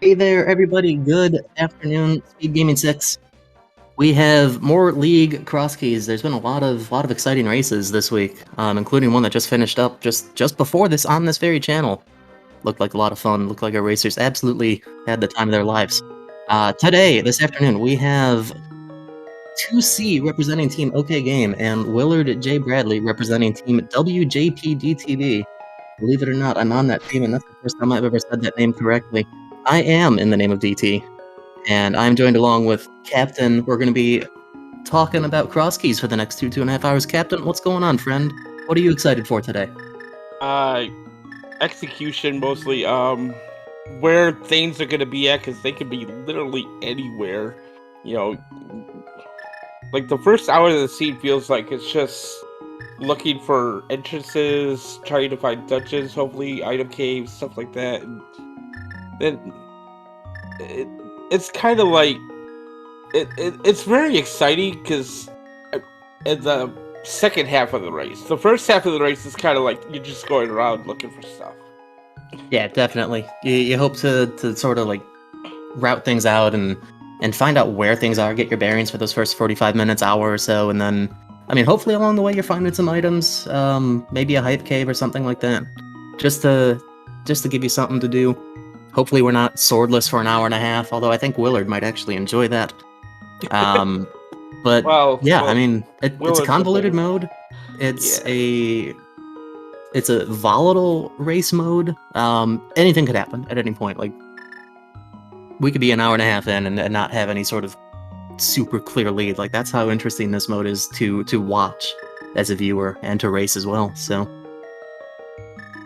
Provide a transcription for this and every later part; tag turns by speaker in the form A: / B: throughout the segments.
A: Hey there, everybody. Good afternoon, Speed Gaming 6. We have more League cross keys. There's been a lot of exciting races this week, including one that just finished up just before this on this very channel. Looked like a lot of fun. Looked like our racers absolutely had the time of their lives. This afternoon, we have 2C representing Team OK Game and Willard J. Bradley representing Team WJPDTB. Believe it or not, I'm on that team, and that's the first time I've ever said that name correctly. I am in the name of DT. And I'm joined along with Captain. We're going to be talking about cross keys for the next two and a half hours. Captain, what's going on, friend? What are you excited for today?
B: Execution mostly. Where things are gonna be at, because they can be literally anywhere. You know, like the first hour of the scene feels like it's just looking for entrances, trying to find dungeons, hopefully item caves, stuff like that. And then it's kind of like it's very exciting because in the second half of the race, the first half of the race is kind of like you're just going around looking for stuff.
A: Yeah, definitely. You hope to sort of like route things out and find out where things are, get your bearings for those first 45 minutes, hour or so, and then, I mean, hopefully along the way you're finding some items, maybe a hype cave or something like that, just to give you something to do. Hopefully we're not swordless for an hour and a half, although I think Willard might actually enjoy that. But yeah, I mean, it's a convoluted mode. It's a volatile race mode. Anything could happen at any point. Like, we could be an hour and a half in and not have any sort of super clear lead. Like, that's how interesting this mode is to watch as a viewer and to race as well. So,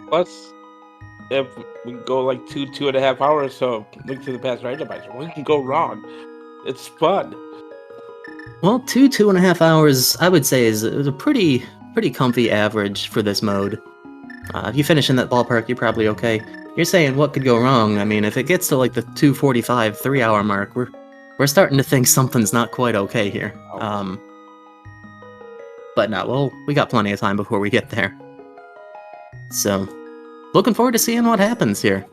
B: plus, if we go like 2.5 hours, so Link to the Past Randomizer, what can go wrong? It's fun.
A: Well, 2.5 hours, I would say, is a pretty comfy average for this mode. If you finish in that ballpark, you're probably okay. You're saying what could go wrong? I mean, if it gets to like the 2:45, 3-hour mark, we're starting to think something's not quite okay here. But no, well, we got plenty of time before we get there. So, looking forward to seeing what happens here.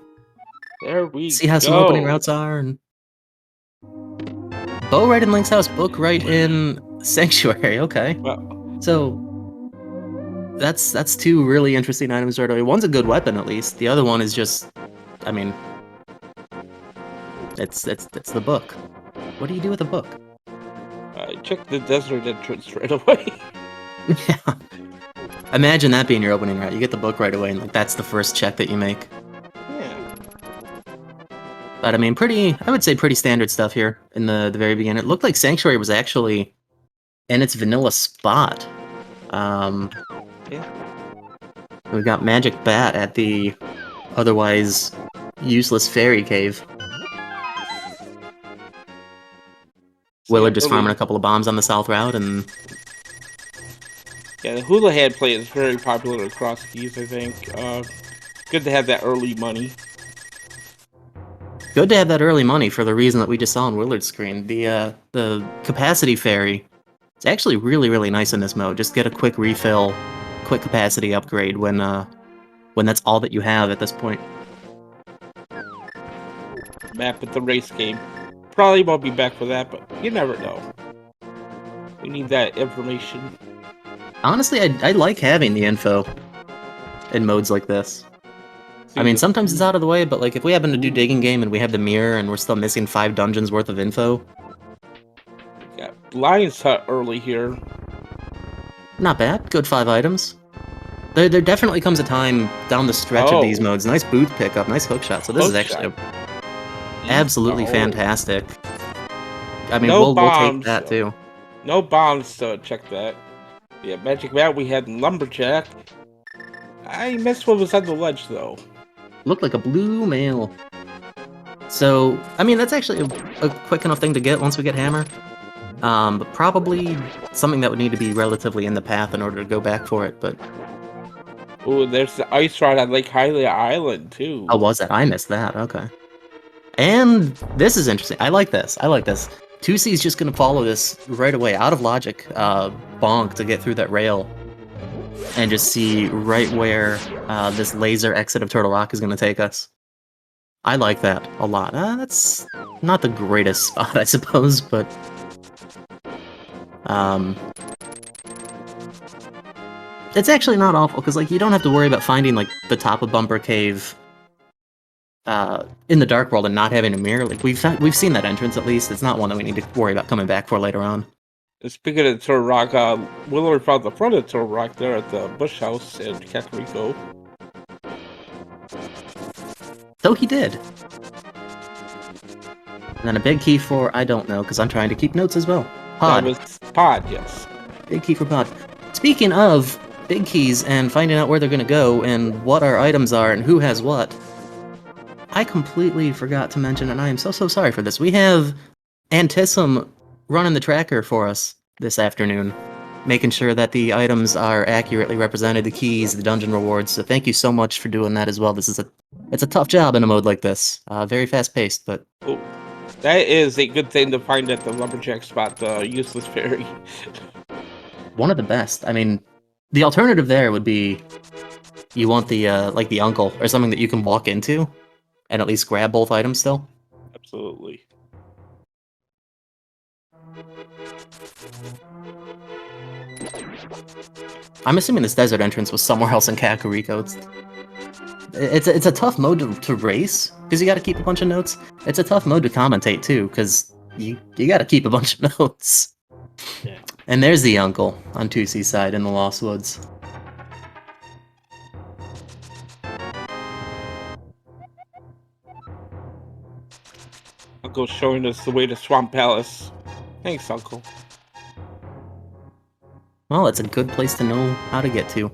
B: There we
A: see how some opening routes are. And bow right in Link's house, book right in Sanctuary. Okay.
B: Well,
A: so that's two really interesting items right away. One's a good weapon, at least. The other one is just, I mean, it's the book. What do you do with a book?
B: I checked the desert entrance right away.
A: Yeah. Imagine that being your opening route. You get the book right away, and like that's the first check that you make.
B: Yeah.
A: But I mean, I would say pretty standard stuff here in the very beginning. It looked like Sanctuary was actually in its vanilla spot.
B: Yeah.
A: We got Magic Bat at the otherwise useless fairy cave. Willard just farming a couple of bombs on the south route, and
B: yeah, the hula hand play is very popular across keys, I think. Good to have that early money.
A: Good to have that early money for the reason that we just saw on Willard's screen. The capacity fairy, it's actually really nice in this mode. Just get a quick refill, quick capacity upgrade when that's all that you have at this point.
B: Map at the race game. Probably won't be back for that, but you never know. We need that information.
A: Honestly, I like having the info in modes like this. I mean, sometimes it's out of the way, but like if we happen to do digging game and we have the mirror and we're still missing 5 dungeons worth of info.
B: Yeah, Lion's Hut early here.
A: Not bad. Good 5 items. There definitely comes a time down the stretch of these modes. Nice booth pickup, nice hookshot. So this is actually absolutely fantastic. I mean, we'll take that too.
B: No bombs, so check that. Yeah, Magic Bat, we had Lumberjack. I missed what was on the ledge, though.
A: Looked like a blue mail. So, I mean, that's actually a quick enough thing to get once we get Hammer. But probably something that would need to be relatively in the path in order to go back for it, but...
B: Ooh, there's the ice rod on Lake Hylia Island, too.
A: Oh, was that? I missed that, okay. And this is interesting. I like this. 2C's just gonna follow this right away, out of logic, bonk to get through that rail. And just see right where this laser exit of Turtle Rock is gonna take us. I like that a lot. That's not the greatest spot, I suppose, but it's actually not awful because like you don't have to worry about finding like the top of Bumper Cave in the Dark World and not having a mirror. Like we've seen that entrance at least. It's not one that we need to worry about coming back for later on.
B: Speaking of Turtle Rock, Willard found the front of Turtle Rock there at the Bush House in Kakariko.
A: So he did. And then a big key for, I don't know, because I'm trying to keep notes as well. Pod.
B: That was Pod, yes.
A: Big key for Pod. Speaking of big keys and finding out where they're going to go and what our items are and who has what, I completely forgot to mention, and I am so sorry for this. We have Antisum running the tracker for us this afternoon, making sure that the items are accurately represented, the keys, the dungeon rewards. So thank you so much for doing that as well. It's a tough job in a mode like this. Very fast paced, but
B: Oh, that is a good thing to find at the lumberjack spot, the useless fairy.
A: one of the best. I mean, the alternative there would be you want the like the uncle or something that you can walk into and at least grab both items still.
B: Absolutely.
A: I'm assuming this desert entrance was somewhere else in Kakariko. It's a tough mode to race because you got to keep a bunch of notes. It's a tough mode to commentate too because you got to keep a bunch of notes.
B: Yeah.
A: And there's the uncle on 2C's side in the Lost Woods.
B: Uncle showing us the way to Swamp Palace. Thanks, Uncle.
A: Well, it's a good place to know how to get to.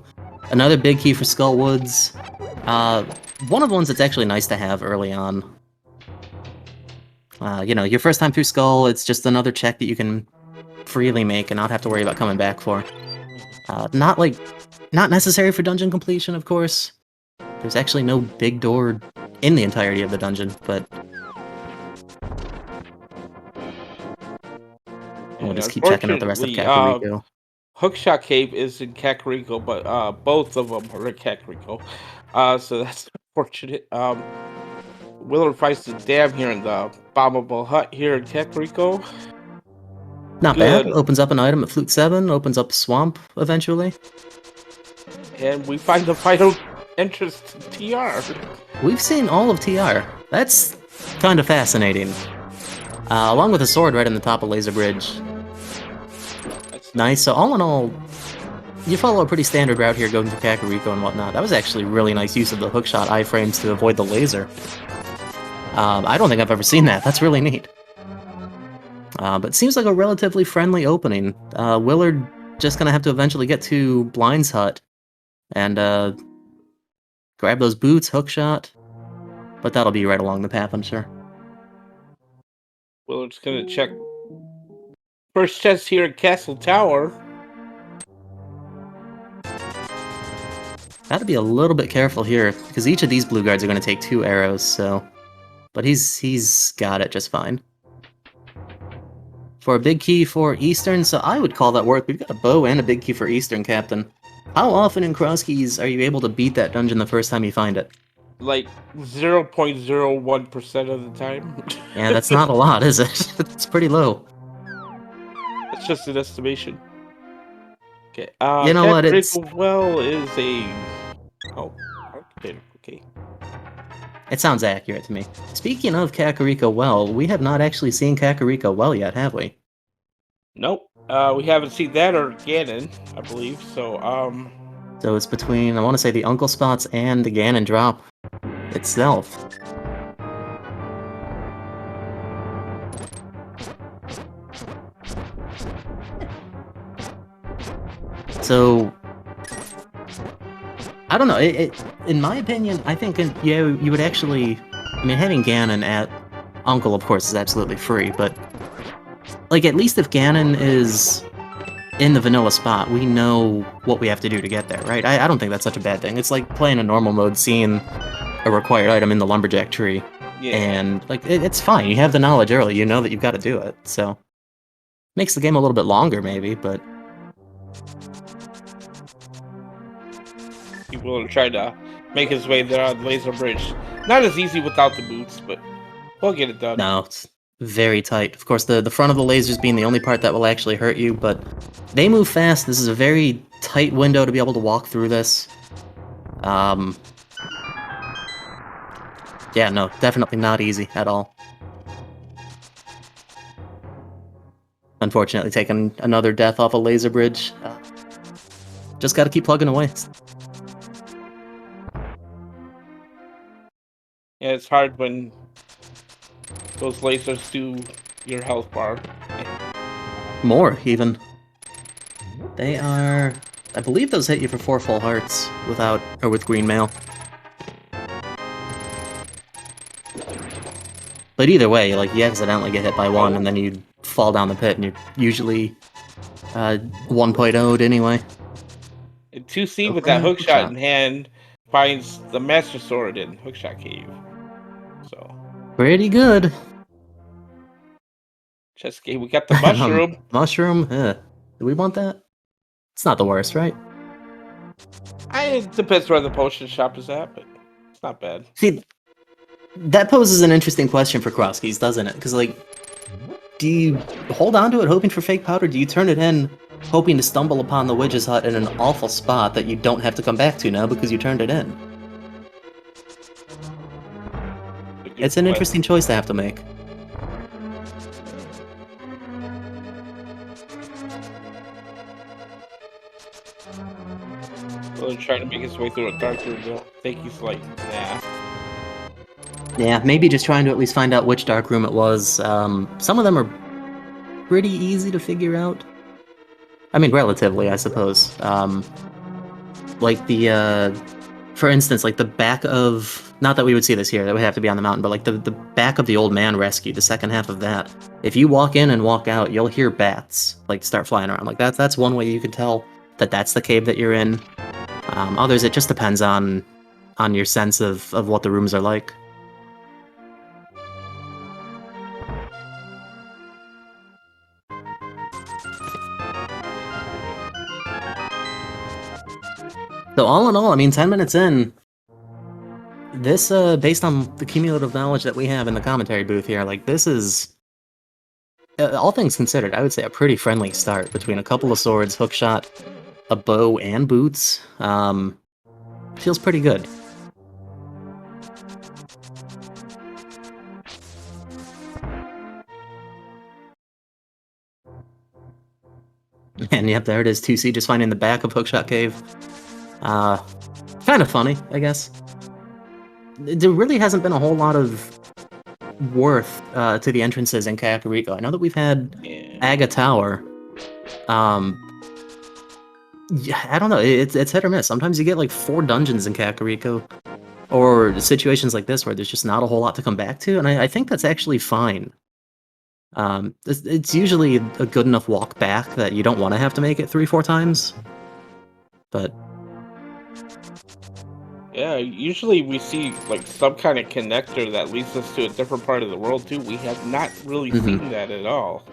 A: Another big key for Skull Woods. One of the ones that's actually nice to have early on. You know, your first time through Skull, it's just another check that you can freely make and not have to worry about coming back for. Not necessary for dungeon completion, of course. There's actually no big door in the entirety of the dungeon, but we'll just keep checking out the rest of Kakariko.
B: Hookshot Cave is in Kakariko, but both of them are in Kakariko. So that's unfortunate. Willard fights the dam here in the bombable hut here in Kakariko.
A: Not bad. Opens up an item at Flute 7, opens up Swamp eventually.
B: And we find the final entrance to TR.
A: We've seen all of TR. That's kind of fascinating. Along with a sword right on the top of Laser Bridge. Nice. So all in all, you follow a pretty standard route here going to Kakariko and whatnot. That was actually really nice use of the hookshot iframes to avoid the laser. I don't think I've ever seen that. That's really neat. But it seems like a relatively friendly opening. Willard just gonna have to eventually get to Blind's hut and grab those boots, hookshot. But that'll be right along the path, I'm sure.
B: Willard's gonna check first chest here at Castle Tower.
A: Gotta be a little bit careful here, because each of these blue guards are gonna take 2 arrows, so... But he's got it just fine. For a big key for Eastern, so I would call that work. We've got a bow and a big key for Eastern, Captain. How often in Cross Keys are you able to beat that dungeon the first time you find it?
B: Like 0.01% of the time.
A: Yeah, that's not a lot, is it? It's pretty low.
B: It's just an estimation. Okay.
A: You know what? It's
B: well is a okay.
A: It sounds accurate to me. Speaking of Kakariko Well, we have not actually seen Kakariko Well yet, have we?
B: Nope. We haven't seen that or Ganon, I believe. So
A: So it's between, I want to say, the Uncle Spots and the Ganon Drop itself. So, I don't know. In my opinion, I think you would actually. I mean, having Ganon at Uncle, of course, is absolutely free. But like, at least if Ganon is in the vanilla spot, we know what we have to do to get there, right? I don't think that's such a bad thing. It's like playing a normal mode, seeing a required item in the lumberjack tree, and like it's fine. You have the knowledge early. You know that you've got to do it. So makes the game a little bit longer, maybe, but.
B: People are trying to make his way there on Laser Bridge. Not as easy without the boots, but we'll get it done.
A: No, it's very tight. Of course, the front of the lasers being the only part that will actually hurt you, but they move fast. This is a very tight window to be able to walk through this. Yeah, no, definitely not easy at all. Unfortunately, taking another death off a laser bridge. Just gotta keep plugging away.
B: Yeah, it's hard when those lasers do your health bar.
A: More, even. They are... I believe those hit you for 4 full hearts without... or with green mail. But either way, like, you accidentally get hit by one, and then you fall down the pit, and you're usually 1.0'd anyway.
B: And 2C with
A: Okay,
B: that hookshot
A: hookshot.
B: in hand finds the Master Sword in Hookshot Cave. So,
A: Pretty good.
B: chest cave. We got the mushroom.
A: Mushroom? Do we want that? It's not the worst, right?
B: It depends where the potion shop is at, but it's not bad.
A: See, that poses an interesting question for Crosskeys, doesn't it? Because, like, do you hold on to it hoping for fake powder? Do you turn it in hoping to stumble upon the witch's hut in an awful spot that you don't have to come back to now because you turned it in? It's an interesting choice to have to make.
B: Well, trying to make his way through a dark room, though. I think he's like, nah.
A: Yeah, maybe just trying to at least find out which dark room it was. Some of them are pretty easy to figure out. I mean, relatively, I suppose. Like the, for instance, like the back of... Not that we would see this here, that would have to be on the mountain, but like the back of the old man rescue, the second half of that. If you walk in and walk out, you'll hear bats, like, start flying around. Like, that's one way you can tell that that's the cave that you're in. Others, it just depends on your sense of what the rooms are like. So all in all, I mean, 10 minutes in, this, based on the cumulative knowledge that we have in the commentary booth here, like, this is, all things considered, I would say a pretty friendly start between a couple of swords, hookshot, a bow, and boots. Feels pretty good. And yep, there it is, 2C just finding the back of Hookshot Cave. Kind of funny, I guess. There really hasn't been a whole lot of worth to the entrances in Kakariko. I know that we've had Aga Tower. Yeah, I don't know, it's hit or miss. Sometimes you get like 4 dungeons in Kakariko, or situations like this where there's just not a whole lot to come back to, and I think that's actually fine. It's usually a good enough walk back that you don't want to have to make it 3-4 times. But
B: yeah, usually we see like some kind of connector that leads us to a different part of the world too. We have not really seen that at all.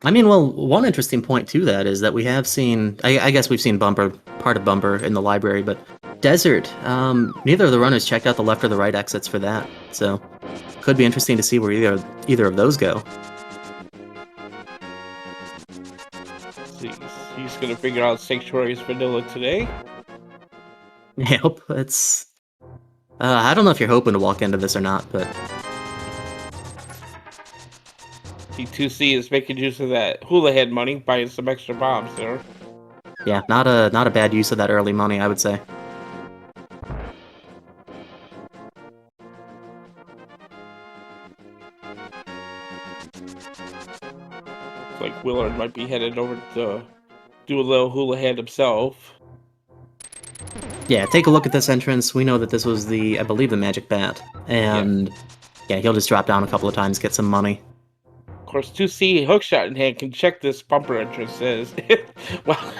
A: I mean, well, one interesting point to that is that we have seen, I guess we've seen part of Bumper in the library, but Desert, neither of the runners checked out the left or the right exits for that, so could be interesting to see where either of those go.
B: See, he's gonna figure out Sanctuary's vanilla today.
A: Yep, it's... I don't know if you're hoping to walk into this or not, but...
B: T2C is making use of that hula head money, buying some extra bombs there.
A: Yeah, not a bad use of that early money, I would say.
B: Like Willard might be headed over to do a little hula head himself.
A: Yeah, take a look at this entrance. We know that this was I believe the Magic Bat. And yeah, he'll just drop down a couple of times, get some money.
B: Of course, 2C hookshot in hand can check this bumper entrance says. Well,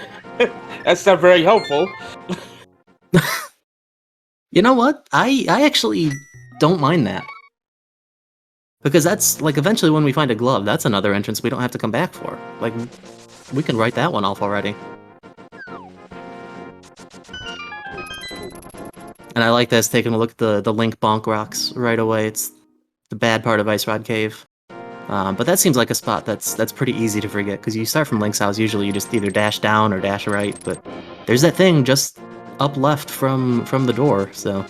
B: that's not very helpful.
A: You know what? I actually don't mind that. Because that's, like, eventually when we find a glove, that's another entrance we don't have to come back for. Like, we can write that one off already. And I like this, taking a look at the Link Bonk Rocks right away. It's the bad part of Ice Rod Cave. But that seems like a spot that's pretty easy to forget, because you start from Link's house, usually you just either dash down or dash right, but there's that thing just up left from the door, so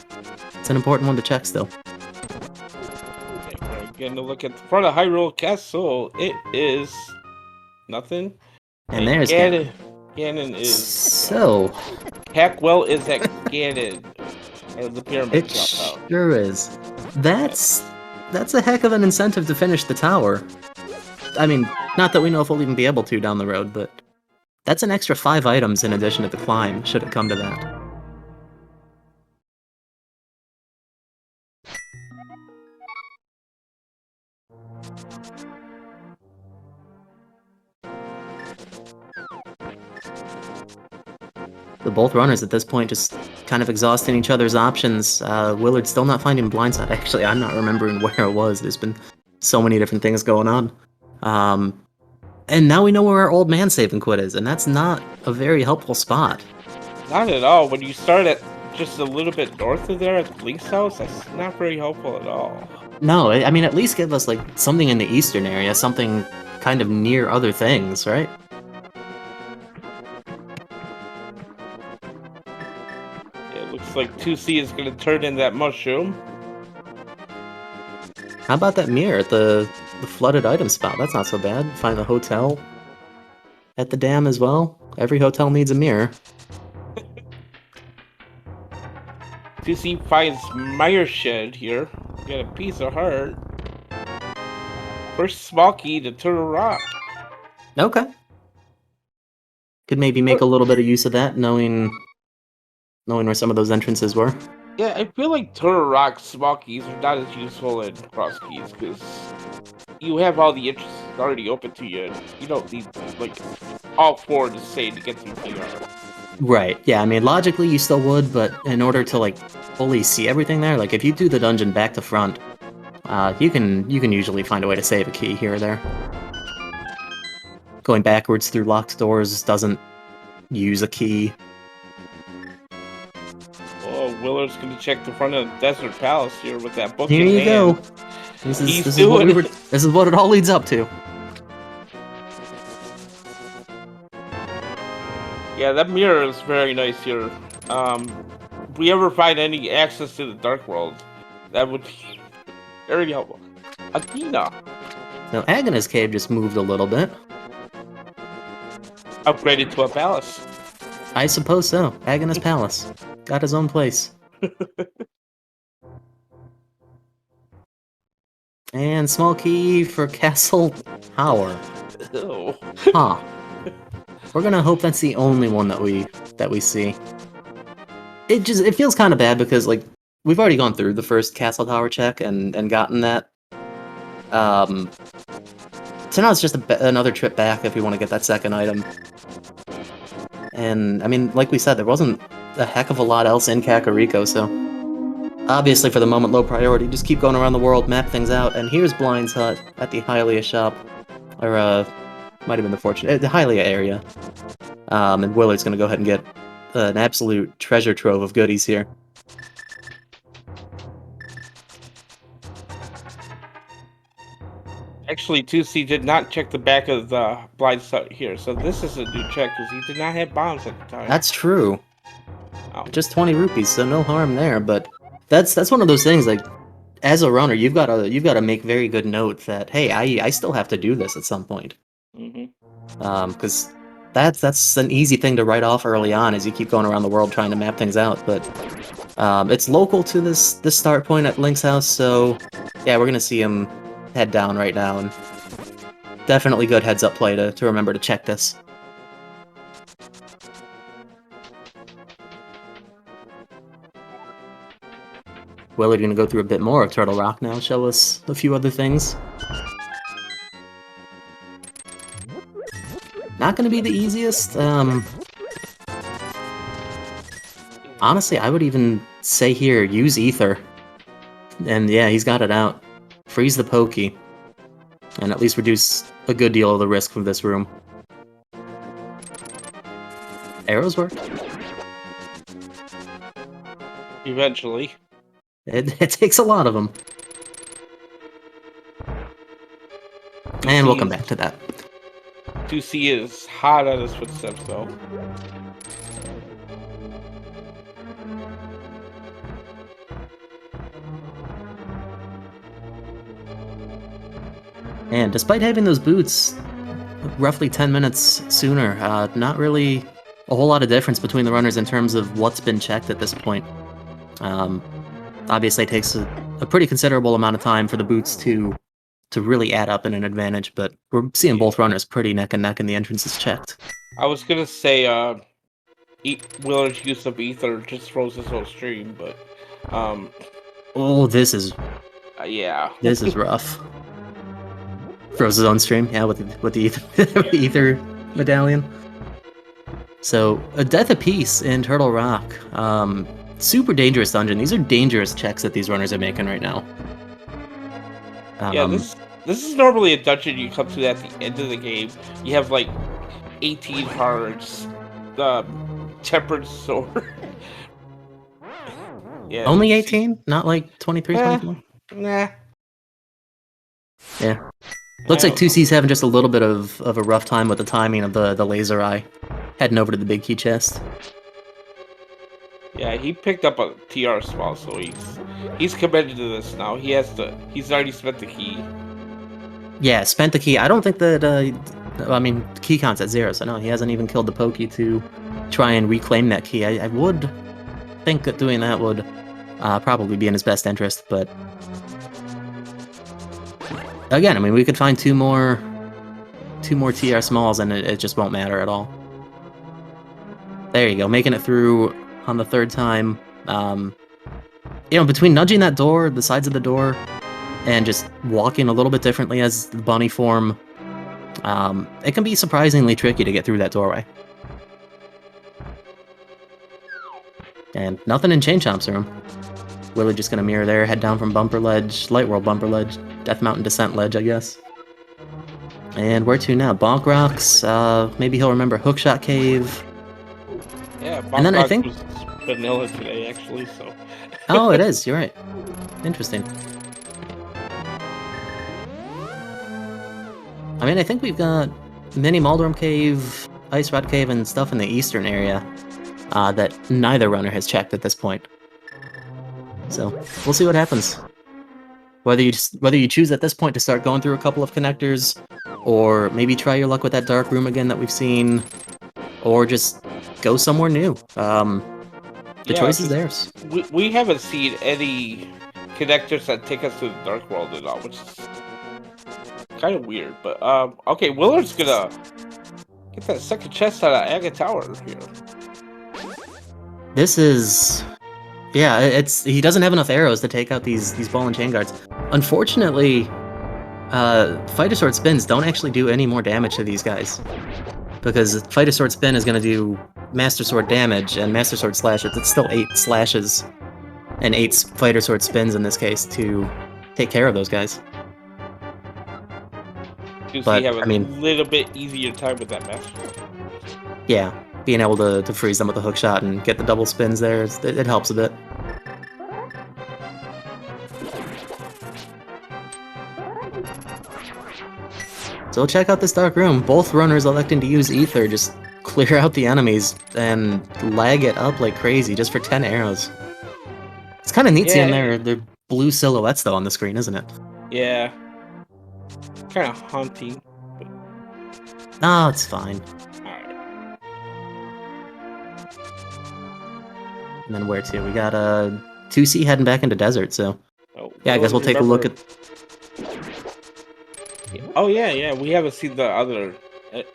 A: it's an important one to check still.
B: Okay, we're getting a look at the front of Hyrule Castle. It is nothing.
A: And there's
B: Ganon. Ganon is...
A: So...
B: Hackwell is at Ganon. And the pyramid
A: It
B: dropped out.
A: sure is. That's a heck of an incentive to finish the tower. I mean, not that we know if we'll even be able to down the road, but that's an extra 5 items in addition to the climb, should it come to that. The both runners at this point just kind of exhausting each other's options. Willard's still not finding blindside. Actually, I'm not remembering where it was. There's been so many different things going on. And now we know where our old man save and quit is, and that's not a very helpful spot.
B: Not at all. When you start at just a little bit north of there at Link's house, that's not very helpful at all.
A: No, I mean, at least give us, like, something in the eastern area, something kind of near other things, right?
B: It looks like 2C is going to turn in that mushroom.
A: How about that mirror at the flooded item spot? That's not so bad. Find the hotel at the dam as well. Every hotel needs a mirror.
B: 2C finds Meyer Shed here. Got a piece of heart. First small key to Turtle Rock.
A: Okay. Could maybe make a little bit of use of that, knowing where some of those entrances were.
B: Yeah, I feel like Turtle Rock small keys are not as useful in cross keys, because you have all the entrances already open to you. You don't need, like, all 4 to say to get the PR.
A: Right, yeah, I mean, logically you still would, but in order to, like, fully see everything there, like, if you do the dungeon back to front, you can usually find a way to save a key here or there. Going backwards through locked doors doesn't use a key.
B: Oh, Willard's gonna check the front of the Desert Palace here with that book
A: Here
B: in
A: you
B: hand.
A: go. This is what it all leads up to.
B: Yeah, that mirror is very nice here. If we ever find any access to the Dark World, that would be very helpful. Athena!
A: Now, Agnes Cave just moved a little bit.
B: Upgraded to a palace.
A: I suppose so. Agnes Palace. Got his own place. And small key for Castle Tower.
B: Oh.
A: Huh. We're gonna hope that's the only one that we see. It feels kind of bad because, like, we've already gone through the first Castle Tower check and gotten that. So now it's just another trip back if we want to get that second item. And I mean, like we said, there wasn't a heck of a lot else in Kakariko, so obviously for the moment low priority. Just keep going around the world, map things out. And here's Blind's hut at the Hylia shop, or might have been the Fortune, the Hylia area. And Willard's gonna go ahead and get an absolute treasure trove of goodies here.
B: Actually, 2C did not check the back of the blind site here, so this is a new check because he did not have bombs at the time.
A: That's true.
B: Oh.
A: Just 20 rupees, so no harm there. But that's one of those things. Like, as a runner, you've got to make very good note that, hey, I still have to do this at some point. Because that's an easy thing to write off early on as you keep going around the world trying to map things out. But it's local to this start point at Link's house, so yeah, we're gonna see him head down right now, and definitely good heads-up play to remember to check this. Willard gonna go through a bit more of Turtle Rock now, show us a few other things. Not gonna be the easiest. Honestly, I would even say here, use Ether. And yeah, he's got it out. Freeze the Pokey. And at least reduce a good deal of the risk from this room. Arrows work.
B: Eventually.
A: It takes a lot of them. And we'll come back to that.
B: 2C is hot on his footsteps, though.
A: And despite having those boots roughly 10 minutes sooner, not really a whole lot of difference between the runners in terms of what's been checked at this point. Obviously, it takes a pretty considerable amount of time for the boots to really add up in an advantage, but we're seeing both runners pretty neck and neck, and the entrances checked.
B: I was gonna say, Willard's use of ether just throws his whole stream, but,
A: Oh, this is
B: yeah.
A: this is rough. Throws his own stream, yeah, with the ether medallion. So a death apiece in Turtle Rock. Super dangerous dungeon. These are dangerous checks that these runners are making right now.
B: Yeah, this is normally a dungeon you come to at the end of the game. You have like 18 hearts, tempered sword. Yeah.
A: Only 18? Not like 23, 24?
B: Nah.
A: Yeah. Looks like 2C's having just a little bit of a rough time with the timing of the laser eye. Heading over to the big key chest.
B: Yeah, he picked up a TR small, so he's committed to this now. He's already spent the key.
A: Yeah, spent the key. I don't think that, I mean, key count's at 0, so no, he hasn't even killed the Pokey to try and reclaim that key. I would think that doing that would probably be in his best interest, but again, I mean, we could find two more TR smalls and it just won't matter at all. There you go, making it through on the third time. You know, between nudging that door, the sides of the door, and just walking a little bit differently as the bunny form, it can be surprisingly tricky to get through that doorway. And nothing in Chain Chomp's room. Willie just gonna mirror there, head down from Bumper Ledge, Light World Bumper Ledge, Death Mountain Descent Ledge, I guess. And where to now? Bonk Rocks, maybe he'll remember Hookshot Cave.
B: Yeah, Bonk
A: and then
B: Rocks
A: I think
B: was vanilla today, actually, so...
A: Oh, it is, you're right. Interesting. I mean, I think we've got Mini Maldrum Cave, Ice Rod Cave, and stuff in the eastern area that neither runner has checked at this point. So, we'll see what happens. Whether you choose at this point to start going through a couple of connectors, or maybe try your luck with that dark room again that we've seen, or just go somewhere new. The choice is theirs.
B: We haven't seen any connectors that take us to the Dark World at all, which is kind of weird. But, okay, Willard's gonna get that second chest out of Aga Tower here.
A: This is... Yeah, he doesn't have enough arrows to take out these ball and chain guards. Unfortunately, Fighter Sword spins don't actually do any more damage to these guys. Because Fighter Sword spin is going to do Master Sword damage, and Master Sword slashes. It's still 8 slashes and 8 Fighter Sword spins in this case to take care of those guys.
B: But, I mean, a little bit easier time with that Master Sword.
A: Yeah, being able to freeze them with a hook shot and get the double spins there, it helps a bit. So we'll check out this dark room. Both runners electing to use ether, just clear out the enemies and lag it up like crazy just for 10 arrows. It's kind of neat seeing their blue silhouettes though on the screen, isn't it?
B: Yeah. Kind of haunting. But...
A: No, it's fine.
B: Alright.
A: And then where to? We got 2C heading back into desert, so... yeah, I guess we'll take a look at...
B: Oh, yeah, we haven't seen the other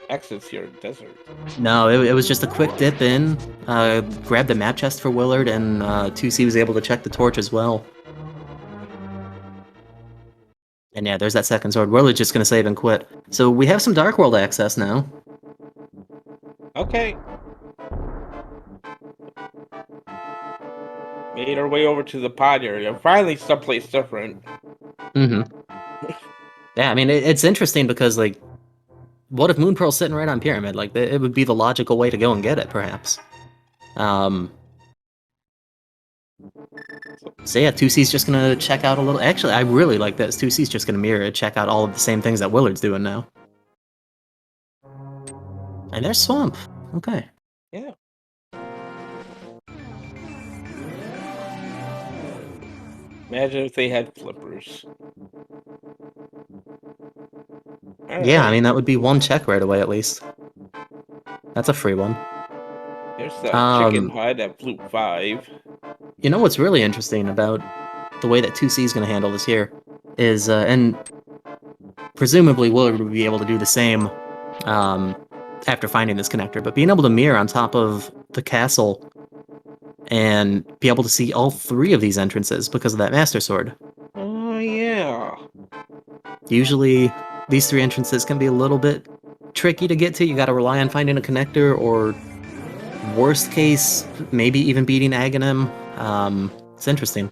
B: exits here in desert.
A: No, it was just a quick dip in, grab the map chest for Willard, and 2C was able to check the torch as well. And yeah, there's that second sword. Willard's just gonna save and quit. So we have some Dark World access now.
B: Okay. Made our way over to the pod area. Finally someplace different.
A: Mm-hmm. Yeah, I mean, it's interesting because, like, what if Moon Pearl's sitting right on Pyramid? Like, it would be the logical way to go and get it, perhaps. So yeah, 2C's just gonna check out a little. Actually, I really like this. 2C's just gonna mirror it, check out all of the same things that Willard's doing now. And there's Swamp. Okay.
B: Yeah. Imagine if they had flippers.
A: Yeah, I
B: Alright.
A: mean that would be one check right away at least. That's a free one.
B: There's the chicken hut at Flute 5.
A: You know what's really interesting about the way that 2C is going to handle this here is, and presumably Willard would be able to do the same after finding this connector, but being able to mirror on top of the castle and be able to see all three of these entrances because of that Master Sword.
B: Oh, yeah.
A: Usually, these three entrances can be a little bit tricky to get to. You got to rely on finding a connector, or worst case, maybe even beating Aghanim. It's interesting.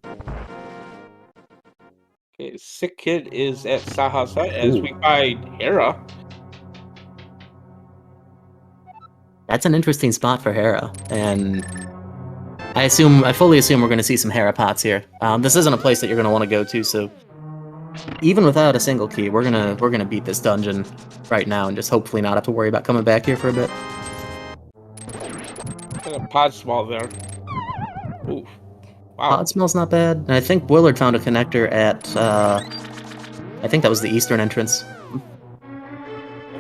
B: Okay, Sick Kid is at Saha's hut as we find Hera.
A: That's an interesting spot for Hera, and I fully assume we're going to see some Hera pots here. This isn't a place that you're going to want to go to, so even without a single key, we're gonna beat this dungeon right now and just hopefully not have to worry about coming back here for a bit.
B: Got a pod small there. Ooh, wow.
A: Pod smell's not bad. And I think Willard found a connector at I think that was the eastern entrance,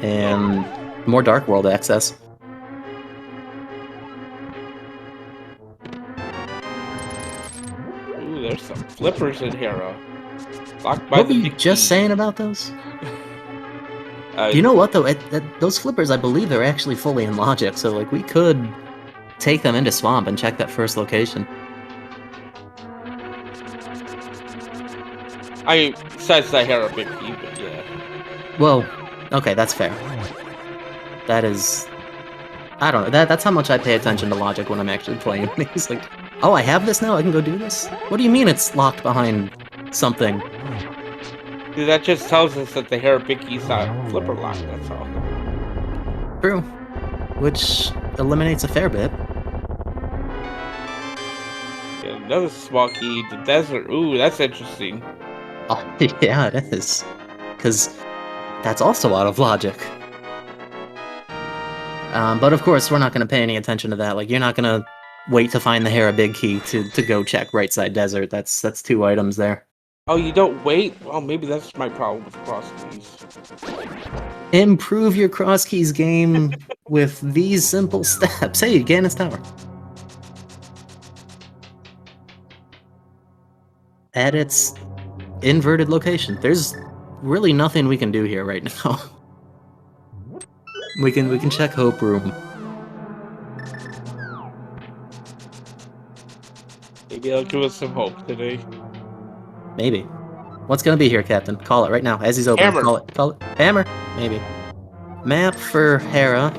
A: and more Dark World access.
B: Ooh, there's some flippers in Hera. Locked by
A: What were
B: the
A: you just saying about those?
B: Do
A: you know what though? Those flippers, I believe they're actually fully in logic, so like we could take them into Swamp and check that first location.
B: Besides the Hera big key, but yeah.
A: Well, okay, that's fair. That is, I don't know. That's how much I pay attention to logic when I'm actually playing. It's like, oh, I have this now. I can go do this. What do you mean it's locked behind something?
B: That just tells us that the Hera big key's not flipper locked. That's all.
A: True, which eliminates a fair bit.
B: Yeah, another small key, the desert. Ooh, that's interesting.
A: Oh, yeah, it is. Because that's also out of logic. But of course, we're not going to pay any attention to that. Like, you're not going to wait to find the Hera big key to go check right side desert. That's two items there.
B: Oh, you don't wait? Well, maybe that's my problem with cross keys.
A: Improve your cross keys game with these simple steps. Hey, Ganon's Tower. At its inverted location. There's really nothing we can do here right now. We can check Hope Room.
B: Maybe they'll give us some hope today.
A: Maybe. What's gonna be here, Captain? Call it right now, as he's open.
B: Hammer.
A: Call it. Hammer. Maybe. Map for Hera.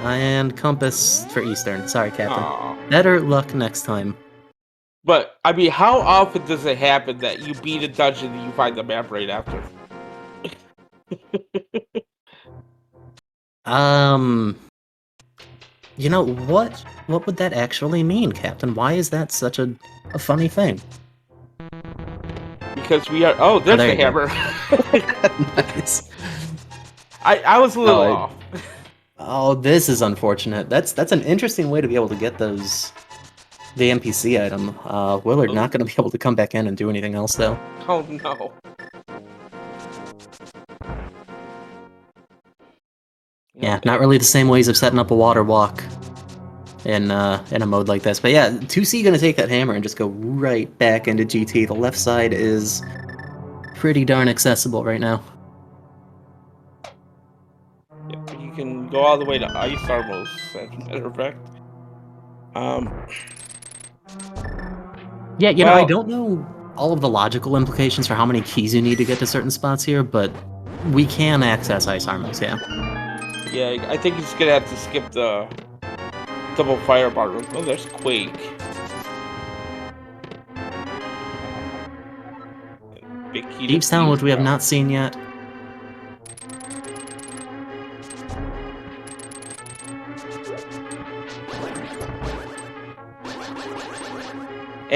A: And compass for Eastern. Sorry, Captain.
B: Aww.
A: Better luck next time.
B: But, I mean, how often does it happen that you beat a dungeon and you find the map right after?
A: You know, what would that actually mean, Captain? Why is that such a funny thing?
B: Because we are... Oh, there's the hammer.
A: Nice.
B: I was a little off.
A: Oh, this is unfortunate. That's an interesting way to be able to get the NPC item. Willard not going to be able to come back in and do anything else, though.
B: Oh, no.
A: Yeah, not really the same ways of setting up a water walk in a mode like this. But yeah, 2C going to take that hammer and just go right back into GT. The left side is pretty darn accessible right now.
B: Yeah, you can go all the way to Ice Armos, as a matter of fact.
A: Yeah, you know, I don't know all of the logical implications for how many keys you need to get to certain spots here, but we can access Ice Armos, yeah.
B: Yeah, I think he's gonna have to skip the double firebar room. Oh, there's Quake. Big key.
A: Deep Town, which we have not seen yet.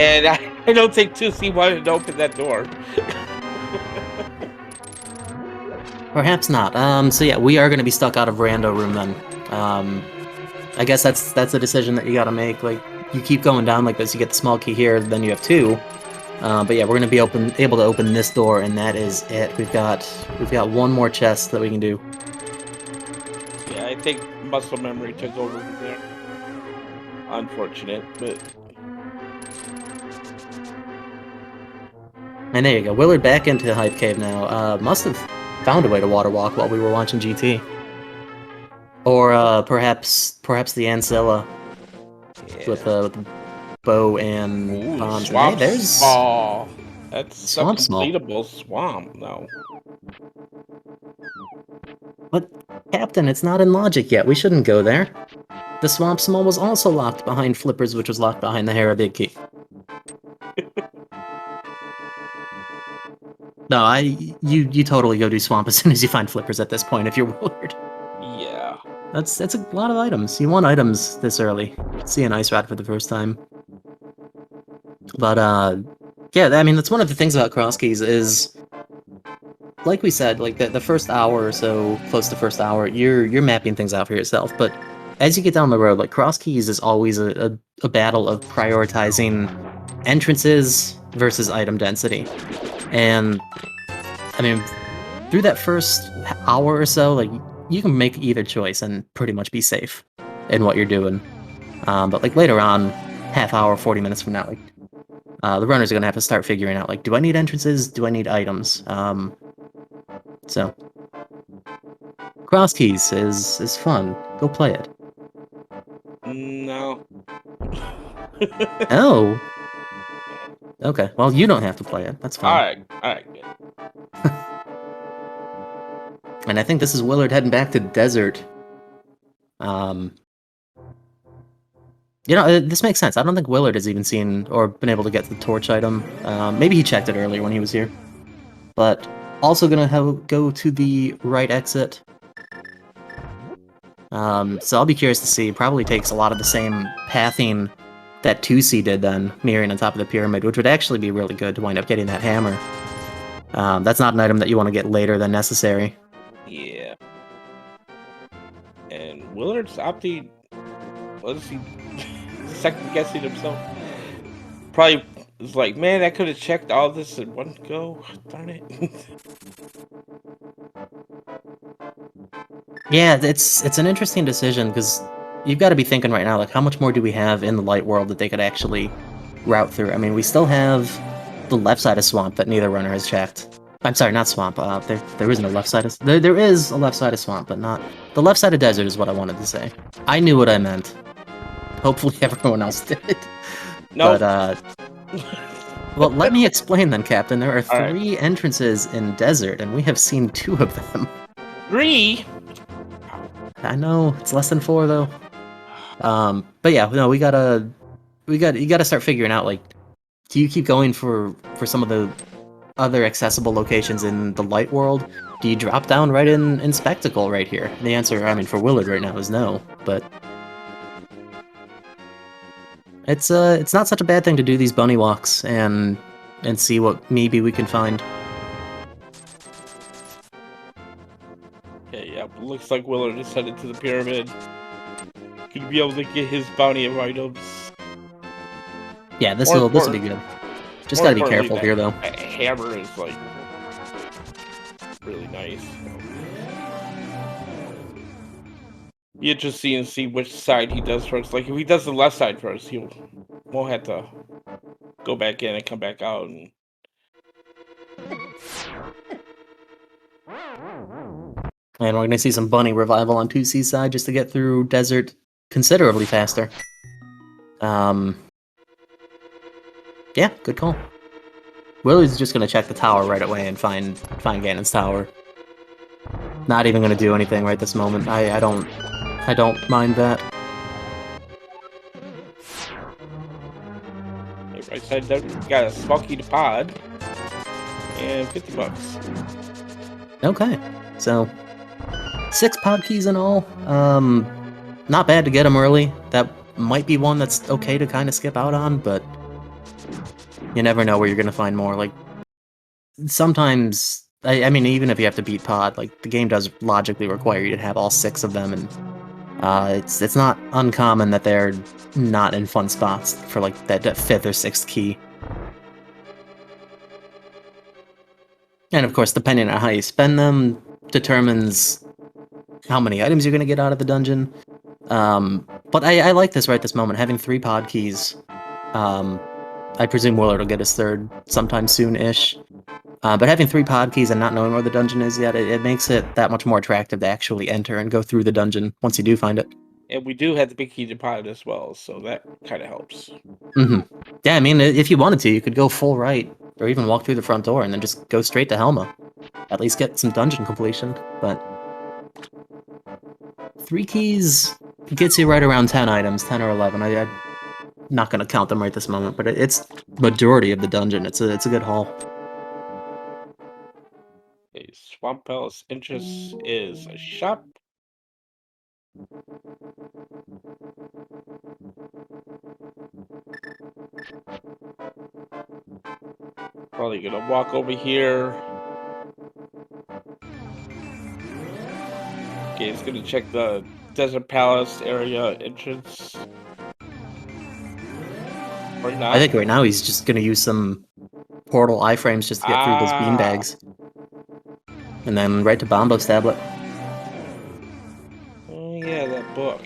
B: And I don't think 2C wanted to open that door.
A: Perhaps not. So yeah, we are going to be stuck out of Rando Room then. I guess that's a decision that you got to make. Like, you keep going down like this, you get the small key here, then you have 2. But yeah, we're going to be able to open this door, and that is it. We've got one more chest that we can do.
B: Yeah, I think muscle memory took over there. Unfortunate, but...
A: And there you go. Willard back into Hype Cave now. Must have found a way to water walk while we were watching GT. Or perhaps the Ancilla with the bow and bombs.
B: Swamp
A: Hey, there's
B: Small. That's a
A: Swamp Small.
B: completable swamp, though.
A: But, Captain, it's not in logic yet. We shouldn't go there. The Swamp Small was also locked behind Flippers, which was locked behind the Hera Big Key. No, you totally go do Swamp as soon as you find Flippers at this point if you're Willard.
B: Yeah.
A: That's a lot of items. You want items this early. See an Ice Rod for the first time. But, yeah, I mean, that's one of the things about cross keys is, like we said, like the first hour or so, close to first hour, you're mapping things out for yourself. But as you get down the road, like cross keys is always a battle of prioritizing entrances versus item density. And, I mean, through that first hour or so, like, you can make either choice and pretty much be safe in what you're doing. But, like, later on, half hour, 40 minutes from now, like, the runners are going to have to start figuring out, like, do I need entrances? Do I need items? So, cross keys is fun. Go play it.
B: No.
A: Oh. Okay, well, you don't have to play it. That's fine.
B: Alright, good.
A: And I think this is Willard heading back to Desert. You know, this makes sense. I don't think Willard has even seen or been able to get the torch item. Maybe he checked it earlier when he was here. But also gonna go to the right exit. So I'll be curious to see. Probably takes a lot of the same pathing that 2C did then, mirroring on top of the pyramid, which would actually be really good to wind up getting that hammer. That's not an item that you want to get later than necessary.
B: Yeah. And Willard's opting... What is he... second-guessing himself? Probably was like, man, I could have checked all this in one go. Darn it.
A: Yeah, it's an interesting decision, because you've got to be thinking right now, like, how much more do we have in the light world that they could actually route through? I mean, we still have the left side of Swamp that neither runner has checked. I'm sorry, not Swamp. There isn't a left side of... There is a left side of Swamp, but not... The left side of Desert is what I wanted to say. I knew what I meant. Hopefully everyone else did.
B: No.
A: But, well, let me explain then, Captain. There are
B: All
A: 3 entrances in Desert, and we have seen 2 of them.
B: 3?
A: I know, it's less than 4, though. But yeah, no, you gotta start figuring out, like, do you keep going for some of the other accessible locations in the light world? Do you drop down right in Spectacle right here? And the answer, I mean, for Willard right now is no, but it's not such a bad thing to do these bunny walks and see what maybe we can find.
B: Okay, yeah, looks like Willard is headed to the pyramid. Gonna be able to get his bounty of items.
A: Yeah, this will be good. Just gotta be careful here, though.
B: A hammer is, like, really nice. Be interesting to see which side he does first. Like, if he does the left side first, he won't have to go back in and come back out. And...
A: And we're gonna see some bunny revival on 2C's side just to get through Desert considerably faster. Yeah, good call. Willie's just gonna check the tower right away and find Ganon's tower. Not even gonna do anything right this moment. I don't mind that.
B: Hey, right side got a Smoky the Pod and $50.
A: Okay, so 6 pod keys in all. Not bad to get them early. That might be one that's okay to kind of skip out on, but You never know where you're gonna find more. Like, sometimes, I mean, even if you have to beat Pod, like, the game does logically require you to have all 6 of them, and it's not uncommon that they're not in fun spots for, like, that 5th or 6th key. And of course, depending on how you spend them, determines how many items you're gonna get out of the dungeon. But I like this right this moment, having 3 pod keys. I presume Willard will get his 3rd sometime soon-ish. But having 3 pod keys and not knowing where the dungeon is yet, it makes it that much more attractive to actually enter and go through the dungeon once you do find it.
B: And we do have the big key deposit as well, so that kind of helps.
A: Yeah, I mean, if you wanted to, you could go full right, or even walk through the front door and then just go straight to Helma. At least get some dungeon completion, but 3 keys gets you right around 10 items, 10 or 11. I'm not going to count them right this moment, but it's majority of the dungeon. It's a good haul.
B: Okay, Swamp Palace interest is a shop. Probably gonna walk over here. Okay, it's gonna check the Desert Palace area entrance. Or not.
A: I think right now he's just going to use some portal iframes just to get through those beanbags. And then right to Bombo's tablet.
B: Oh yeah, that book.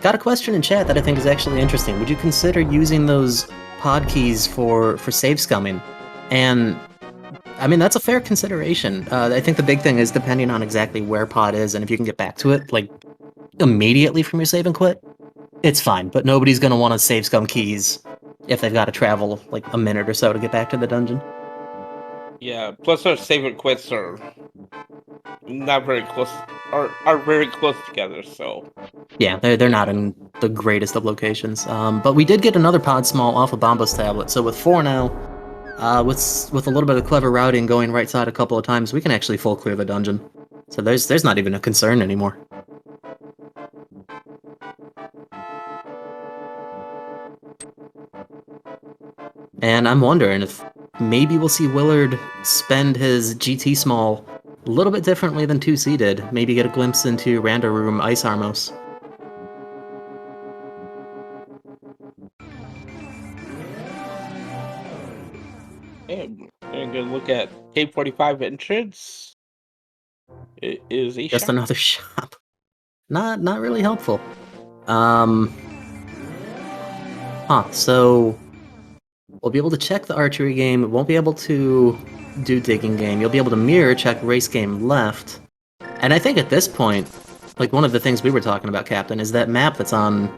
A: Got a question in chat that I think is actually interesting. Would you consider using those pod keys for save scumming? And I mean, that's a fair consideration. I think the big thing is depending on exactly where pod is and if you can get back to it, like, immediately from your save and quit, it's fine. But nobody's going to want to save scum keys if they've got to travel, like, a minute or so to get back to the dungeon.
B: Yeah, plus our save and quits are not very close, are very close together, so...
A: Yeah, they're not in the greatest of locations. But we did get another pod small off of Bombo's tablet, so with 4 now, with a little bit of clever routing going right side a couple of times, we can actually full clear the dungeon. So there's not even a concern anymore. And I'm wondering if maybe we'll see Willard spend his GT small a little bit differently than 2C did. Maybe get a glimpse into Rando Room Ice Armos.
B: And I'm gonna look at K45 entrance. It is a
A: Just
B: shop.
A: another shop. Not really helpful. So we'll be able to check the archery game, won't be able to do digging game. You'll be able to mirror check race game left. And I think at this point, like, one of the things we were talking about, Captain, is that map that's on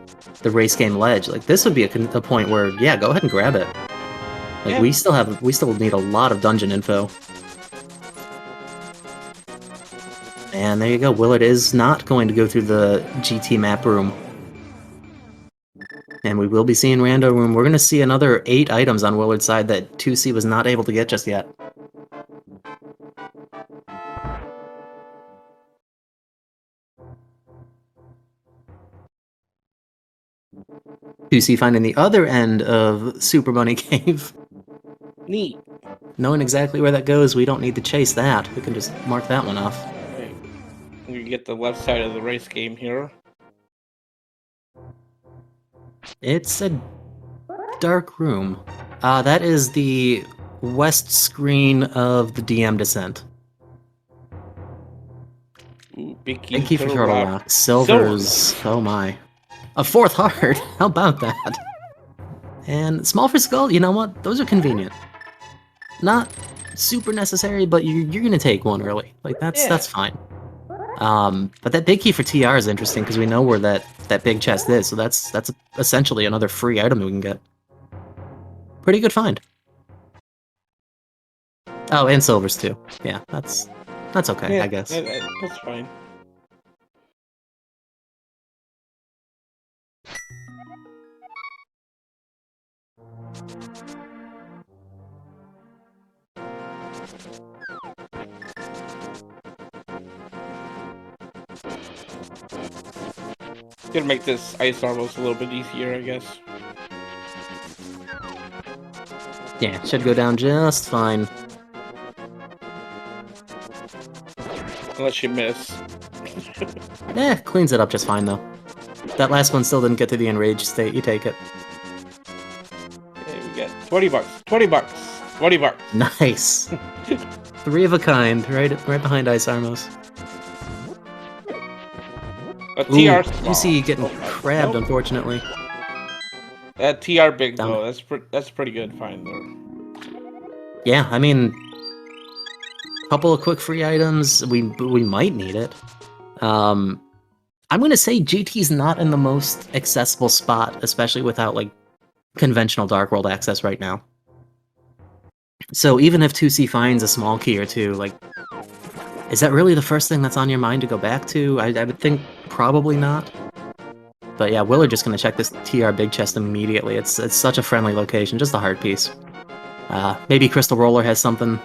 A: the race game ledge. Like, this would be a point where, yeah, go ahead and grab it. Like,
B: Yeah.
A: we still need a lot of dungeon info. And there you go. Willard is not going to go through the GT map room. And we will be seeing Rando Room. We're going to see another 8 items on Willard's side that 2C was not able to get just yet. You see finding the other end of Super Bunny Cave.
B: Neat.
A: Knowing exactly where that goes, we don't need to chase that. We can just mark that one off.
B: Right. We get the left side of the race game here.
A: It's a dark room. That is the west screen of the DM Descent.
B: Ooh, big key,
A: Big key for
B: Turtle
A: Turtle
B: Rock.
A: Rock. Silvers. Oh my. A 4th heart. How about that? And small for skull, you know what? Those are convenient. Not super necessary, but you're gonna take one early. Like, that's fine. But that big key for TR is interesting because we know where that big chest is, so that's essentially another free item we can get. Pretty good find. Oh, and silvers too. Yeah, that's okay, I guess.
B: That's fine. Gonna make this ice almost a little bit easier, I guess.
A: Yeah, should go down just fine.
B: Unless you miss.
A: Cleans it up just fine, though. That last one still didn't get to the enraged state. You take it.
B: Okay, we get 20 bucks. 20 bucks. 20 bucks.
A: Nice. 3 of a kind, right behind Ice Armos.
B: A TR small.
A: You see getting
B: Oh,
A: crabbed,
B: nope.
A: Unfortunately.
B: That TR big
A: Down.
B: though. That's pretty good find there.
A: Yeah, I mean, couple of quick free items. We might need it. I'm gonna say GT's not in the most accessible spot, especially without like conventional Dark World access right now. So even if 2C finds a small key or two, like, is that really the first thing that's on your mind to go back to? I would think probably not. But yeah, Willard just gonna check this TR big chest immediately. It's such a friendly location, just a heart piece. Maybe Crystal Roller has something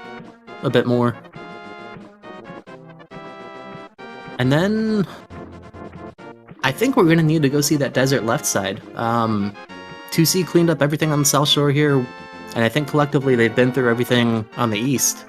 A: a bit more. And then I think we're gonna need to go see that desert left side. 2C cleaned up everything on the South Shore here, and I think collectively they've been through everything on the east.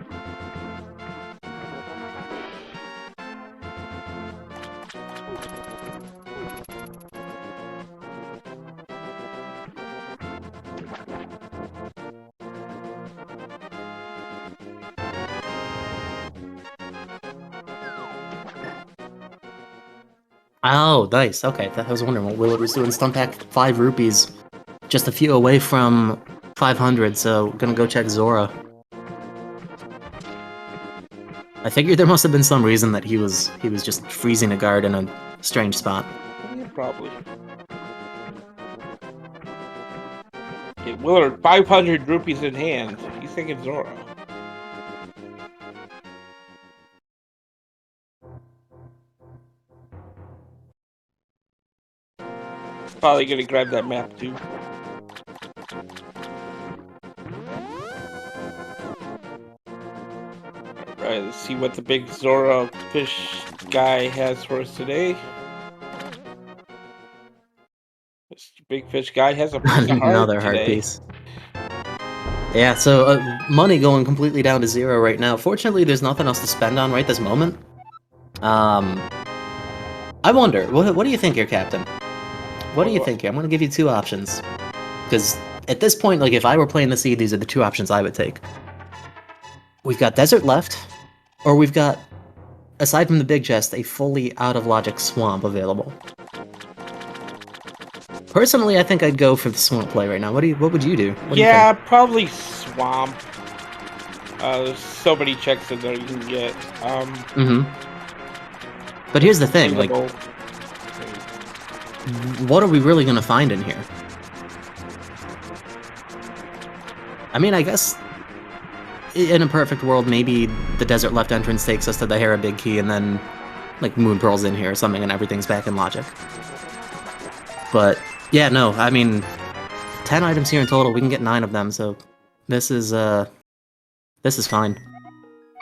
A: Oh, nice. Okay, I was wondering what Willard was doing. Stun pack 5 rupees, just a few away from 500, so gonna go check Zora. I figured there must have been some reason that he was just freezing a guard in a strange spot.
B: Yeah, probably. Okay, Willard, 500 rupees in hand. He's thinking Zora. Probably gonna grab that map too. Alright, let's see what the big Zora fish guy has for us today. This big fish guy has a piece of
A: Another
B: heart
A: hard
B: today.
A: piece. Yeah, so money going completely down to 0 right now. Fortunately, there's nothing else to spend on right this moment. I wonder, what do you think here, Captain? What do you think here? I'm gonna give you 2 options. Because at this point, like, if I were playing the seed, these are the 2 options I would take. We've got Desert left, or we've got, aside from the big chest, a fully out-of-logic swamp available. Personally, I think I'd go for the swamp play right now. What would you do? What do you think?
B: Probably swamp. There's so many checks in there you can get.
A: But here's the thing, like, what are we really gonna find in here? I mean, I guess in a perfect world, maybe the desert left entrance takes us to the Hera Big Key, and then like Moon Pearl's in here or something, and everything's back in logic. But yeah, no, I mean, 10 items here in total. We can get 9 of them, so this is fine.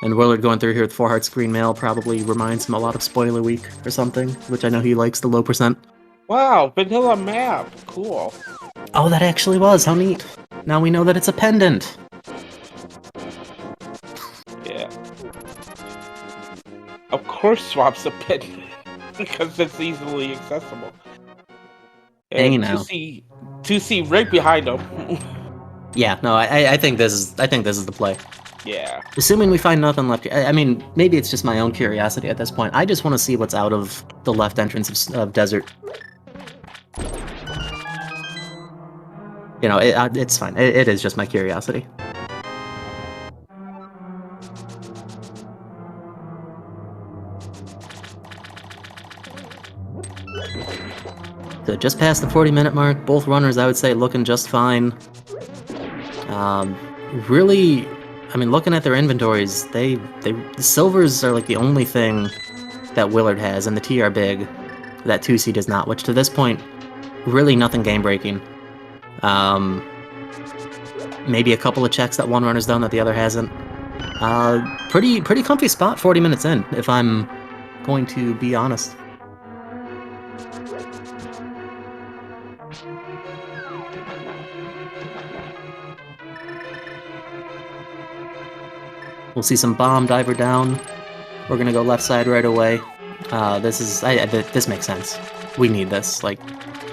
A: And Willard going through here with 4 hearts green mail probably reminds him a lot of Spoiler Week or something, which I know he likes, the low percent.
B: Wow, vanilla map. Cool.
A: Oh, that actually was. How neat. Now we know that it's a pendant.
B: Yeah. Of course swamp's a pendant. Because it's easily accessible.
A: Hey,
B: And
A: now.
B: 2C right behind him.
A: Yeah, no, I think this is the play.
B: Yeah.
A: Assuming we find nothing left. I mean, maybe it's just my own curiosity at this point. I just want to see what's out of the left entrance of Desert. You know, it's fine. It is just my curiosity. So just past the 40-minute mark, both runners, I would say, looking just fine. Really, I mean, looking at their inventories, the silvers are like the only thing that Willard has, and the TR big that 2C does not, which to this point, really nothing game-breaking. Maybe a couple of checks that one runner's done that the other hasn't. Pretty comfy spot 40 minutes in, if I'm going to be honest. We'll see some bomb diver down. We're gonna go left side right away. This makes sense. We need this. Like,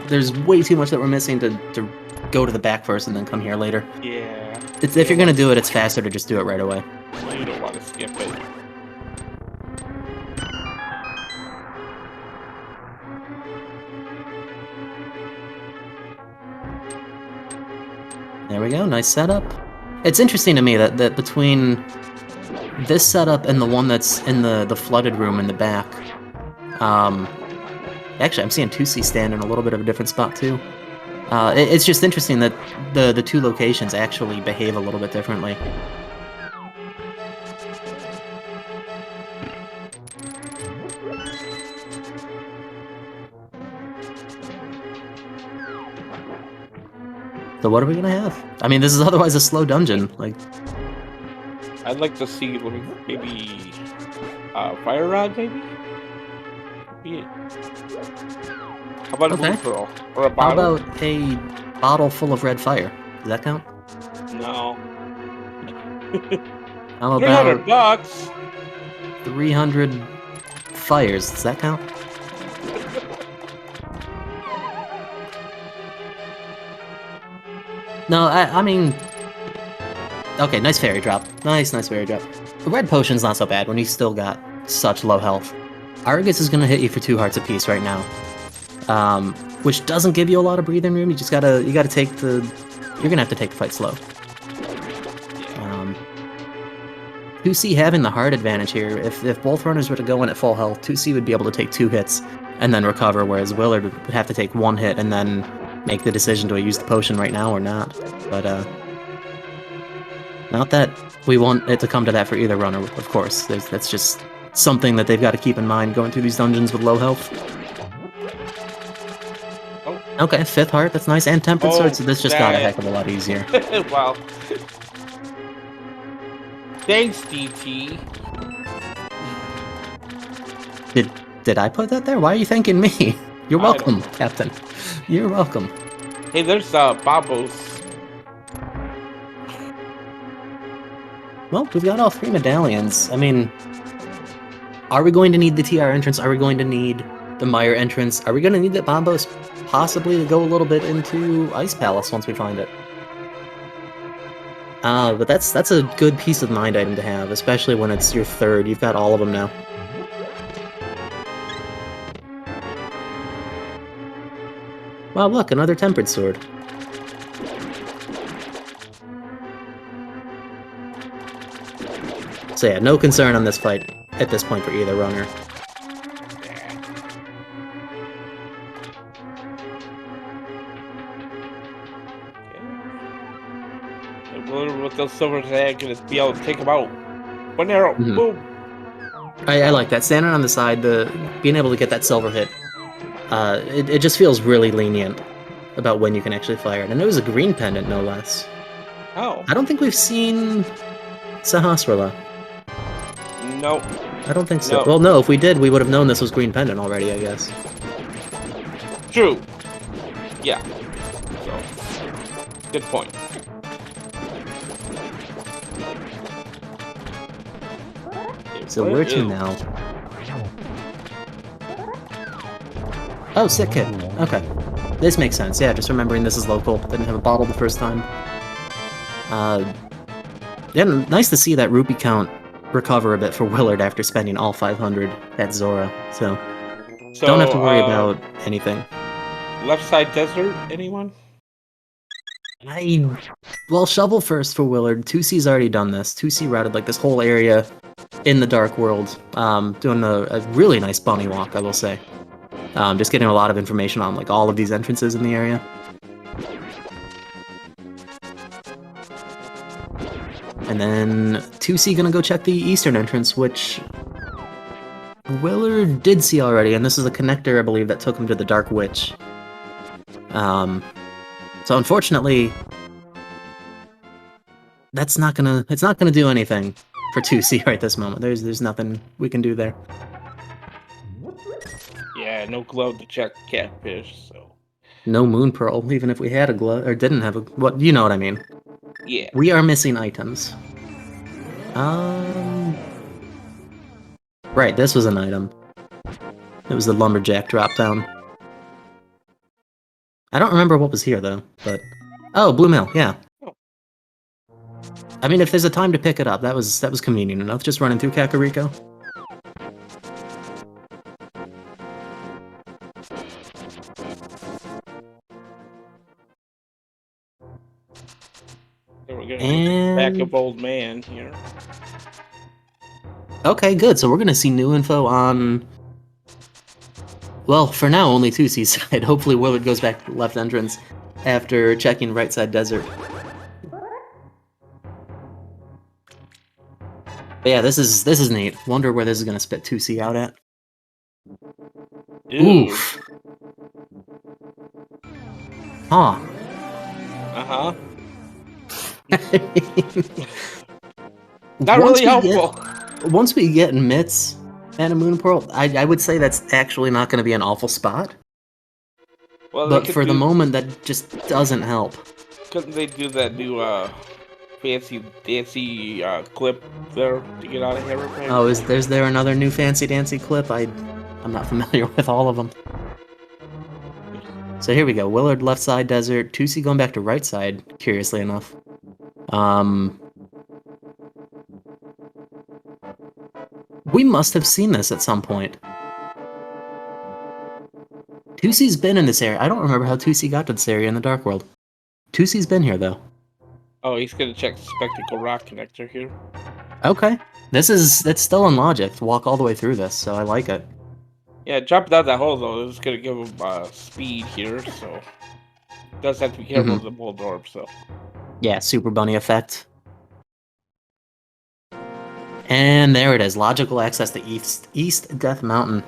A: there's way too much that we're missing to go to the back first and then come here later.
B: Yeah.
A: If you're gonna do it, it's faster to just do it right away.
B: You don't want to skip it.
A: There we go, nice setup. It's interesting to me that between this setup and the one that's in the flooded room in the back, actually I'm seeing 2C stand in a little bit of a different spot too. It's just interesting that the two locations actually behave a little bit differently. So what are we gonna have? I mean, this is otherwise a slow dungeon. Like,
B: I'd like to see maybe fire rod, maybe. How about a blue pearl or a bottle?
A: How about a bottle full of red fire? Does that count?
B: No.
A: How about
B: $300?
A: 300 fires? Does that count? No, I mean... Okay, nice fairy drop. Nice fairy drop. The red potion's not so bad when he's still got such low health. Argus is gonna hit you for 2 hearts apiece right now. Which doesn't give you a lot of breathing room, you gotta take the... You're gonna have to take the fight slow. 2C having the hard advantage here. If both runners were to go in at full health, 2C would be able to take 2 hits and then recover, whereas Willard would have to take 1 hit and then make the decision, do I use the potion right now or not? But, not that we want it to come to that for either runner, of course. That's just something that they've got to keep in mind going through these dungeons with low health.
B: Oh.
A: Okay, 5th heart, that's nice, and tempered sword, so this just got a heck of a lot easier.
B: Wow. Thanks, DT.
A: Did I put that there? Why are you thanking me? You're welcome, Captain. You're welcome.
B: Hey, there's Babos.
A: Well, we've got all 3 medallions. I mean, are we going to need the TR entrance? Are we going to need the Meyer entrance? Are we going to need the Bombos possibly to go a little bit into Ice Palace once we find it? But that's a good peace of mind item to have, especially when it's your 3rd. You've got all of them now. Wow, look, another tempered sword. So yeah, no concern on this fight at this point for either runner.
B: With those silver tag, gonna be able to take him out. 1 arrow, boom.
A: I like that. Standing on the side, being able to get that silver hit, it just feels really lenient about when you can actually fire it. And it was a green pendant, no less.
B: Oh.
A: I don't think we've seen Sahasrara.
B: Nope.
A: I don't think so.
B: Nope.
A: Well, no, if we did, we would have known this was green pendant already, I guess.
B: True. Yeah. So, good point.
A: So where to now? Oh, sick kit. Okay. This makes sense. Yeah, just remembering this is local. Didn't have a bottle the first time. Yeah, nice to see that rupee count recover a bit for Willard after spending all 500 at Zora. So don't have to worry about anything.
B: Left side desert, anyone?
A: Well, shovel first for Willard. 2C's already done this. 2C routed like this whole area in the Dark World, doing a really nice bunny walk, I will say. Just getting a lot of information on like all of these entrances in the area. And then 2C gonna go check the eastern entrance, which Willard did see already, and this is a connector, I believe, that took him to the Dark Witch. So unfortunately, it's not gonna do anything for 2C right this moment. There's nothing we can do there.
B: Yeah, no glove to check catfish, so.
A: No moon pearl, even if we had a glove, or didn't have a, what, you know what I mean.
B: Yeah.
A: We are missing items. Right, this was an item. It was the lumberjack drop down. I don't remember what was here though, but oh, Blue Mill, yeah. I mean, if there's a time to pick it up, that was convenient enough. Just running through Kakariko.
B: We're gonna get back of old man here.
A: Okay, good. So we're gonna see new info on. Well, for now, only 2C's side. Hopefully, Willard goes back to the left entrance after checking right side desert. But yeah, this is neat. Wonder where this is gonna spit 2C out at. Oof. Huh.
B: Uh-huh. Not really helpful.
A: Once we get Mitts and a Moon Pearl, I would say that's actually not going to be an awful spot. Well, but for the moment, that just doesn't help.
B: Couldn't they do that new fancy dancy clip there to get out of here?
A: Oh, is there another new fancy dancy clip? I'm not familiar with all of them. So here we go. Willard left side desert. 2C going back to right side, curiously enough. We must have seen this at some point. 2C's been in this area. I don't remember how 2C got to this area in the Dark World. 2C's been here, though.
B: Oh, he's gonna check the Spectacle Rock connector here.
A: Okay. That's still in logic to walk all the way through this, so I like it.
B: Yeah, jumping out that hole, though, is gonna give him speed here, so... Does have to be careful of the Bulldorb, so...
A: Yeah, Super Bunny effect. And there it is. Logical access to East Death Mountain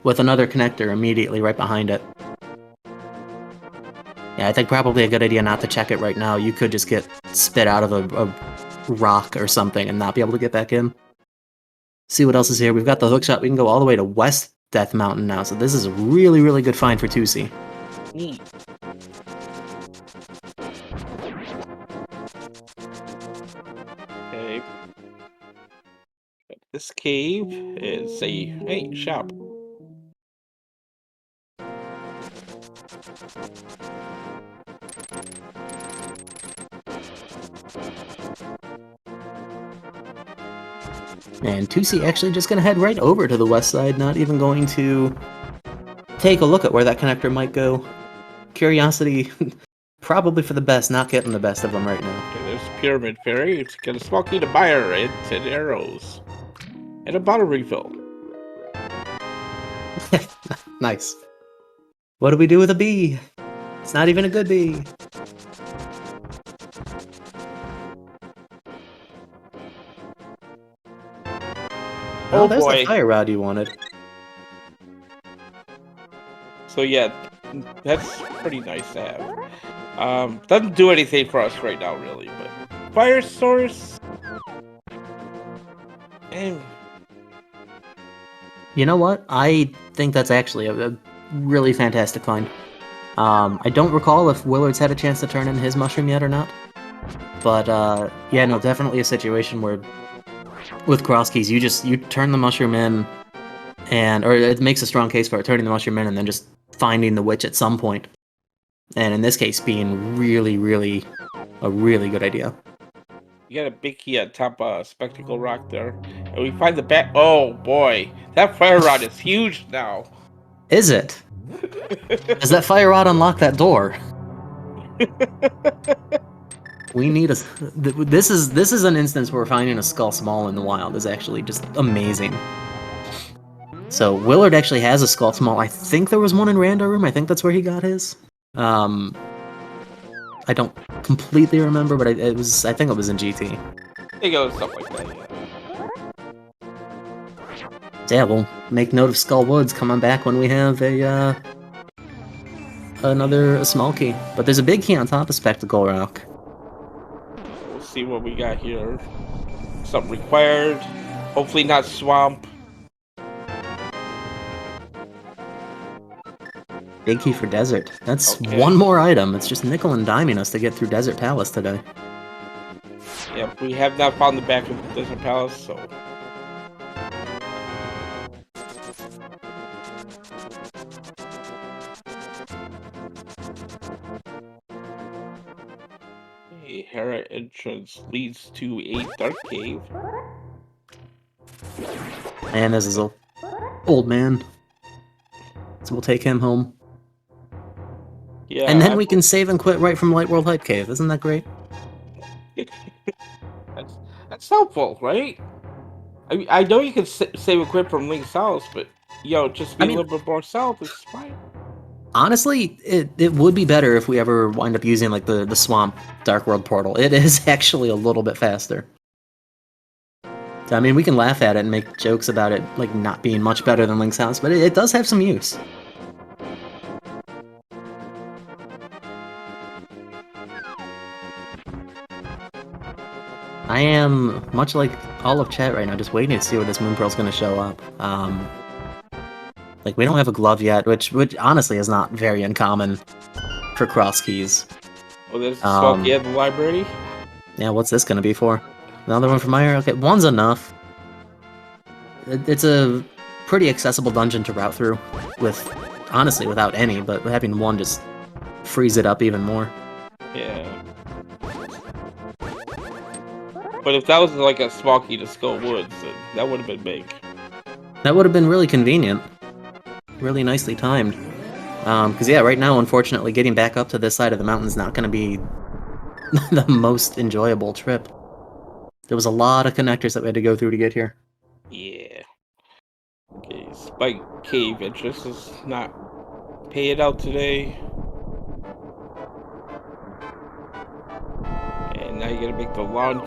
A: with another connector immediately right behind it. Yeah, I think probably a good idea not to check it right now. You could just get spit out of a rock or something and not be able to get back in. See what else is here. We've got the hookshot. We can go all the way to West Death Mountain now, so this is a really, really good find for 2C.
B: Neat. Okay. This cave is a shop.
A: And 2C actually just gonna head right over to the west side, not even going to take a look at where that connector might go. Curiosity, probably for the best, not getting the best of them right now.
B: Okay, there's Pyramid Fairy. It's got a small key to buy her and 10 arrows. And a bottle refill.
A: Nice. What do we do with a bee? It's not even a good bee. Oh, there's the fire rod you wanted.
B: So yeah, that's pretty nice to have. Doesn't do anything for us right now, really, but fire source. And
A: you know what? I think that's actually a really fantastic find. I don't recall if Willard's had a chance to turn in his mushroom yet or not. But yeah, no, definitely a situation where with cross keys, you turn the mushroom in, or it makes a strong case for it, turning the mushroom in and then just finding the witch at some point. And in this case, being really, really a really good idea.
B: You got a big key at top Spectacle Rock there. And we find the back. Oh boy, that fire rod is huge now.
A: Is it? Does that fire rod unlock that door? We need a. This is an instance where finding a skull small in the wild is actually just amazing. So Willard actually has a skull small. I think there was one in Rando Room. I think that's where he got his. I don't completely remember, but I think it was in GT.
B: It goes stuff like that.
A: Yeah, we'll make note of Skull Woods coming back when we have a small key. But there's a big key on top of Spectacle Rock.
B: We'll see what we got here. Something required. Hopefully not swamp.
A: Big key for desert. That's okay. One more item. It's just nickel and diming us to get through Desert Palace today.
B: Yep, we have not found the back of the Desert Palace, so... A Hera entrance leads to a dark cave.
A: And this is a old man. So we'll take him home.
B: Yeah,
A: And then we can save and quit right from Light World Hype Cave. Isn't that great?
B: that's helpful, right? I know you can save and quit from Link's house, but just be a little bit more south. It's fine.
A: Honestly, it would be better if we ever wind up using like the Swamp Dark World portal. It is actually a little bit faster. I mean, we can laugh at it and make jokes about it like not being much better than Link's house, but it does have some use. I am, much like all of chat right now, just waiting to see where this Moon Pearl's going to show up. Like, we don't have a glove yet, which honestly is not very uncommon for cross keys.
B: Oh, there's Smoky at the library?
A: Yeah, what's this going to be for? Another one from Meyer? Okay, one's enough. It's a pretty accessible dungeon to route through, honestly, without any, but having one just frees it up even more.
B: Yeah. But if that was like a small key to Skull Woods, then that would have been big.
A: That would have been really convenient. Really nicely timed. Because yeah, right now, unfortunately, getting back up to this side of the mountain is not going to be the most enjoyable trip. There was a lot of connectors that we had to go through to get here.
B: Yeah. Okay, Spike Cave interest is not paying out today. And now you gotta make the Long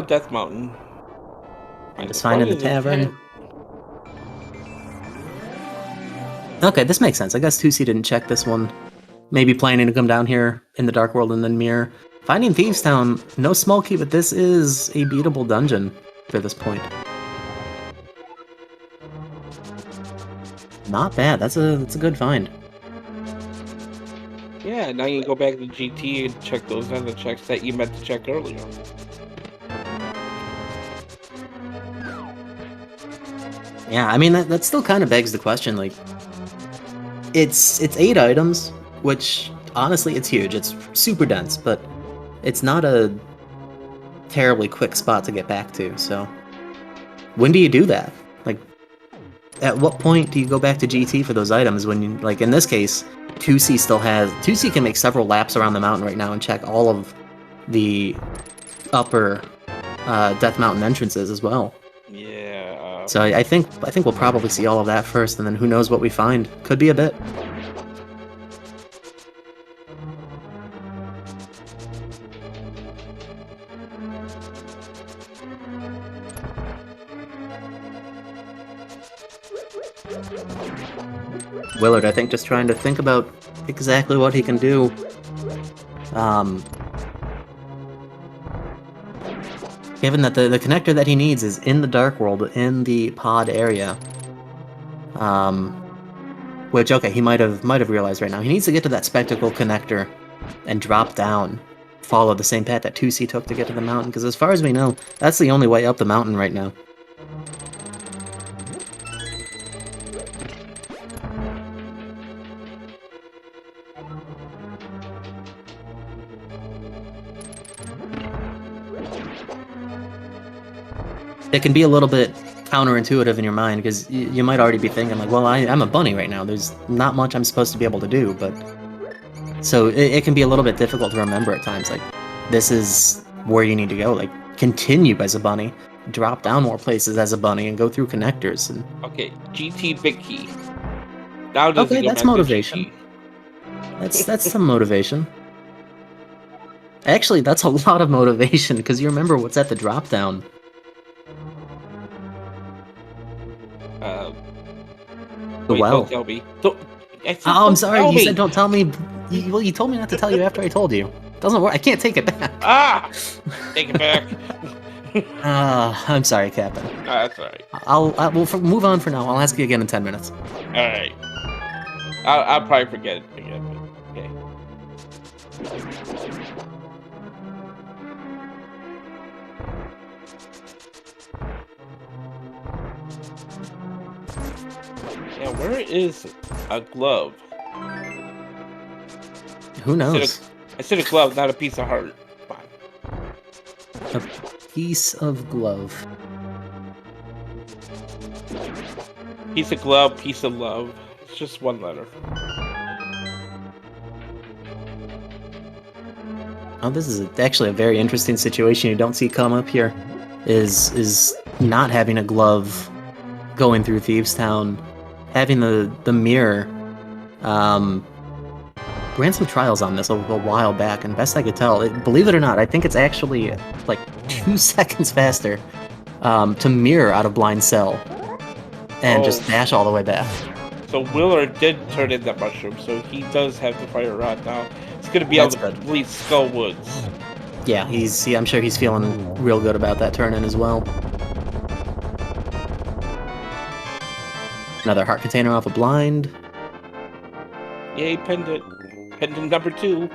B: Death Mountain.
A: And just finding the tavern. Okay, this makes sense. I guess 2C didn't check this one. Maybe planning to come down here in the Dark World and then mirror. Finding Thieves Town, no small key, but this is a beatable dungeon for this point. Not bad. That's a good find.
B: Yeah, now you can go back to GT and check those other checks that you meant to check earlier.
A: Yeah, I mean that still kind of begs the question. Like, it's 8 items, which honestly it's huge. It's super dense, but it's not a terribly quick spot to get back to. So, when do you do that? Like, at what point do you go back to GT for those items? When you, like in this case, 2C can make several laps around the mountain right now and check all of the upper Death Mountain entrances as well.
B: Yeah.
A: So I think we'll probably see all of that first, and then who knows what we find. Could be a bit. Willard, I think, just trying to think about exactly what he can do. Given that the connector that he needs is in the Dark World, in the pod area. Which, okay, he might have realized right now. He needs to get to that Spectacle connector and drop down. Follow the same path that 2C took to get to the mountain, because as far as we know, that's the only way up the mountain right now. It can be a little bit counterintuitive in your mind, because you might already be thinking, like, well, I'm a bunny right now. There's not much I'm supposed to be able to do, but... So it can be a little bit difficult to remember at times, like, this is where you need to go. Like, continue as a bunny, drop down more places as a bunny, and go through connectors. And...
B: Okay, GT Big Key. Now does
A: okay, that's motivation. That's some motivation. Actually, that's a lot of motivation, because you remember what's at the drop down.
B: Wait,
A: well.
B: don't tell me.
A: I'm sorry, you said don't tell me. Well, you told me not to tell you after I told you. Doesn't work. I can't take it back.
B: Ah! Take it back.
A: I'm sorry, Captain.
B: That's alright.
A: We'll move on for now. I'll ask you again in 10 minutes.
B: Alright. I'll probably forget it again, but okay. Yeah, where is a glove?
A: Who knows?
B: I said a glove, not a piece of heart. Fine.
A: A piece of glove.
B: Piece of glove, piece of love. It's just one letter.
A: Oh, this is actually a very interesting situation you don't see come up here. Is not having a glove going through Thieves Town, having the mirror. We ran some trials on this a while back, and best I could tell, believe it or not, I think it's actually like 2 seconds faster to mirror out of blind cell and just dash all the way back.
B: So Willard did turn in that mushroom, so he does have the fire rod now. He's gonna be
A: That's
B: able to
A: good.
B: complete Skull Woods.
A: Yeah, I'm sure he's feeling real good about that turn in as well. Another heart container off a blind.
B: Yay, pendant. Pendant number 2.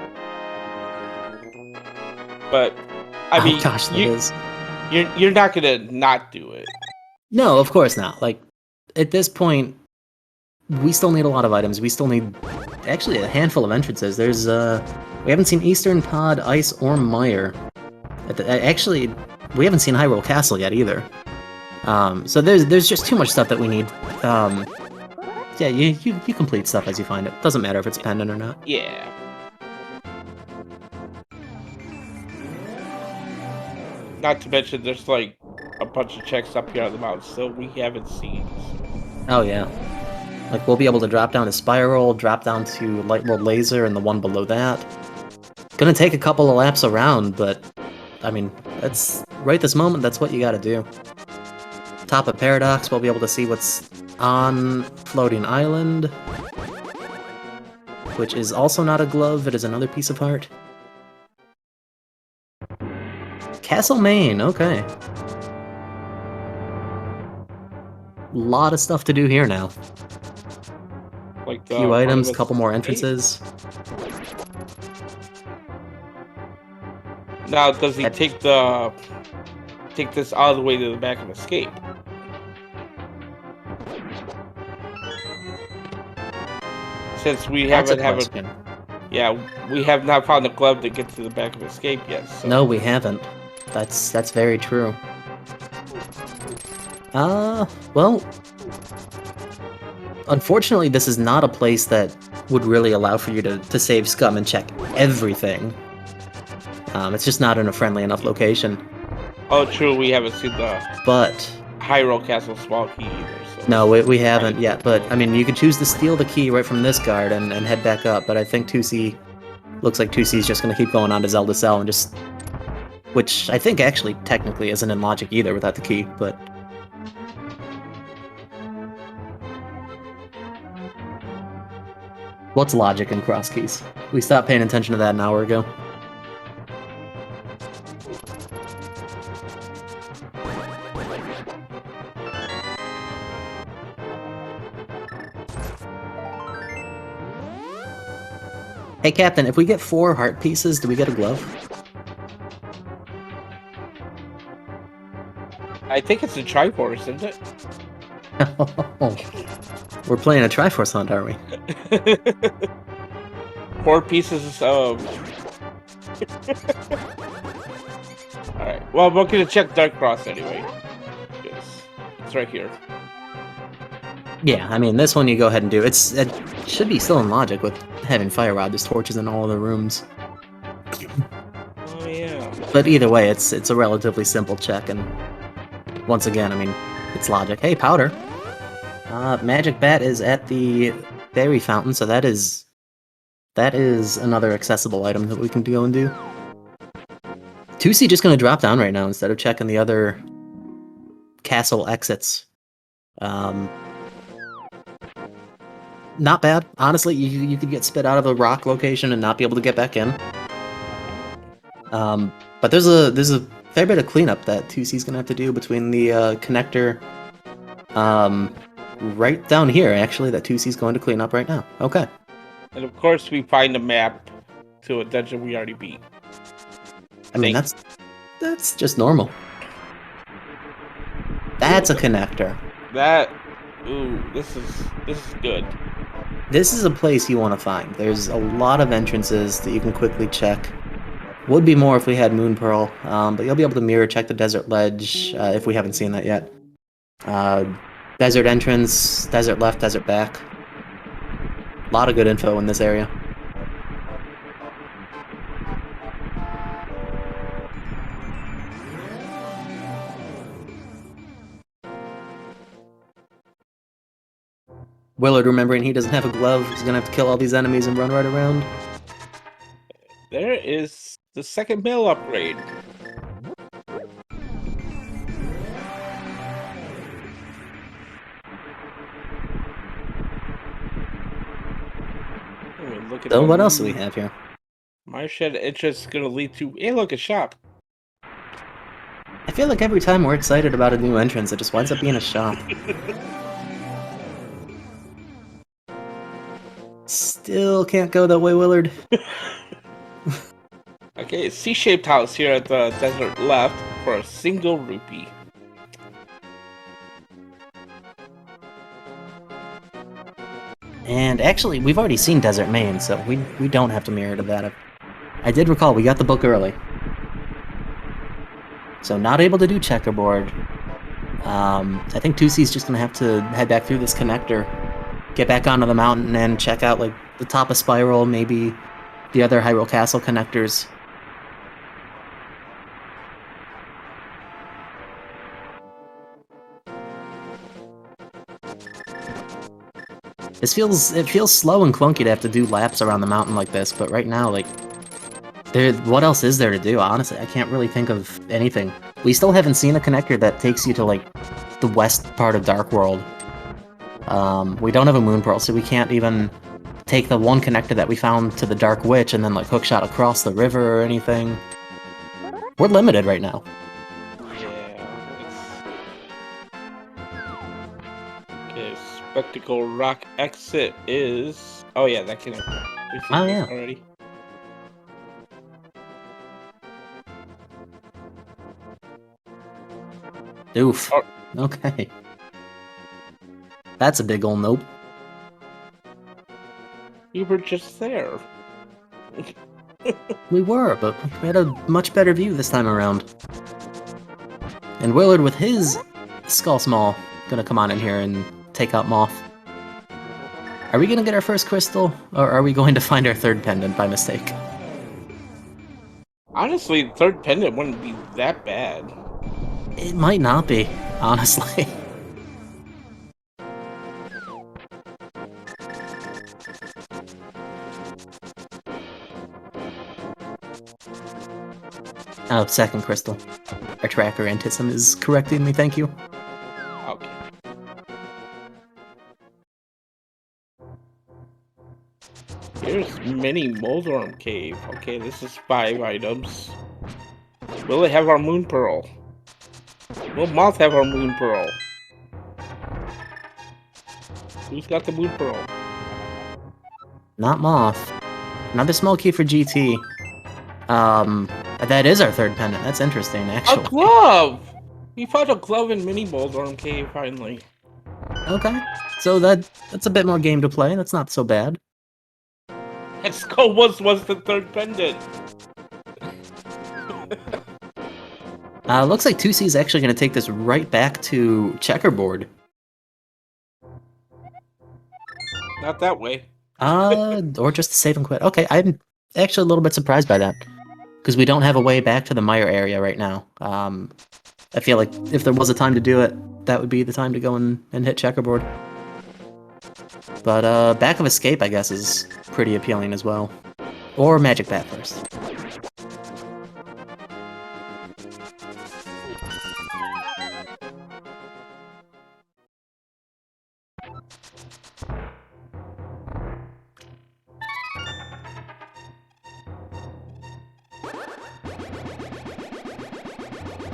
B: But I mean,
A: Gosh, that is.
B: You're not gonna not do it.
A: No, of course not. Like, at this point, we still need a lot of items. We still need, actually, a handful of entrances. There's, we haven't seen Eastern Pod, Ice, or Mire. Actually, we haven't seen Hyrule Castle yet, either. So there's just too much stuff that we need. Yeah, you complete stuff as you find it. Doesn't matter if it's pendant or not.
B: Yeah. Not to mention, there's like a bunch of checks up here on the mountain still we haven't seen.
A: Oh yeah. Like, we'll be able to drop down to Spiral, drop down to Light World Laser, and the one below that. Gonna take a couple of laps around, but, I mean, that's, right this moment, that's what you gotta do. Top of Paradox, we'll be able to see what's on Floating Island, which is also not a glove, it is another piece of heart. Castle Main, okay. Lot of stuff to do here now.
B: Like
A: Few items, couple more entrances.
B: Now, does he take this all the way to the back of Escape? Since we haven't, yeah, we have not found a glove to get to the back of Escape yet. So.
A: No, we haven't. That's very true. Well, unfortunately, this is not a place that would really allow for you to save scum and check everything. It's just not in a friendly enough location.
B: Oh, true, we haven't seen the Hyrule Castle small key either. So.
A: No, we haven't yet, but, I mean, you could choose to steal the key right from this guard and head back up, but I think 2C, looks like 2C is just going to keep going on to Zelda Cell and just, which I think actually technically isn't in logic either without the key, but... What's logic in cross keys? We stopped paying attention to that an hour ago. Hey, Captain, if we get 4 heart pieces, do we get a glove?
B: I think it's a Triforce, isn't it?
A: We're playing a Triforce hunt, are we?
B: 4 pieces of... Alright, well, we're gonna check Dark Cross anyway. It's right here.
A: Yeah, I mean, this one you go ahead and do. It should be still in logic with having Fire Rod. There's torches in all of the rooms.
B: Oh, yeah.
A: But either way, it's a relatively simple check, and once again, I mean, it's logic. Hey, Powder! Magic Bat is at the Berry Fountain, so that is another accessible item that we can go and do. 2C just gonna drop down right now instead of checking the other castle exits. Not bad. Honestly, you could get spit out of a rock location and not be able to get back in. But there's a fair bit of cleanup that 2C's gonna have to do between the connector right down here, actually, that 2C's going to clean up right now. Okay.
B: And of course, we find a map to a dungeon we already beat.
A: I mean, that's just normal. That's a connector.
B: Ooh, this is good.
A: This is a place you want to find. There's a lot of entrances that you can quickly check. Would be more if we had Moon Pearl, but you'll be able to mirror check the desert ledge if we haven't seen that yet. Desert entrance, desert left, desert back. A lot of good info in this area. Willard, remembering he doesn't have a glove, he's gonna have to kill all these enemies and run right around.
B: There is the second mill upgrade. Look at
A: So what else do we have here?
B: My shed interest is gonna lead to, hey, look, a shop.
A: I feel like every time we're excited about a new entrance, it just winds up being a shop. Still can't go that way, Willard.
B: Okay, C-shaped house here at the desert left for a single rupee.
A: And actually, we've already seen Desert Main, so we don't have to mirror to that. I did recall we got the book early. So not able to do checkerboard. I think 2C's just gonna have to head back through this connector, get back onto the mountain, and check out like the top of Spiral, maybe the other Hyrule Castle connectors. It feels slow and clunky to have to do laps around the mountain like this, but right now, like, what else is there to do? Honestly, I can't really think of anything. We still haven't seen a connector that takes you to, like, the west part of Dark World. We don't have a Moon Pearl, so we can't even take the one connector that we found to the Dark Witch and then, like, hookshot across the river or anything. We're limited right now.
B: Okay, Spectacle Rock exit is... Oh yeah, that can...
A: Oh yeah.
B: Already.
A: Oof.
B: Oh.
A: Okay. That's a big ol' nope.
B: You were just there.
A: We were, but we had a much better view this time around. And Willard, with his Skull Small, gonna come on in here and take out Moth. Are we gonna get our first crystal, or are we going to find our third pendant by mistake?
B: Honestly, third pendant wouldn't be that bad.
A: It might not be, honestly. Oh, second crystal. Our tracker Antism is correcting me, thank you.
B: Okay. Here's Mini Moldorm Cave. Okay, this is 5 items. Will it have our Moon Pearl? Will Moth have our Moon Pearl? Who's got the Moon Pearl?
A: Not Moth. Another small key for GT. That is our third pendant. That's interesting, actually.
B: A glove! We found a glove in Mini Moldorm Cave, finally.
A: Okay. So that's a bit more game to play. That's not so bad.
B: And Skull was the third pendant.
A: Looks like 2C is actually going to take this right back to checkerboard.
B: Not that way.
A: Or just save and quit. Okay, I'm actually a little bit surprised by that. Because we don't have a way back to the Mire area right now. I feel like if there was a time to do it, that would be the time to go and hit checkerboard. But Back of Escape, I guess, is pretty appealing as well. Or Magic Bat first.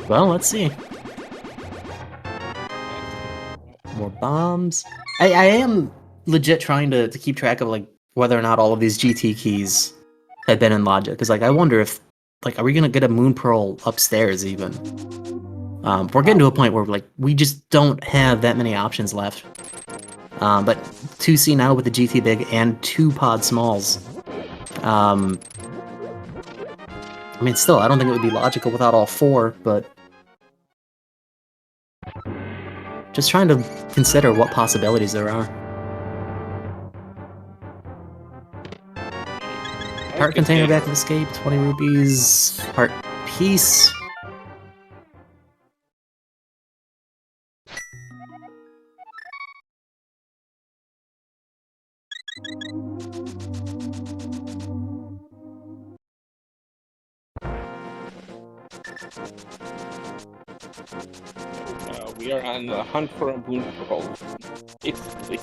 A: Well, let's see. More bombs. I am legit trying to keep track of like whether or not all of these GT keys have been in Logic, because like I wonder if like are we gonna get a Moon Pearl upstairs even? We're getting to a point where like we just don't have that many options left. But 2C now with the GT Big and 2 Pod Smalls. I mean, still, I don't think it would be logical without all 4, but... just trying to consider what possibilities there are. Heart container back of escape, 20 rupees. Heart piece.
B: We are on the hunt for a boon pearl, basically.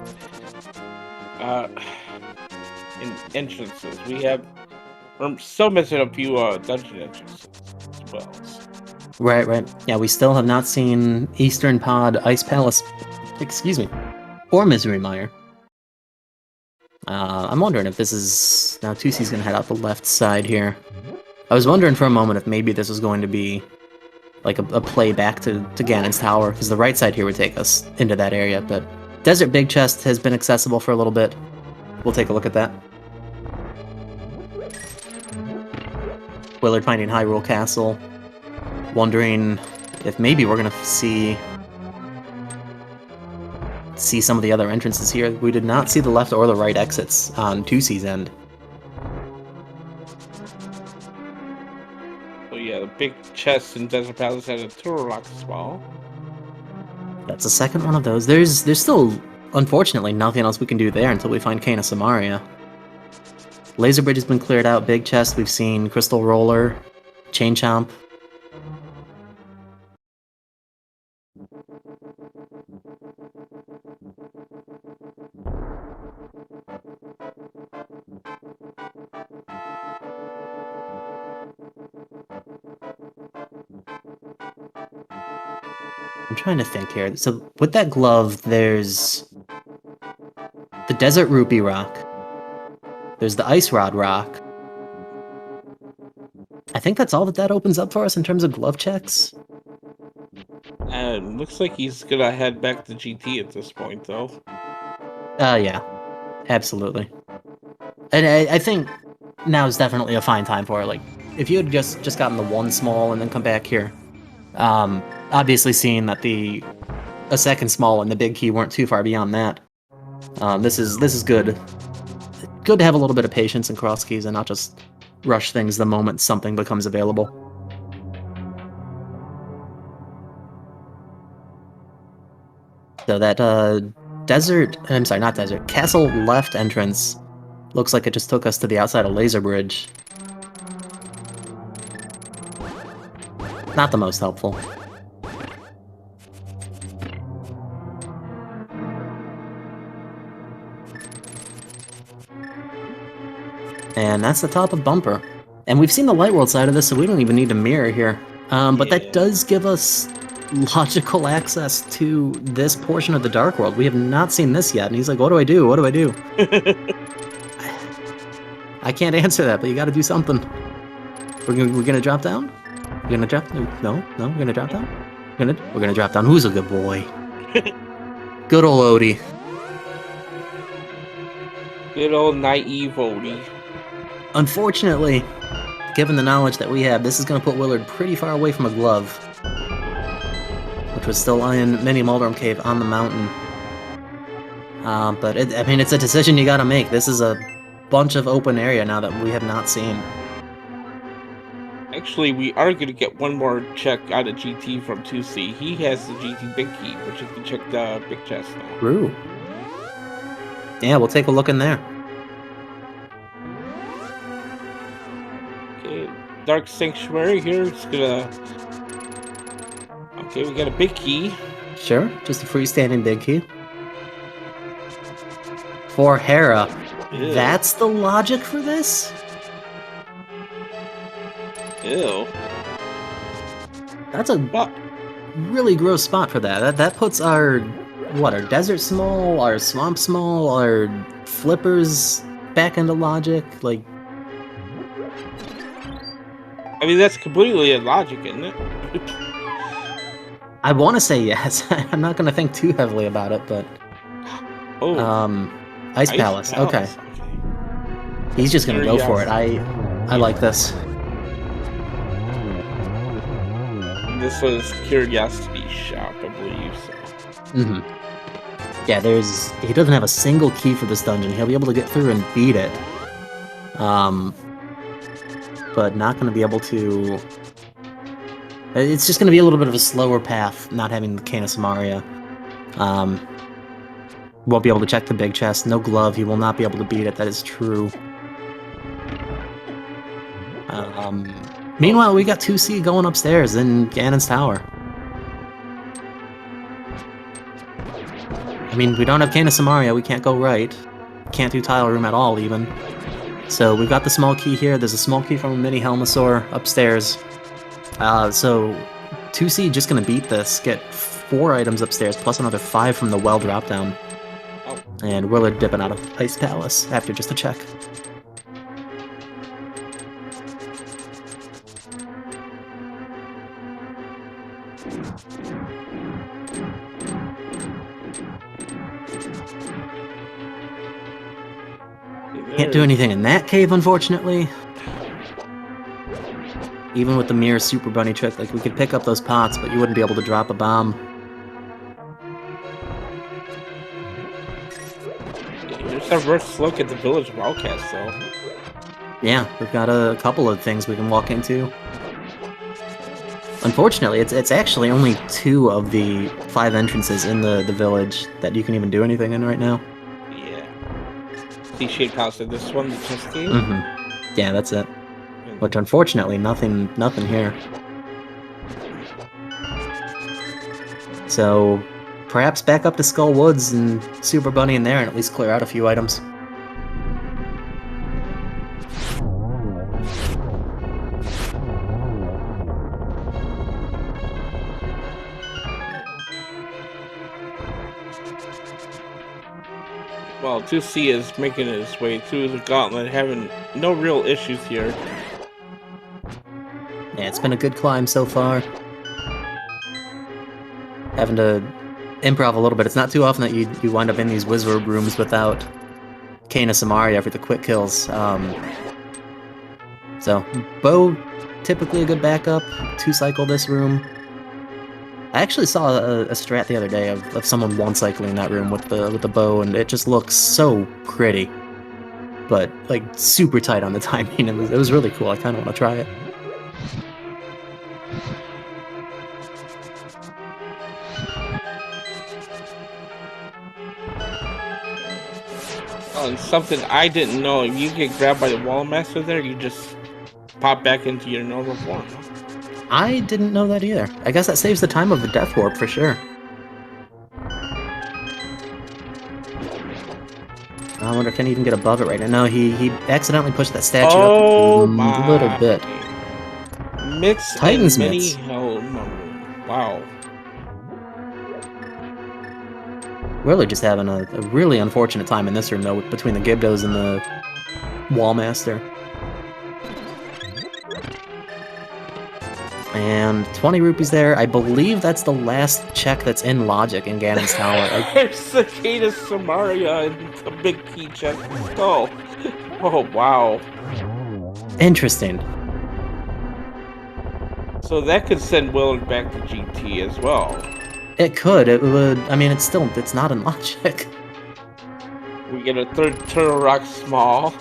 B: In entrances, we're still missing a few dungeon entrances as well.
A: Right. Yeah, we still have not seen Eastern Pod, Ice Palace, excuse me, or Misery Mire. I'm wondering if this is... now 2C's gonna head out the left side here. I was wondering for a moment if maybe this was going to be like a play back to Ganon's Tower, because the right side here would take us into that area, but Desert Big Chest has been accessible for a little bit. We'll take a look at that. Willard finding Hyrule Castle. Wondering if maybe we're gonna see some of the other entrances here. We did not see the left or the right exits on 2C's end.
B: So yeah, the big chest in Desert Palace and a Turok Small.
A: That's the second one of those. There's still, unfortunately, nothing else we can do there until we find Cane of Samaria. Laser Bridge has been cleared out. Big chest, we've seen Crystal Roller, Chain Chomp. I'm trying to think here. So with that glove, there's the Desert Rupee Rock. There's the Ice Rod Rock. I think that's all that opens up for us in terms of glove checks.
B: Looks like he's gonna head back to GT at this point, though.
A: Yeah. Absolutely. And I think now is definitely a fine time for it. Like, if you had just gotten the one small and then come back here, obviously seeing that a second small and the big key weren't too far beyond that, this is good. Good to have a little bit of patience and cross keys and not just rush things the moment something becomes available. So that Castle left entrance looks like it just took us to the outside of Laser Bridge. Not the most helpful. And that's the top of Bumper. And we've seen the Light World side of this, so we don't even need a mirror here. But that does give us logical access to this portion of the Dark World. We have not seen this yet, and he's like, what do I do? What do I do? I can't answer that, but you gotta do something. We're gonna drop down? We're gonna drop... No, we're gonna drop down? We're gonna drop down. Who's a good boy? Good old Odie.
B: Good old naive Odie.
A: Unfortunately, given the knowledge that we have, this is going to put Willard pretty far away from a glove, which was still in Mini Mulderm Cave on the mountain. But I mean, it's a decision you got to make. This is a bunch of open area now that we have not seen.
B: Actually, we are going to get one more check out of GT from 2C. He has the GT Big Key, but you can check the big chest now.
A: True. Yeah, we'll take a look in there.
B: Dark Sanctuary here. It's gonna... Okay, we got a big key.
A: Sure, just a freestanding big key. For Hera. Ew. That's the logic for this?
B: Ew.
A: That's a really gross spot for that. That puts our Desert Small, our Swamp Small, our Flippers back into logic, like...
B: I mean, that's completely illogic, isn't it?
A: I want to say yes. I'm not going to think too heavily about it, but...
B: Oh,
A: Ice Palace. Okay. He's just gonna go for it. I like this.
B: This was Curiosity Shop, I believe. So.
A: Yeah, he doesn't have a single key for this dungeon. He'll be able to get through and beat it. But not gonna be able to. It's just gonna be a little bit of a slower path, not having the Cane of Samaria. Won't be able to check the big chest. No glove. He will not be able to beat it. That is true. Meanwhile, we got 2C going upstairs in Ganon's tower. I mean, we don't have Cane of Samaria. We can't go right. Can't do tile room at all, even. So we've got the small key here. There's a small key from a mini Helmasaur upstairs. So 2C just gonna beat this. Get 4 items upstairs, plus another 5 from the well drop down. And Willard dipping out of Ice Palace after just a check. Can't do anything in that cave, unfortunately. Even with the mirror super bunny trick, like, we could pick up those pots, but you wouldn't be able to drop a bomb.
B: Here's our first look at the village of Outcasts, though.
A: Yeah, we've got a couple of things we can walk into. Unfortunately, it's actually only 2 of the 5 entrances in the village that you can even do anything in right now.
B: Yeah. C-shaped house in this one, the chest cave?
A: Yeah, that's it. Which, unfortunately, nothing here. So, perhaps back up to Skull Woods and Super Bunny in there and at least clear out a few items.
B: Well, 2C is making his way through the gauntlet, having no real issues here.
A: Yeah, it's been a good climb so far. Having to improv a little bit. It's not too often that you wind up in these wizard rooms without Cane of Samaria for the quick kills. So, bow, typically a good backup. 2-cycle this room. I actually saw a strat the other day of someone 1-cycling that room with the bow, and it just looks so pretty. But, like, super tight on the timing. It was really cool. I kind of want to try it.
B: Oh, and something I didn't know, if you get grabbed by the wall master there, you just pop back into your normal form.
A: I didn't know that either. I guess that saves the time of the death warp for sure. I wonder, can he even get above it right now? No, he accidentally pushed that statue up a little bit.
B: Mitts
A: Titan's
B: and mini
A: mitts.
B: Wow.
A: Really just having a really unfortunate time in this room, though, between the Gibdos and the Wallmaster. And 20 rupees there. I believe that's the last check that's in Logic in Ganon's Tower.
B: There's the Cane of Samaria and the big key chest. Oh, wow.
A: Interesting.
B: So that could send Willard back to GT as well.
A: It could. It would. I mean, it's not in Logic.
B: We get a third Turtle Rock small.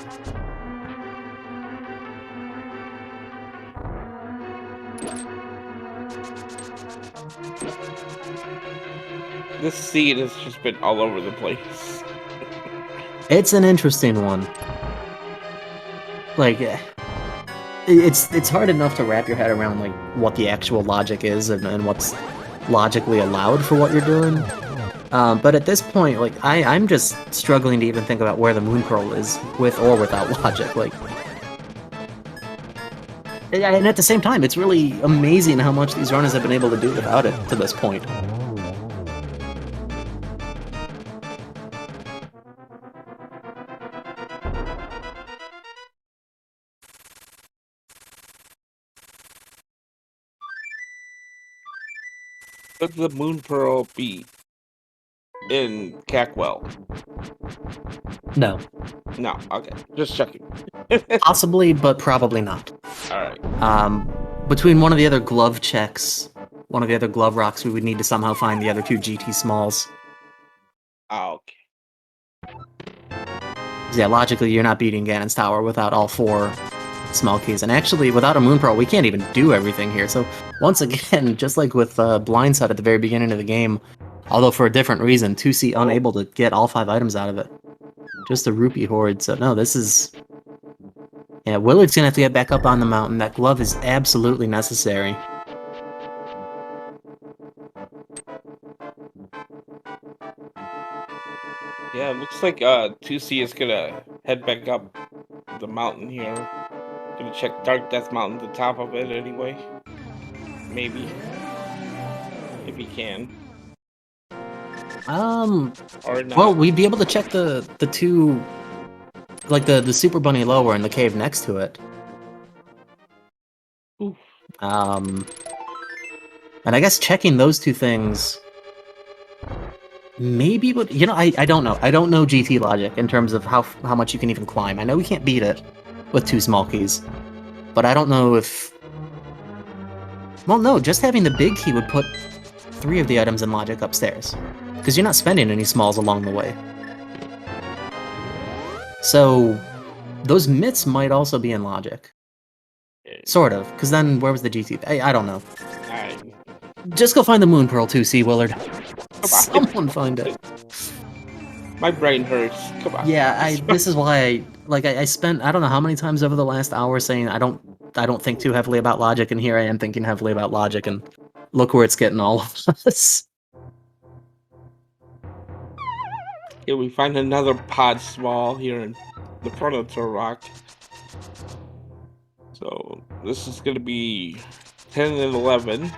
B: This scene has just been all over the place.
A: It's an interesting one. Like, it's hard enough to wrap your head around, like, what the actual logic is and what's logically allowed for what you're doing. But at this point, like, I'm just struggling to even think about where the Moon Pearl is, with or without logic. Like, and at the same time, it's really amazing how much these runners have been able to do without it to this point.
B: Could the Moon Pearl be in Cackwell?
A: No.
B: No. Okay. Just checking.
A: Possibly, but probably not.
B: All right.
A: Between one of the other glove checks, one of the other glove rocks, we would need to somehow find the other two GT smalls.
B: Okay.
A: Yeah, logically, you're not beating Ganon's Tower without all 4 small keys. And actually, without a Moon Pearl, we can't even do everything here. So, once again, just like with Blindside at the very beginning of the game, although for a different reason, 2C unable to get all 5 items out of it. Just a rupee horde. So, no, this is... Yeah, Willard's gonna have to get back up on the mountain. That glove is absolutely necessary.
B: Yeah, it looks like 2C is gonna head back up the mountain here. Gonna check Dark Death Mountain, the top of it anyway. Maybe. If he can. Or not.
A: Well, we'd be able to check the 2... Like the Super Bunny lower and the cave next to it.
B: Oof.
A: And I guess checking those 2 things... Maybe, but you know, I don't know. I don't know GT logic in terms of how much you can even climb. I know we can't beat it with 2 small keys, but I don't know if... Well, no, just having the big key would put 3 of the items in logic upstairs, because you're not spending any smalls along the way. So, those mitts might also be in logic. Sort of, because then where was the GT? I don't know. Just go find the Moon Pearl 2C, Willard. Someone find it.
B: My brain hurts. Come on.
A: Yeah, this is why I spent I don't know how many times over the last hour saying I don't think too heavily about logic, and here I am thinking heavily about logic, and look where it's getting all of us.
B: Yeah, we find another pod small here in the front of Turok. So this is gonna be 10 and 11.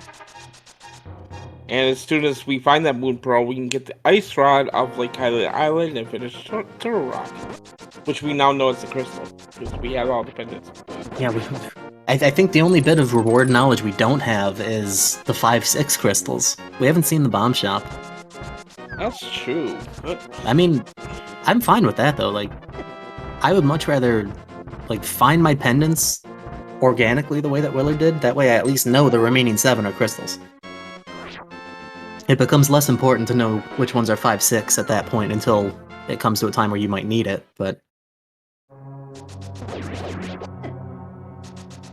B: And as soon as we find that Moon Pearl, we can get the Ice Rod of Lake Hylian Island and finish Turok, which we now know it's a crystal, because we have all the pendants.
A: Yeah, I think the only bit of reward knowledge we don't have is the 5-6 crystals. We haven't seen the bomb shop.
B: That's true.
A: I mean, I'm fine with that, though. Like, I would much rather, like, find my pendants organically the way that Willard did. That way I at least know the remaining 7 are crystals. It becomes less important to know which ones are 5-6 at that point until it comes to a time where you might need it, but...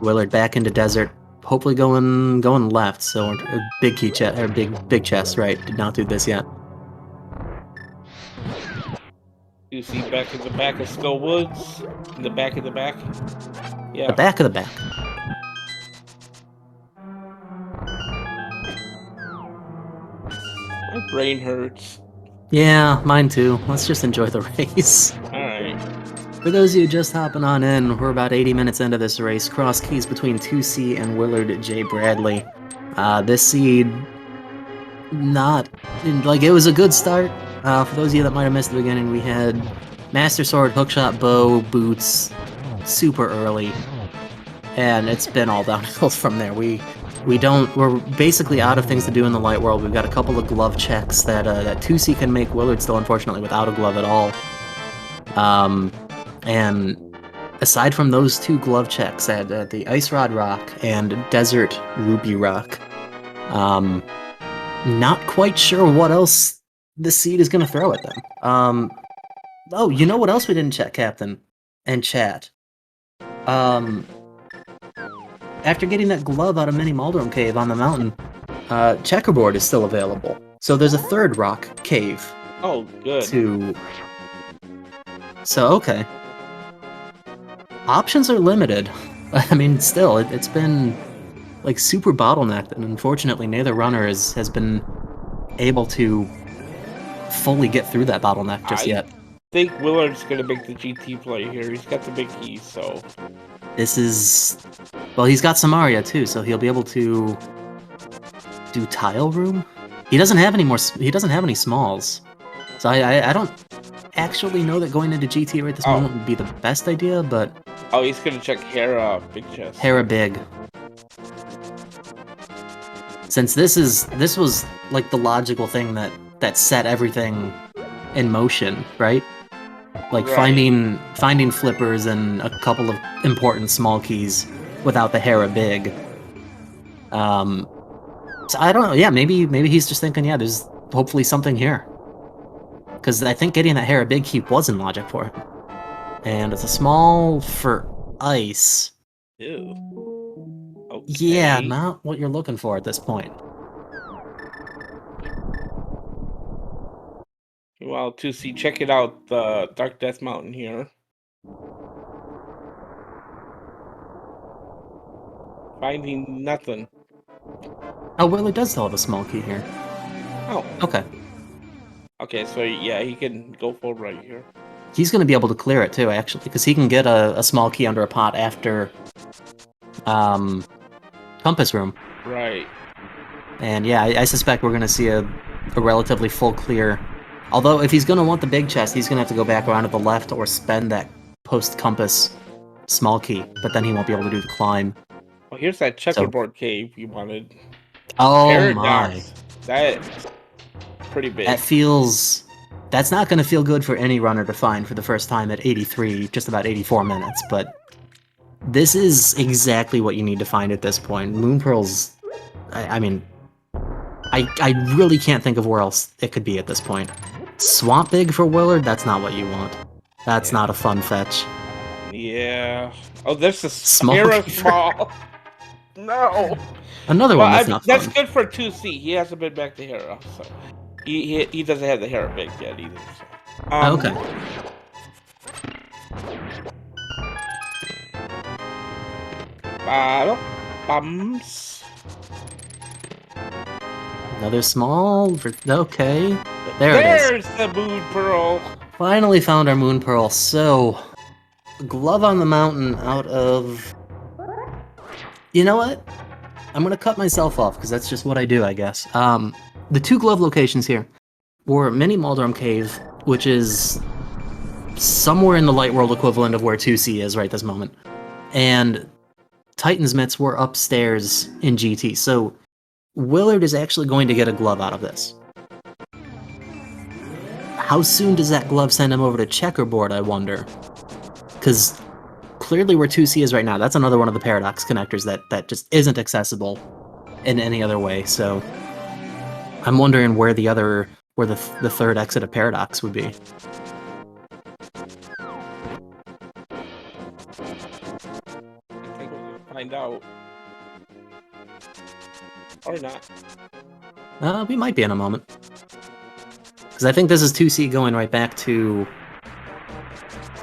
A: Willard back into desert, hopefully going left, so big key chest, or big chest, right, did not do this yet.
B: You see back in the back of Skull Woods? In the back of the back? Yeah.
A: The back of the back.
B: My brain hurts.
A: Yeah, mine too. Let's just enjoy the race.
B: Alright.
A: For those of you just hopping on in, we're about 80 minutes into this race. Cross keys between 2C and Willard J. Bradley. This seed, not... Like, it was a good start. For those of you that might have missed the beginning, we had Master Sword, Hookshot, Bow, Boots, super early. And it's been all downhill from there. We're basically out of things to do in the light world. We've got a couple of glove checks that 2C can make Willard still, unfortunately, without a glove at all. And aside from those 2 glove checks at the Ice Rod Rock and Desert Ruby Rock, not quite sure what else this seed is going to throw at them. Oh, you know what else we didn't check, Captain? And chat. After getting that glove out of Mini Maldorm Cave on the mountain, Checkerboard is still available. So there's a 3rd rock cave.
B: Oh, good.
A: So, okay. Options are limited. I mean, still, it's been, like, super bottlenecked, and unfortunately neither runner has been able to fully get through that bottleneck just yet.
B: I think Willard's gonna make the GT play here. He's got the big keys, so...
A: This is... Well, he's got Samaria, too, so he'll be able to... do Tile Room? He doesn't have any more... He doesn't have any smalls. So I don't actually know that going into GT right this moment would be the best idea, but...
B: Oh, he's gonna check Hera Big Chest.
A: Hera Big. Since this was, like, the logical thing that that set everything in motion, right? Like
B: Right.
A: finding flippers and a couple of important small keys without the Hera big. So I don't know. Yeah, maybe he's just thinking, yeah, there's hopefully something here. Because I think getting that Hera big key was in logic for him. And it's a small for ice.
B: Ew.
A: Yeah,
B: Okay.
A: not what you're looking for at this point.
B: Well, to see, check it out, the Dark Death Mountain here. Finding nothing.
A: Oh, well, it does still have a small key here.
B: Oh,
A: Okay.
B: okay. So yeah, he can go for right here.
A: He's going to be able to clear it too, actually, because he can get a small key under a pot after Compass Room.
B: Right.
A: And yeah, I suspect we're going to see a relatively full clear. Although, if he's going to want the big chest, he's going to have to go back around to the left or spend that post-compass small key, but then he won't be able to do the climb.
B: Oh, here's that
A: So,
B: checkerboard cave you wanted.
A: oh my.
B: Paradox. That's pretty big.
A: That's not going to feel good for any runner to find for the first time at 83, just about 84 minutes, but this is exactly what you need to find at this point. Moon Pearls, I mean, I really can't think of where else it could be at this point. Swamp Big for Willard, that's not what you want. That's
B: Yeah.
A: not a fun fetch.
B: Yeah. Oh, there's a
A: Small
B: Hera
A: Keeper.
B: small. No.
A: Another
B: Well,
A: one
B: I
A: that's
B: mean,
A: not
B: that's
A: fun.
B: good for 2C. He hasn't been back to Hera, so he doesn't have the Hera big yet either. So.
A: Okay.
B: Bums.
A: Another small. Okay. There it is.
B: There's the Moon Pearl.
A: Finally found our Moon Pearl. So, Glove on the Mountain out of... You know what? I'm gonna cut myself off, because that's just what I do, I guess. The two glove locations here were Mini Maldorm Cave, which is somewhere in the Light World equivalent of where 2C is right this moment, and Titan's Mitts were upstairs in GT, so Willard is actually going to get a glove out of this. How soon does that glove send him over to Checkerboard, I wonder? Because clearly where 2C is right now, that's another one of the Paradox connectors that just isn't accessible in any other way, so I'm wondering where the third exit of Paradox would be.
B: I think we'll find out. Or not.
A: We might be in a moment. Because I think this is 2C going right back to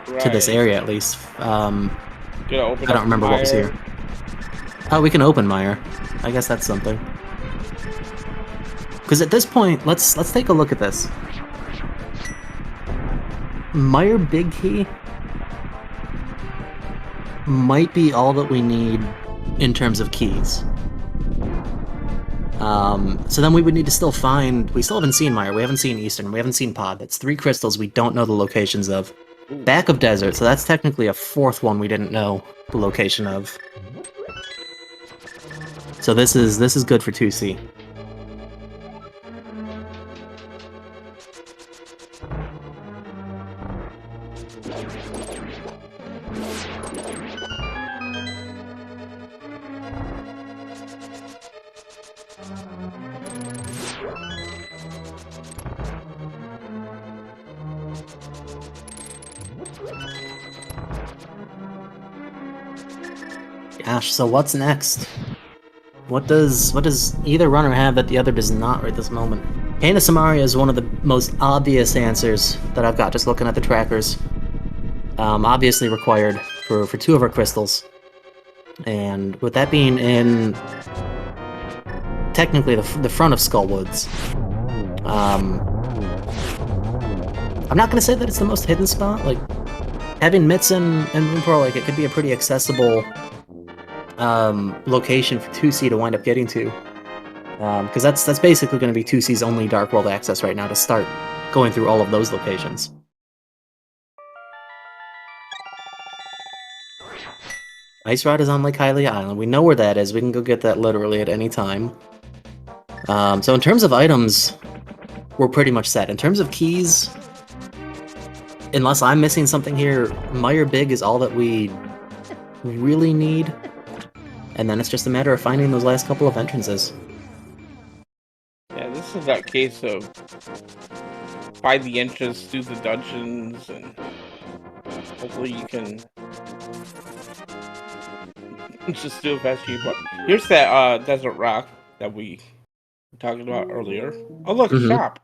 A: this area, at least. I don't remember what was here. Oh, we can open Meyer. I guess that's something. Because at this point, let's take a look at this. Meyer Big Key might be all that we need in terms of keys. So then we would need to still find... We still haven't seen Meyer, we haven't seen Eastern, we haven't seen Pod. That's 3 crystals we don't know the locations of. Back of Desert, so that's technically a 4th one we didn't know the location of. So this is good for 2C. Gosh, so what's next? What does either runner have that the other does not right this moment? Kana Samaria is one of the most obvious answers that I've got just looking at the trackers. Obviously required for 2 of our crystals. And with that being in technically the front of Skullwoods. I'm not gonna say that it's the most hidden spot. Like having Mitts and Moon Pearl, like it could be a pretty accessible location for 2C to wind up getting to. Because that's basically going to be 2C's only Dark World access right now to start going through all of those locations. Ice Rod is on Lake Hylia Island. We know where that is. We can go get that literally at any time. So in terms of items, we're pretty much set. In terms of keys, unless I'm missing something here, Meyer Big is all that we really need. And then it's just a matter of finding those last couple of entrances.
B: Yeah, this is that case of find the entrance, do the dungeons, and hopefully you can just do it fast. But here's that desert rock that we were talking about earlier. Oh look, a shop.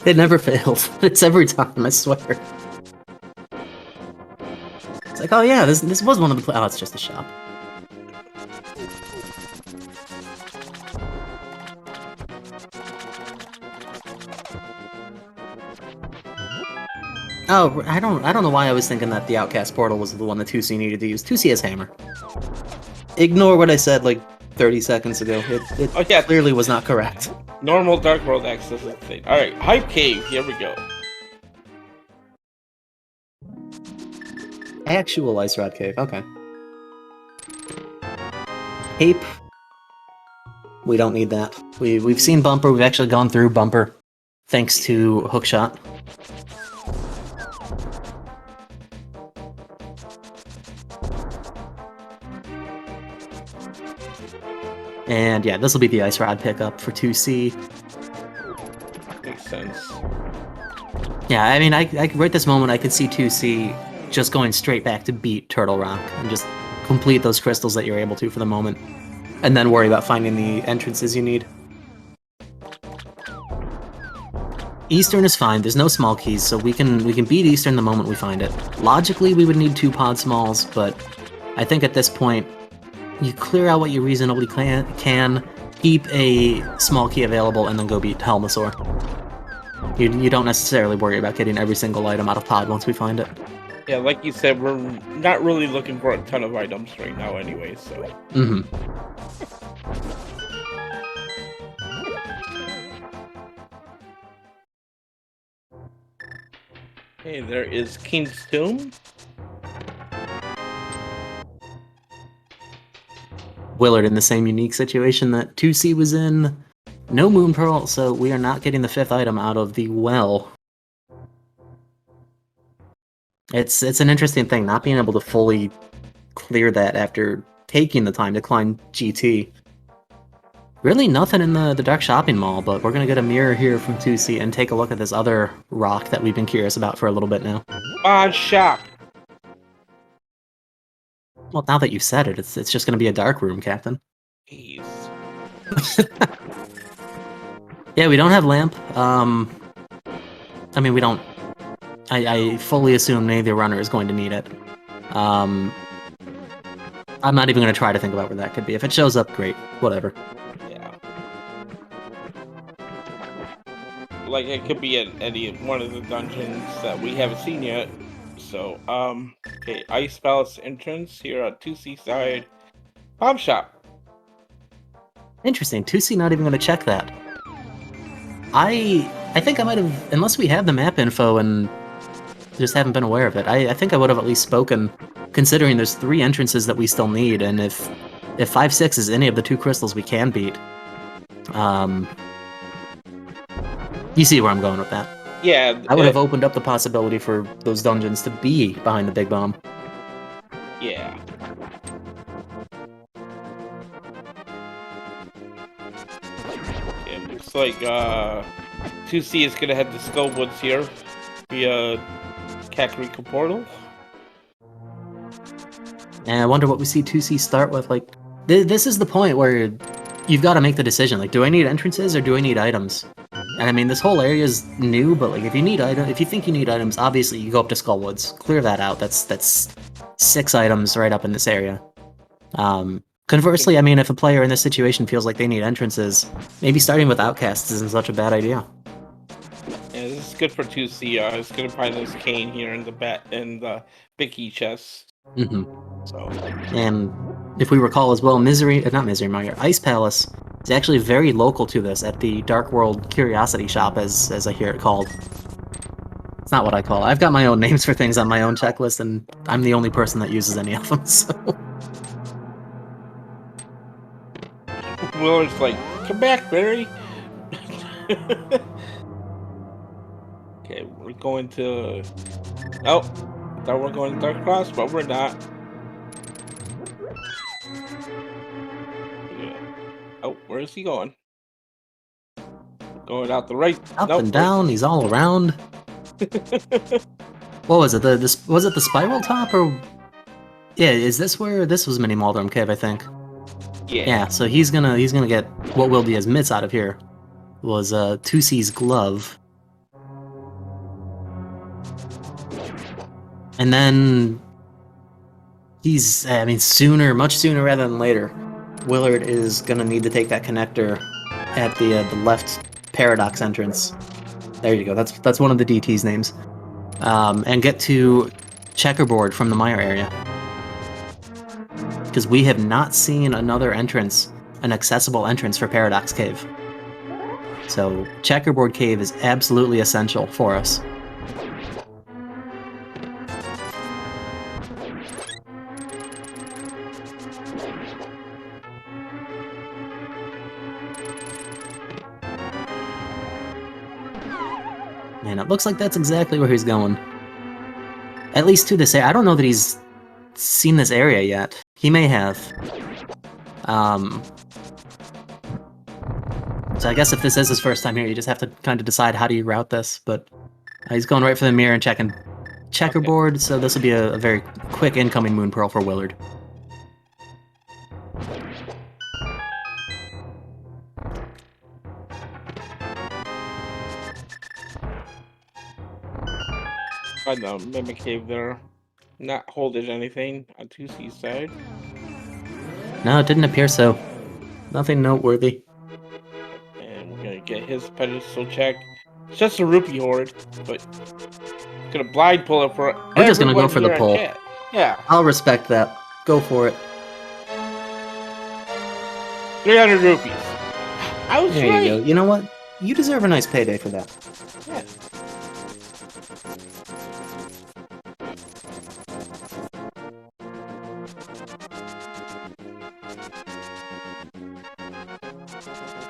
A: It never fails. It's every time, I swear. It's like, oh yeah, this was one of the... Oh, it's just a shop. Oh, I don't know why I was thinking that the Outcast portal was the one that 2C needed to use. 2C has hammer. Ignore what I said like 30 seconds ago. It clearly was not correct.
B: Normal Dark World access is the thing. Alright, Hype Cave, here we go.
A: Actual Ice Rod Cave, okay. Cape. We don't need that. We've seen Bumper, we've actually gone through Bumper. Thanks to Hookshot. And yeah, this will be the Ice Rod pickup for 2C.
B: Makes sense.
A: Yeah, I mean, right this moment, I could see 2C just going straight back to beat Turtle Rock and just complete those crystals that you're able to for the moment. And then worry about finding the entrances you need. Eastern is fine, there's no small keys, so we can beat Eastern the moment we find it. Logically, we would need 2 pod smalls, but I think at this point, you clear out what you reasonably can, keep a small key available, and then go beat Helmasaur. You don't necessarily worry about getting every single item out of pod once we find it.
B: Yeah, like you said, we're not really looking for a ton of items right now anyway, so... Okay, there is King's Tomb.
A: Willard in the same unique situation that 2C was in. No Moon Pearl, so we are not getting the 5th item out of the well. It's an interesting thing, not being able to fully clear that after taking the time to climb GT. Really nothing in the Dark Shopping Mall, but we're going to get a mirror here from 2C and take a look at this other rock that we've been curious about for a little bit now.
B: Mod shop!
A: Well, now that you've said it, it's just going to be a dark room, Captain.
B: Jeez.
A: Yeah, we don't have lamp. I mean, we don't... I fully assume neither runner is going to need it. I'm not even going to try to think about where that could be. If it shows up, great. Whatever.
B: Yeah. Like, it could be in any one of the dungeons that we haven't seen yet. So, okay, Ice Palace entrance here on 2C side. Bomb shop.
A: Interesting. 2C not even going to check that. I think I might have, unless we have the map info and just haven't been aware of it, I think I would have at least spoken, considering there's 3 entrances that we still need, and if 5-6 is any of the 2 crystals we can beat, you see where I'm going with that.
B: Yeah.
A: I would have opened up the possibility for those dungeons to be behind the Big Bomb.
B: Yeah. It looks like 2C is gonna head to Skullwoods here via Kakariko Portal.
A: And I wonder what we see 2C start with. Like, this is the point where you've got to make the decision. Like, do I need entrances or do I need items? And I mean, this whole area is new, but like, if you think you need items, obviously you go up to Skullwoods, clear that out. That's 6 items right up in this area. Conversely, I mean, if a player in this situation feels like they need entrances, maybe starting with Outcasts isn't such a bad idea.
B: Yeah, this is good for 2C. It's gonna find this cane here in the Bicky chest. So.
A: And if we recall as well, Ice Palace is actually very local to this at the Dark World Curiosity Shop, as I hear it called. It's not what I call it. I've got my own names for things on my own checklist, and I'm the only person that uses any of them, so...
B: Willard's like, Come back, Barry. Okay, we're going to. Oh, thought we're going to Dark Cross, but we're not. Yeah. Oh, where is he going? Going out the right.
A: Up
B: Nope,
A: and down, he's all around. What was it? Was it the spiral top or? Yeah, is this where this was Mini Maldorm Cave? I think. Yeah. So he's gonna get what will be his mitts out of here. Was 2C's glove, and then he's. I mean, much sooner rather than later, Willard is gonna need to take that connector at the left paradox entrance. There you go. That's one of the DT's names. And get to Checkerboard from the Mire area. Because we have not seen another entrance, an accessible entrance for Paradox Cave. So Checkerboard Cave is absolutely essential for us. And it looks like that's exactly where he's going. At least to this area. I don't know that he's seen this area yet. He may have. So I guess if this is his first time here, you just have to kind of decide how do you route this. But he's going right for the mirror and checking Checkerboard, okay. So this will be a very quick incoming Moon Pearl for Willard.
B: I know, Mimic Cave there. Not holding anything on 2C's side.
A: No, it didn't appear so. Nothing noteworthy.
B: And we're gonna get his pedestal check. It's just a rupee hoard, but gonna blind pull it for.
A: We're just gonna go for the pull.
B: Yeah.
A: I'll respect that. Go for it.
B: 300 rupees. I was
A: there
B: right.
A: You go. You know what? You deserve a nice payday for that.
B: Yeah.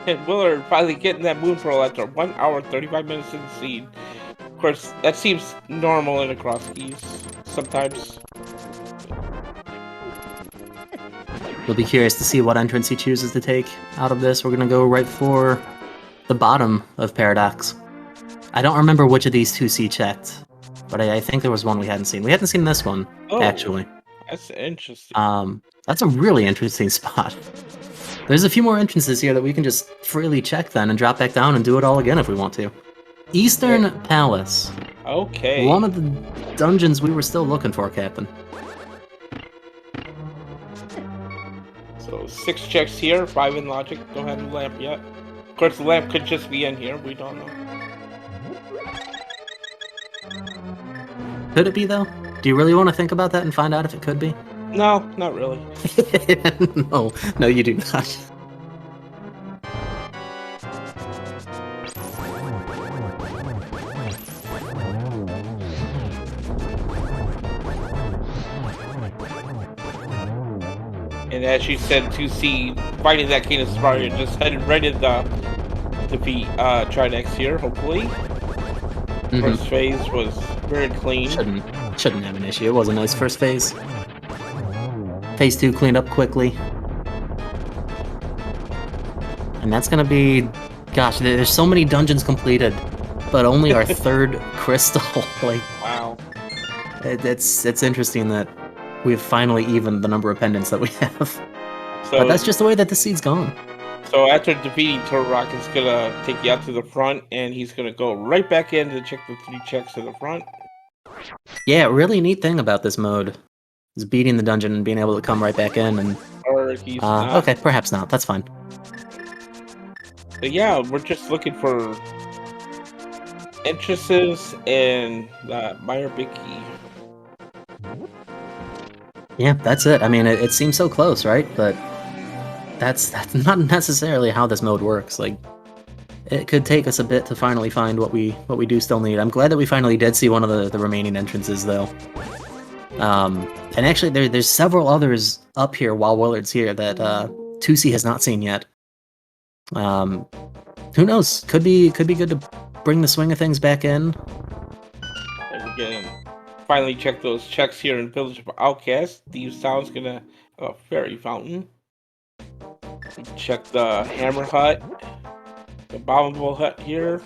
B: And Willard finally getting that Moon Pearl after 1 hour 35 minutes in the scene. Of course, that seems normal in the cross keys sometimes.
A: We'll be curious to see what entrance he chooses to take out of this. We're gonna go right for the bottom of Paradox. I don't remember which of these 2C checked, but I think there was one we hadn't seen. We hadn't seen this one, actually.
B: That's interesting.
A: That's a really interesting spot. There's a few more entrances here that we can just freely check then and drop back down and do it all again if we want to. Eastern Palace.
B: Okay.
A: One of the dungeons we were still looking for, Captain.
B: So 6 checks here, 5 in logic. Don't have the lamp yet. Of course, the lamp could just be in here. We don't know.
A: Could it be, though? Do you really want to think about that and find out if it could be?
B: No, not really.
A: No, you do not.
B: And as you said, 2C fighting that King of Sparta just headed right into the defeat Trinex here, hopefully. First phase was very clean.
A: Shouldn't have an issue. It was a nice first phase. Phase 2 cleaned up quickly. And that's gonna be... Gosh, there's so many dungeons completed, but only our third crystal. Like,
B: wow.
A: It's interesting that we've finally evened the number of pendants that we have.
B: So,
A: but that's just the way that the seed's gone.
B: So after defeating Turrock, it's gonna take you out to the front, and he's gonna go right back in to check the 3 checks to the front.
A: Yeah, really neat thing about this mode is beating the dungeon and being able to come right back in and...
B: Or he's not.
A: Okay, perhaps not. That's fine.
B: But yeah, we're just looking for entrances and Meyer Bicky.
A: Yeah, that's it. I mean, it seems so close, right? But that's not necessarily how this mode works. Like, it could take us a bit to finally find what we do still need. I'm glad that we finally did see one of the remaining entrances, though. And actually, there's several others up here while Willard's here that 2C has not seen yet. Who knows? Could be good to bring the swing of things back in.
B: And we're getting finally check those checks here in Village of Outcast. Thieves Town's gonna fairy fountain. Check the hammer hut, the abominable hut here.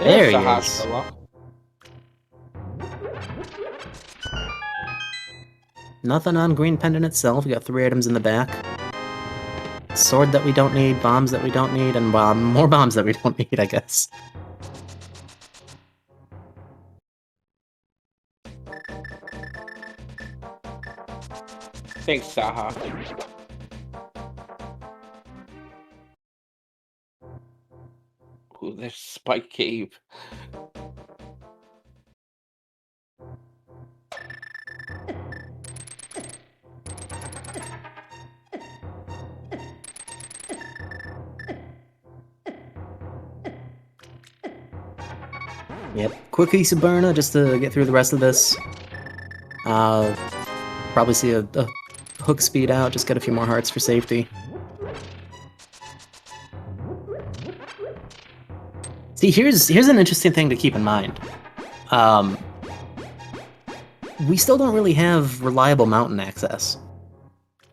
A: There he
B: the
A: is.
B: hospital.
A: Nothing on green pendant itself. We got 3 items in the back. Sword that we don't need, bombs that we don't need, and more bombs that we don't need, I guess.
B: Thanks, Saha. Ooh, there's Spike Cave.
A: Yep, quick piece of burner just to get through the rest of this. Probably see a hook speed out, just get a few more hearts for safety. See, here's an interesting thing to keep in mind. We still don't really have reliable mountain access.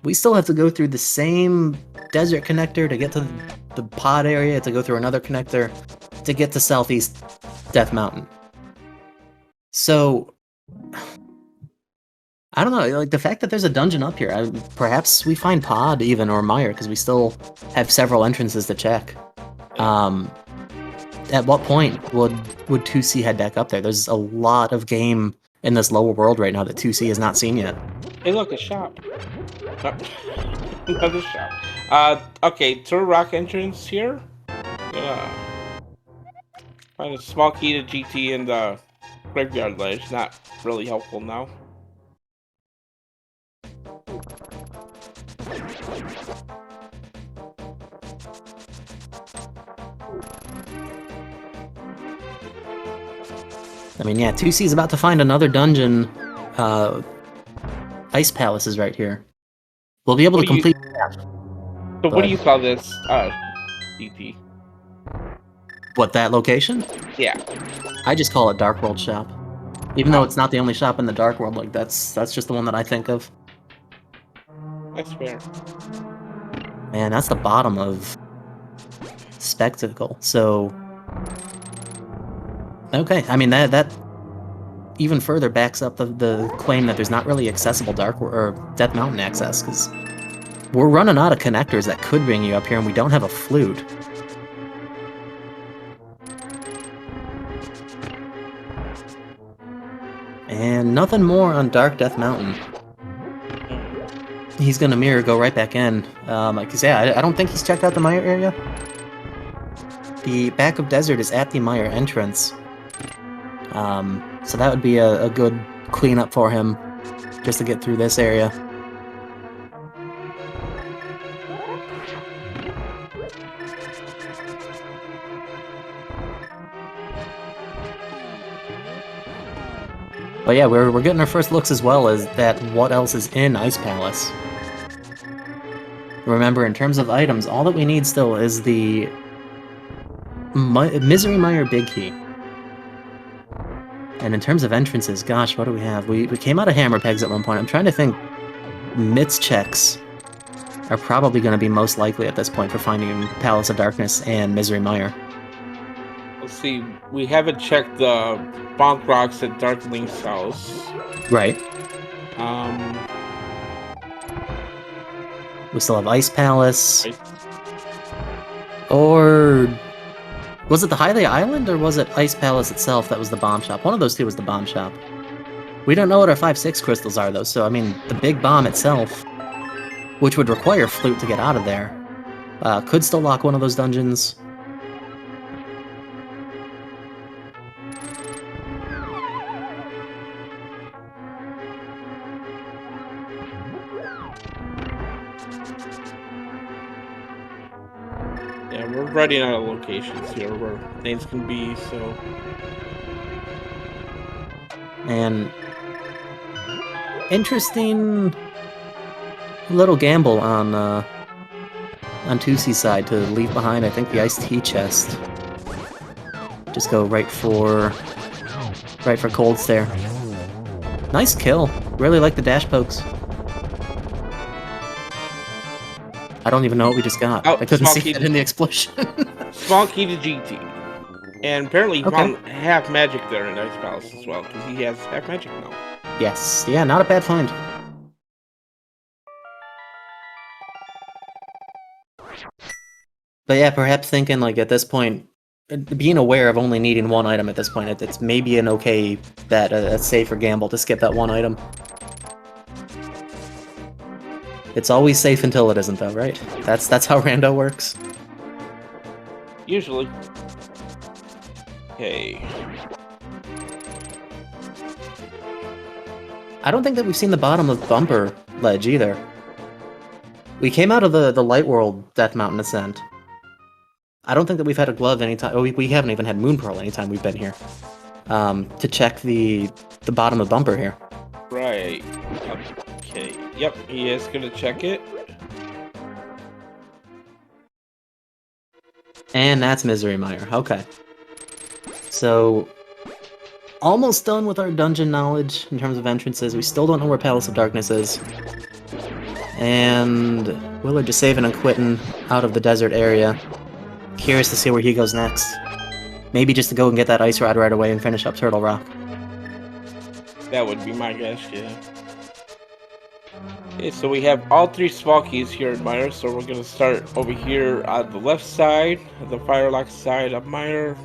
A: We still have to go through the same desert connector to get to the pod area, to go through another connector, to get to Southeast Death Mountain. So, I don't know, like, the fact that there's a dungeon up here, perhaps we find Pod, even, or Mire, because we still have several entrances to check. At what point would 2C head back up there? There's a lot of game in this lower world right now that 2C has not seen yet.
B: Hey, look, a shop. Another shop. Okay, Tour Rock entrance here. Find a small key to GT in the graveyard ledge. Not really helpful now.
A: I mean, yeah, 2C is about to find another dungeon. Ice Palace is right here. We'll be able to complete.
B: So what do you call this, DP?
A: What, that location?
B: Yeah.
A: I just call it Dark World Shop. Even though it's not the only shop in the Dark World, like, that's just the one that I think of.
B: That's fair.
A: Man, that's the bottom of Spectacle, so... Okay, I mean, that even further backs up the claim that there's not really accessible Death Mountain access, because we're running out of connectors that could bring you up here, and we don't have a flute. And nothing more on Dark Death Mountain. He's gonna mirror, go right back in. Like, yeah, I don't think he's checked out the Mire area. The back of Desert is at the Mire entrance. So that would be a good cleanup for him, just to get through this area. But yeah, we're getting our first looks as well as that what else is in Ice Palace. Remember, in terms of items, all that we need still is the Misery Mire Big Key. And in terms of entrances, gosh, what do we have? We came out of Hammer Pegs at one point. I'm trying to think. Mitz checks are probably going to be most likely at this point for finding Palace of Darkness and Misery Mire.
B: Let's see. We haven't checked the Bonk Rocks at Darkling's house.
A: Right. We still have Ice Palace. Or... was it the Hylia Island, or was it Ice Palace itself that was the bomb shop? One of those two was the bomb shop. We don't know what our 5-6 crystals are, though, so, I mean, the big bomb itself, which would require Flute to get out of there, could still lock one of those dungeons.
B: Yeah, we're running out of locations here where things can be, so...
A: And... interesting A little gamble on 2C's side to leave behind, I think, the iced tea chest. Just go right for cold stare. Nice kill. Really like the dash pokes. I don't even know what we just got.
B: Oh,
A: I couldn't
B: small
A: see
B: key
A: that
B: to-
A: in the explosion.
B: Small key to GT. And apparently he
A: Okay.
B: found half magic there in Ice Palace as well, because he has half magic now.
A: Yes. Yeah, not a bad find. But yeah, perhaps thinking, like, at this point, being aware of only needing one item at this point, it's maybe an okay bet, a safer gamble to skip that one item. It's always safe until it isn't, though, right? That's how rando works.
B: Usually. Okay.
A: I don't think that we've seen the bottom of Bumper Ledge either. We came out of the Light World Death Mountain Ascent. I don't think that we've had a glove anytime. Oh, we haven't even had Moon Pearl anytime we've been here. To check the bottom of Bumper here.
B: Right. Okay. Yep, he is gonna check it.
A: And that's Misery Mire. Okay. So, almost done with our dungeon knowledge in terms of entrances. We still don't know where Palace of Darkness is. And Willard just saving and quitting out of the desert area. Curious to see where he goes next. Maybe just to go and get that ice rod right away and finish up Turtle Rock.
B: That would be my guess, yeah. Okay, so we have all three small keys here in Mire, so we're gonna start over here on the left side, the Firelock side of Mire.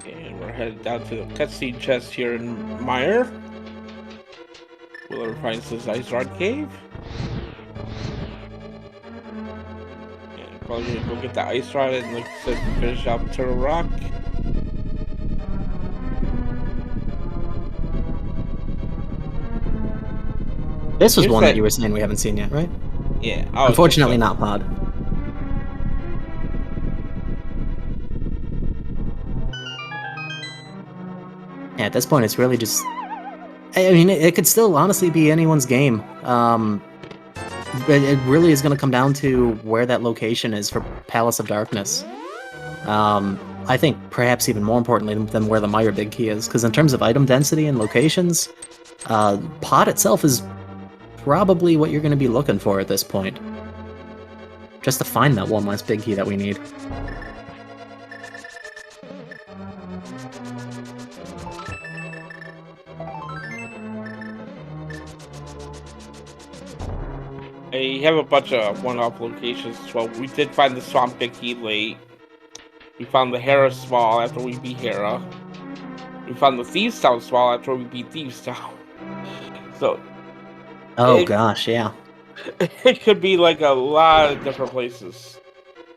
B: And we're headed down to the cutscene chest here in Mire. Willard finds his Ice Rod Cave. And probably gonna go get the Ice Rod and, like I said, finish up Turtle Rock.
A: This was
B: Here's
A: one that
B: that-
A: you were saying we haven't seen yet, right?
B: Yeah.
A: Unfortunately, not Pod. Yeah, at this point, it's really just... I mean, it could still honestly be anyone's game. It really is going to come down to where that location is for Palace of Darkness. I think perhaps even more importantly than where the Mire Big Key is, because in terms of item density and locations, Pod itself is probably what you're going to be looking for at this point. Just to find that one last big key that we need.
B: I have a bunch of one-off locations as well. We did find the Swamp Big Key late. We found the Hera Small after we beat Hera. We found the Thieves Town Small after we beat Thieves Town. So...
A: Oh gosh, yeah.
B: It could be like a lot of different places.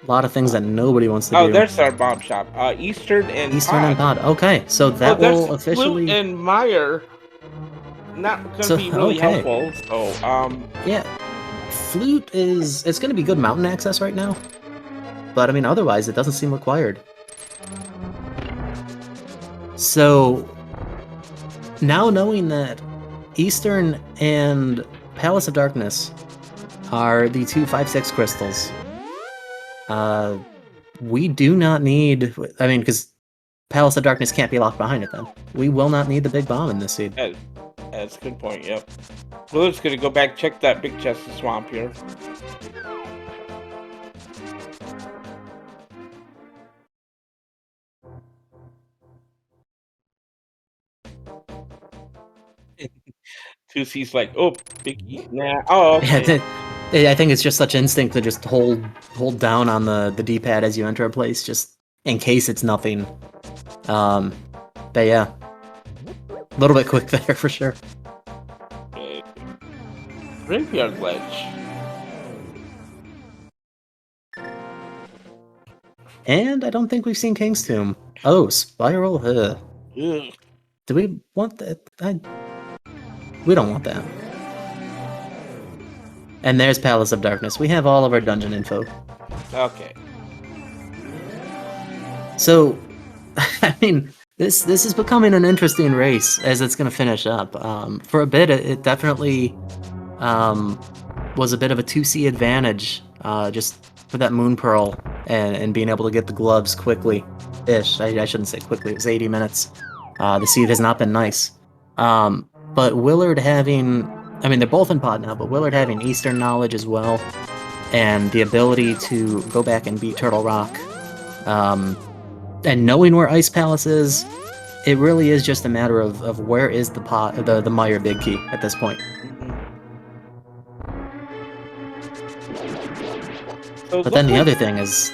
A: A lot of things that nobody wants to do.
B: Oh, there's our bomb shop. Eastern and
A: Eastern
B: Pod.
A: and Pod. Okay, so that will officially...
B: Flute and Mire. Not gonna be really helpful. So,
A: yeah. Flute is... It's gonna be good mountain access right now. But, I mean, otherwise, it doesn't seem required. So... Now knowing that Eastern and Palace of Darkness are the two 5/6 crystals, we do not need... I mean, because Palace of Darkness can't be locked behind it then. We will not need the big bomb in this seed.
B: That's a good point, yep. We're just gonna go back, check that big chest of swamp here. Tusi's like, oh, big E. Nah. Oh, okay.
A: I think it's just such instinct to just hold down on the D-pad as you enter a place, just in case it's nothing. But yeah, a little bit quick there for sure.
B: Okay. Graveyard Ledge.
A: And I don't think we've seen King's Tomb. Oh, Spiral. Ugh.
B: Ugh.
A: Do we want that? We don't want that. And there's Palace of Darkness. We have all of our dungeon info.
B: Okay.
A: So, I mean, this is becoming an interesting race as it's going to finish up. For a bit, it definitely was a bit of a 2C advantage, just for that Moon Pearl and being able to get the gloves quickly-ish. I shouldn't say quickly, it was 80 minutes. The seed has not been nice. But Willard having, I mean, they're both in pod now, but Willard having Eastern knowledge as well, and the ability to go back and beat Turtle Rock, and knowing where Ice Palace is, it really is just a matter of where is the Meyer Big Key at this point.
B: So
A: But then the other thing is,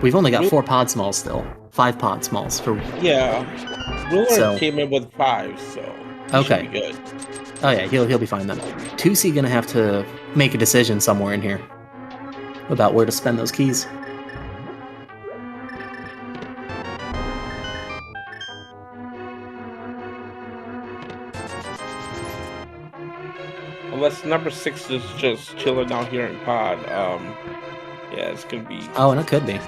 A: we've only got 4 pod smalls still. 5 pod smalls for.
B: Yeah, Willard
A: So-
B: came in with 5, so he
A: Okay.
B: should be good.
A: Oh yeah, he'll be fine then. 2C gonna have to make a decision somewhere in here about where to spend those keys.
B: Unless number 6 is just chilling out here in pod. Yeah, it's gonna be.
A: Oh, and it could be.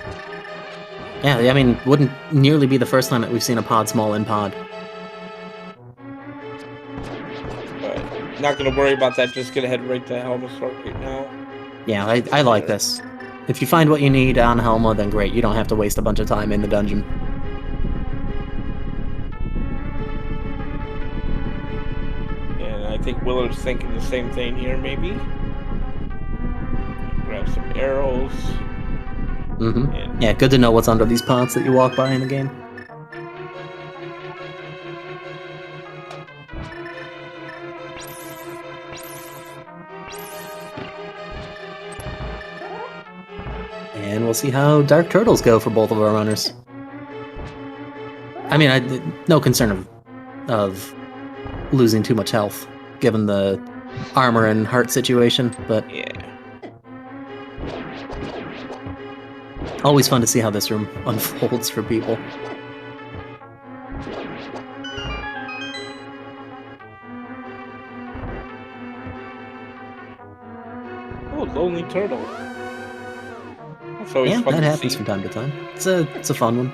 A: Yeah, I mean, wouldn't nearly be the first time that we've seen a pod small in pod.
B: But not gonna worry about that. Just gonna head right to Helma Store right now.
A: Yeah, I like this. If you find what you need on Helma, then great. You don't have to waste a bunch of time in the dungeon.
B: And I think Willard's thinking the same thing here, maybe. Grab some arrows.
A: Mm-hmm.
B: And
A: Yeah, good to know what's under these pods that you walk by in the game. And we'll see how Dark Turtles go for both of our runners. I mean, no concern of losing too much health, given the armor and heart situation, but
B: yeah.
A: always fun to see how this room unfolds for people.
B: Oh, Lonely Turtle. That's always
A: Yeah,
B: fun
A: that
B: to
A: happens
B: see.
A: from time to time. It's a fun one.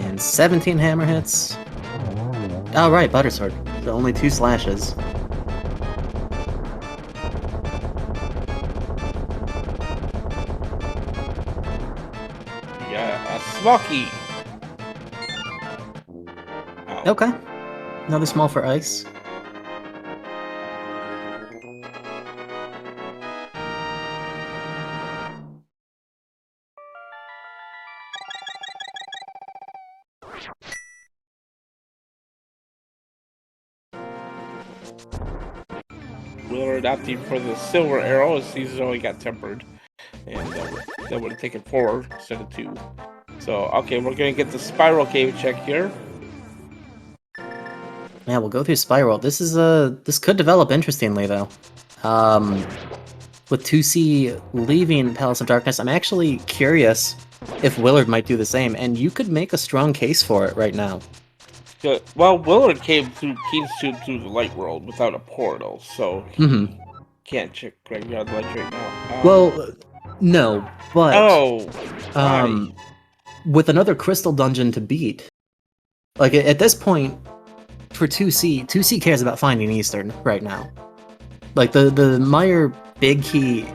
A: And 17 hammer hits. Oh, right, Buttersword. So only 2 slashes.
B: Yeah, a Smoky. Oh.
A: Okay. Another small for ice.
B: Willard opting for the silver arrow as he's only got tempered. And that would have taken 4 instead of 2. So, okay, we're going to get the Spiral Cave check here.
A: Yeah, we'll go through Spiral. This could develop interestingly, though. With 2C leaving Palace of Darkness, I'm actually curious if Willard might do the same, and you could make a strong case for it right now.
B: Well, Willard came through Keen's Tube through the Light World without a portal, so he can't check Graveyard Ledge right now.
A: Well, no, but
B: Oh,
A: with another Crystal Dungeon to beat, like at this point, for 2C cares about finding Eastern right now. Like the Meyer Big Key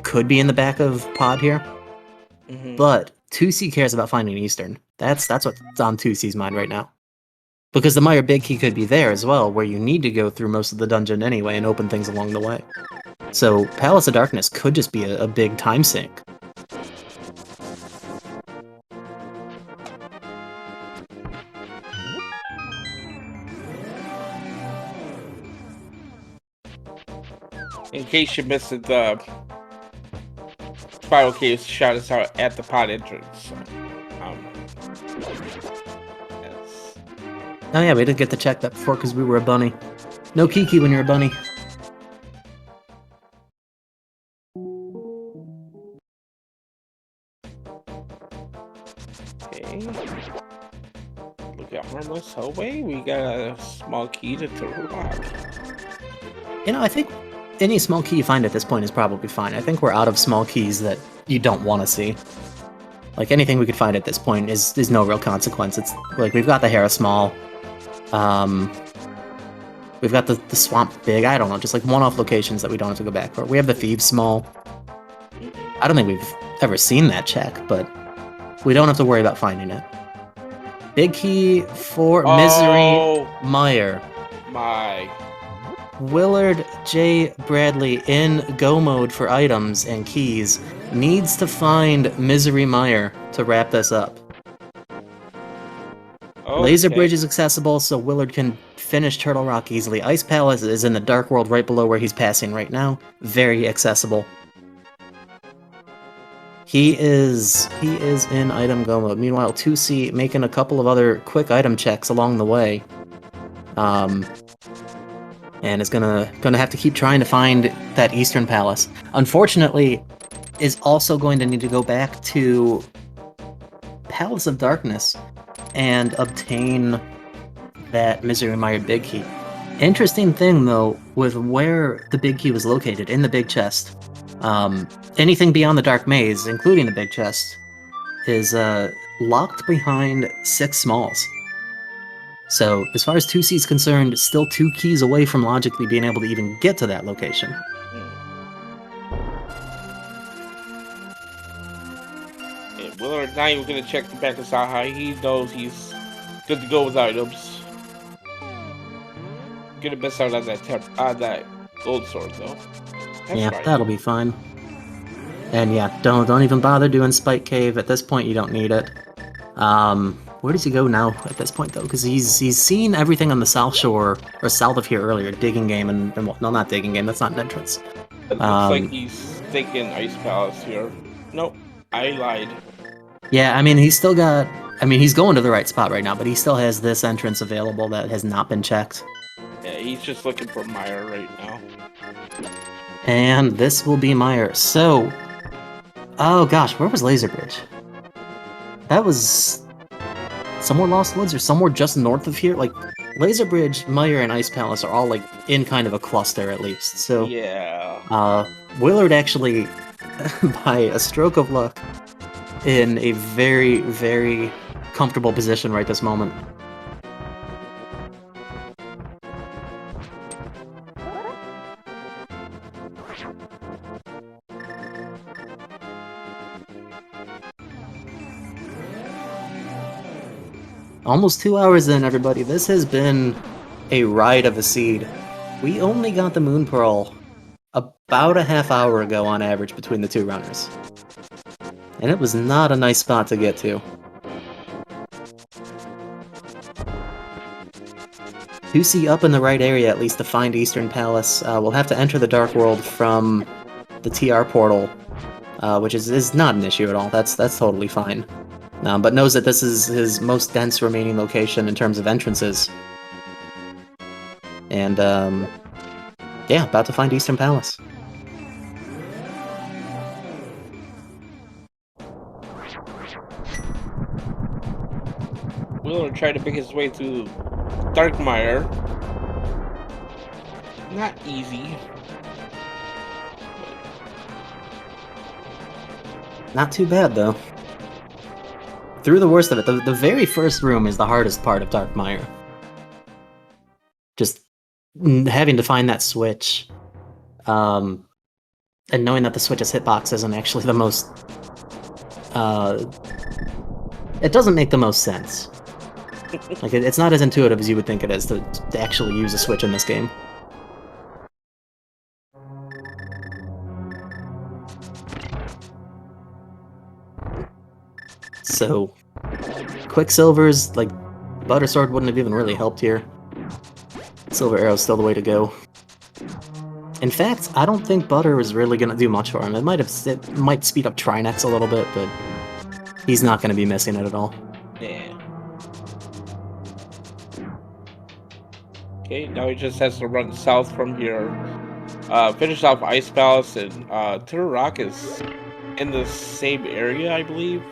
A: could be in the back of pod here, but 2C cares about finding Eastern. That's what's on 2C's mind right now. Because the Meyer Big Key could be there as well, where you need to go through most of the dungeon anyway and open things along the way. So Palace of Darkness could just be a big time sink.
B: in case you missed it, Spiral Cave shot us out at the pod entrance. So, yes.
A: Oh yeah, we did get to check that before because we were a bunny. No Kiki when you're a bunny.
B: Okay. Look at Harmless Hallway. We got a small key to Turtle Rock.
A: You know, I think any small key you find at this point is probably fine. I think we're out of small keys that you don't want to see. Like, anything we could find at this point is no real consequence. It's like, we've got the Hera Small. We've got the Swamp Big. I don't know, just like one-off locations that we don't have to go back for. We have the Thieves Small. I don't think we've ever seen that check, but we don't have to worry about finding it. Big key for Misery Meyer.
B: My.
A: Willard J. Bradley in go mode for items and keys needs to find Misery Meyer to wrap this up.
B: Okay.
A: Laser Bridge is accessible, so Willard can finish Turtle Rock easily. Ice Palace is in the Dark World right below where he's passing right now. Very accessible. He is in item go mode. Meanwhile, 2C making a couple of other quick item checks along the way. And is gonna have to keep trying to find that Eastern Palace. Unfortunately, is also going to need to go back to Palace of Darkness and obtain that Misery Meyer Big Key. Interesting thing, though, with where the Big Key was located, in the big chest. Anything beyond the Dark Maze, including the big chest, is locked behind 6 smalls. So, as far as 2C is concerned, still 2 keys away from logically being able to even get to that location.
B: Yeah, Willard's not even gonna check the back of Saha. He knows he's good to go with items. Gonna miss out on that gold sword though. That's
A: yeah,
B: right.
A: That'll be fine. And yeah, don't even bother doing Spike Cave. At this point, you don't need it. Where does he go now at this point, though? Because he's seen everything on the South Shore, or south of here earlier, Digging Game, and well, no, not Digging Game, that's not an entrance.
B: It looks like he's thinking Ice Palace here. Nope, I lied.
A: Yeah, I mean, he's still got... I mean, he's going to the right spot right now, but he still has this entrance available that has not been checked.
B: Yeah, he's just looking for Meyer right now.
A: And this will be Meyer. So... Oh gosh, where was Laser Bridge? That was... somewhere Lost Woods or somewhere just north of here? Like, Laser Bridge, Meyer, and Ice Palace are all, like, in kind of a cluster, at least. So,
B: yeah.
A: Willard actually, by a stroke of luck, in a very, very comfortable position right this moment. Almost 2 hours in, everybody. This has been a ride of a seed. We only got the Moon Pearl about a half hour ago on average between the 2 runners. And it was not a nice spot to get to. 2C up in the right area at least to find Eastern Palace. We'll have to enter the Dark World from the TR portal, which is not an issue at all. That's totally fine. But knows that this is his most dense remaining location in terms of entrances. And, yeah, about to find Eastern Palace.
B: Willard tried to make his way through Darkmire. Not easy.
A: Not too bad, though. Through the worst of it, the very first room is the hardest part of Darkmire. Just having to find that switch, and knowing that the switch's hitbox isn't actually the most... it doesn't make the most sense. Like, it's not as intuitive as you would think it is to actually use a switch in this game. So, Quicksilver's, like, Butter Sword wouldn't have even really helped here. Silver Arrow's still the way to go. In fact, I don't think butter is really gonna do much for him. It might speed up Trinex a little bit, but he's not gonna be missing it at all.
B: Yeah. Okay, now he just has to run south from here. Finish off Ice Palace, and Turtle Rock is in the same area, I believe.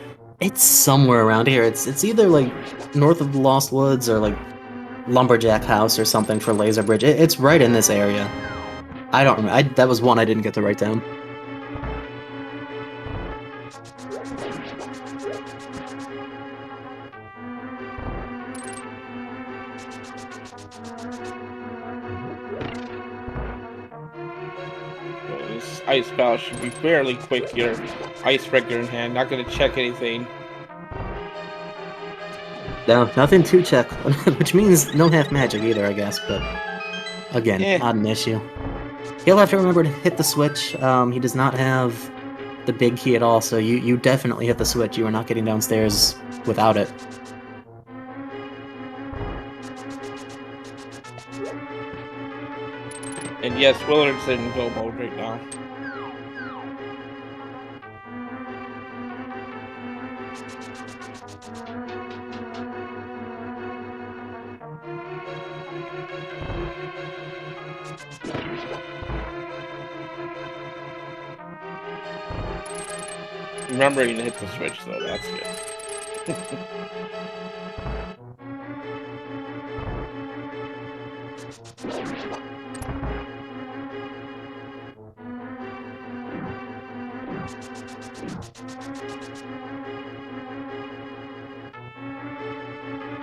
A: It's somewhere around here. It's either like north of the Lost Woods or like Lumberjack House or something for Laser Bridge. It's right in this area. I don't remember. That was one I didn't get to write down.
B: So this Ice Palace should be fairly quick here. Icebreaker in hand, not going to check anything.
A: No, nothing to check, which means no half magic either, I guess, but again, not an issue. He'll have to remember to hit the switch. He does not have the big key at all, so you definitely hit the switch. You are not getting downstairs without it.
B: And yes, Willard's in go mode right now. Remembering to hit the switch, though, that's good.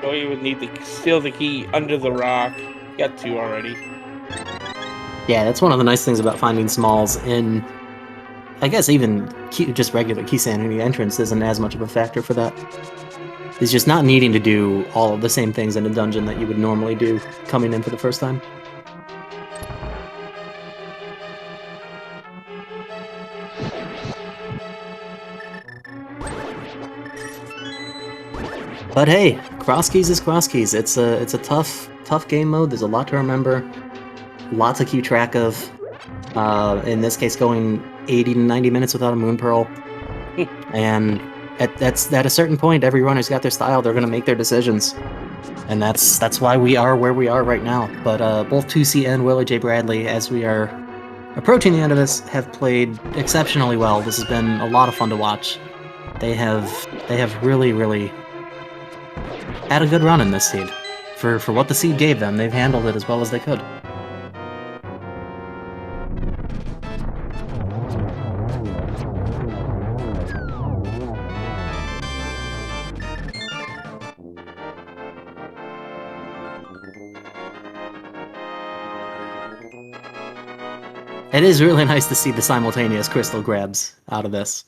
B: Oh, you would need to steal the key under the rock. Got 2 already.
A: Yeah, that's one of the nice things about finding smalls in, I guess, even just regular key sanity entrance isn't as much of a factor for that. It's just not needing to do all of the same things in a dungeon that you would normally do coming in for the first time. But hey, cross keys is cross keys. It's a tough game mode. There's a lot to remember, lot to keep track of. In this case, going 80 to 90 minutes without a Moon Pearl, and at a certain point, every runner's got their style. They're gonna make their decisions, and that's why we are where we are right now. But both 2C and Willie J. Bradley, as we are approaching the end of this, have played exceptionally well. This has been a lot of fun to watch. They have really had a good run in this seed. For what the seed gave them, they've handled it as well as they could. It is really nice to see the simultaneous crystal grabs out of this.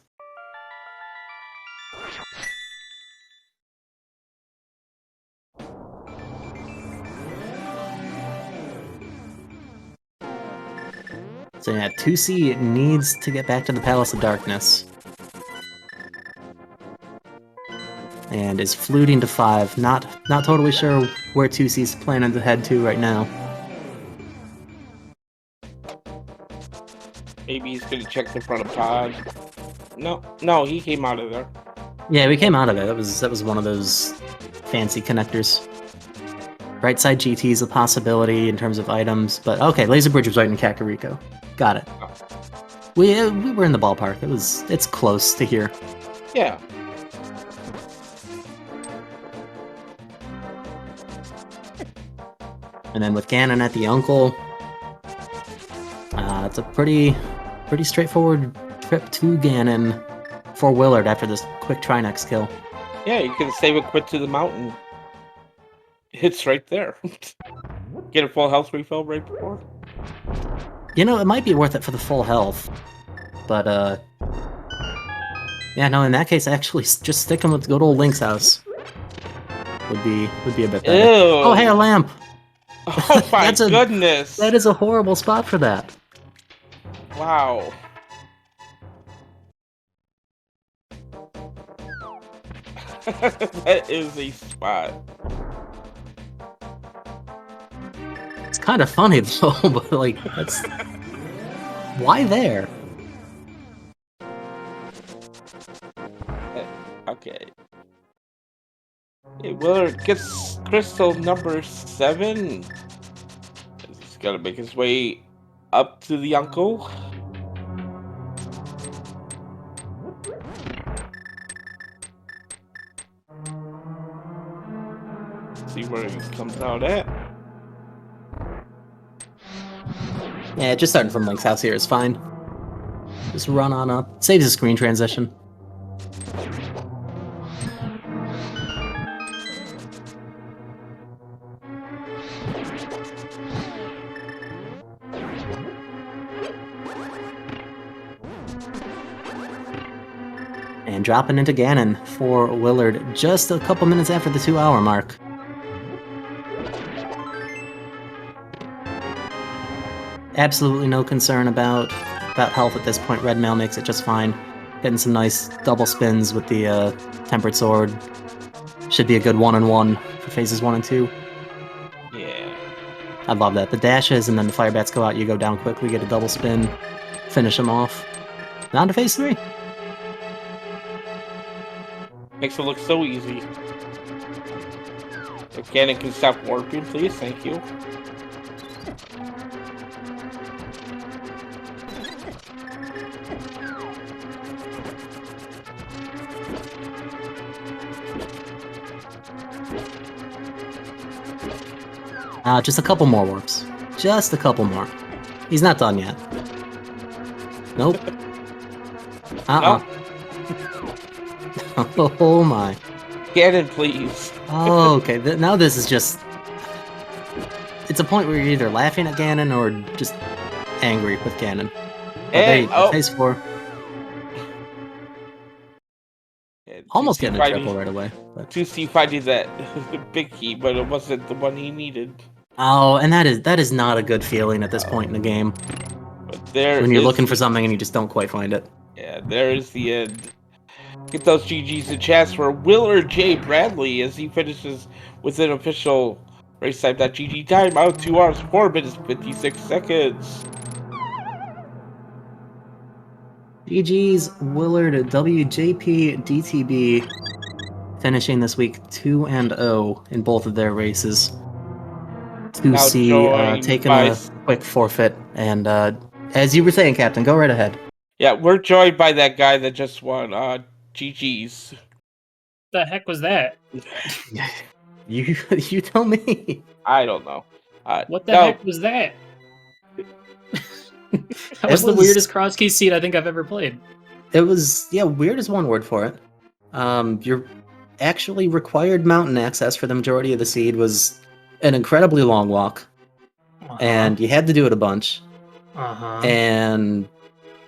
A: So yeah, 2C needs to get back to the Palace of Darkness. And is fluting to 5. Not totally sure where 2C's planning to head to right now.
B: Maybe he's gonna check the front of pod. No, he came out of there.
A: Yeah, we came out of it. That was one of those fancy connectors. Right side GT is a possibility in terms of items, but okay, Laser Bridge was right in Kakariko. Got it. We were in the ballpark. It's close to here.
B: Yeah.
A: And then with Ganon at the Uncle, it's a pretty straightforward trip to Ganon for Willard after this quick Trinex kill.
B: Yeah, you can save a quit to the mountain. It's right there. Get a full health refill right before.
A: You know, it might be worth it for the full health, but yeah, no. In that case, actually, just sticking with good old Link's house would be a bit better.
B: Ew.
A: Oh, hey, a lamp.
B: Oh my goodness!
A: That is a horrible spot for that.
B: Wow. That is a spot.
A: It's kind of funny though, but like Why there?
B: Okay. Hey, Willard gets crystal number 7. He's gotta make his way up to the uncle. See where he comes out at.
A: Yeah, just starting from Link's house here is fine. Just run on up. Saves a screen transition. And dropping into Ganon for Willard just a couple minutes after the 2-hour mark. Absolutely no concern about health at this point. Red Mail makes it just fine. Getting some nice double spins with the Tempered Sword. Should be a good 1-on-1 for phases 1 and 2.
B: Yeah.
A: I love that. The dashes and then the fire bats go out, you go down quickly, get a double spin, finish them off. Now on to phase 3.
B: Makes it look so easy. If Ganon can stop warping, please, thank you.
A: Just a couple more warps. Just a couple more. He's not done yet. Nope.
B: No.
A: Oh my.
B: Ganon, please.
A: Oh, okay. Now this is just... It's a point where you're either laughing at Ganon or just angry with Ganon.
B: And,
A: phase 4. Almost getting a triple right away. But...
B: 2C finding that big key, but it wasn't the one he needed.
A: Oh, and that is not a good feeling at this point in the game.
B: But there
A: when you're looking for something and you just don't quite find it.
B: Yeah, there is the end. Get those GGs in chats for Willard J. Bradley as he finishes with an official race time.gg time out 2 hours 4 minutes 56 seconds.
A: GG's Willard WJPDTB finishing this week 2-0 in both of their races. 2C taking a quick forfeit, and as you were saying, Captain, go right ahead.
B: Yeah, we're joined by that guy that just won. GG's.
C: The heck was that?
A: You tell me.
B: I don't know.
C: What the heck was that? That was the weirdest cross key seed I think I've ever played.
A: It was, yeah, weird is one word for it. Your actually required mountain access for the majority of the seed was an incredibly long walk, and you had to do it a bunch. And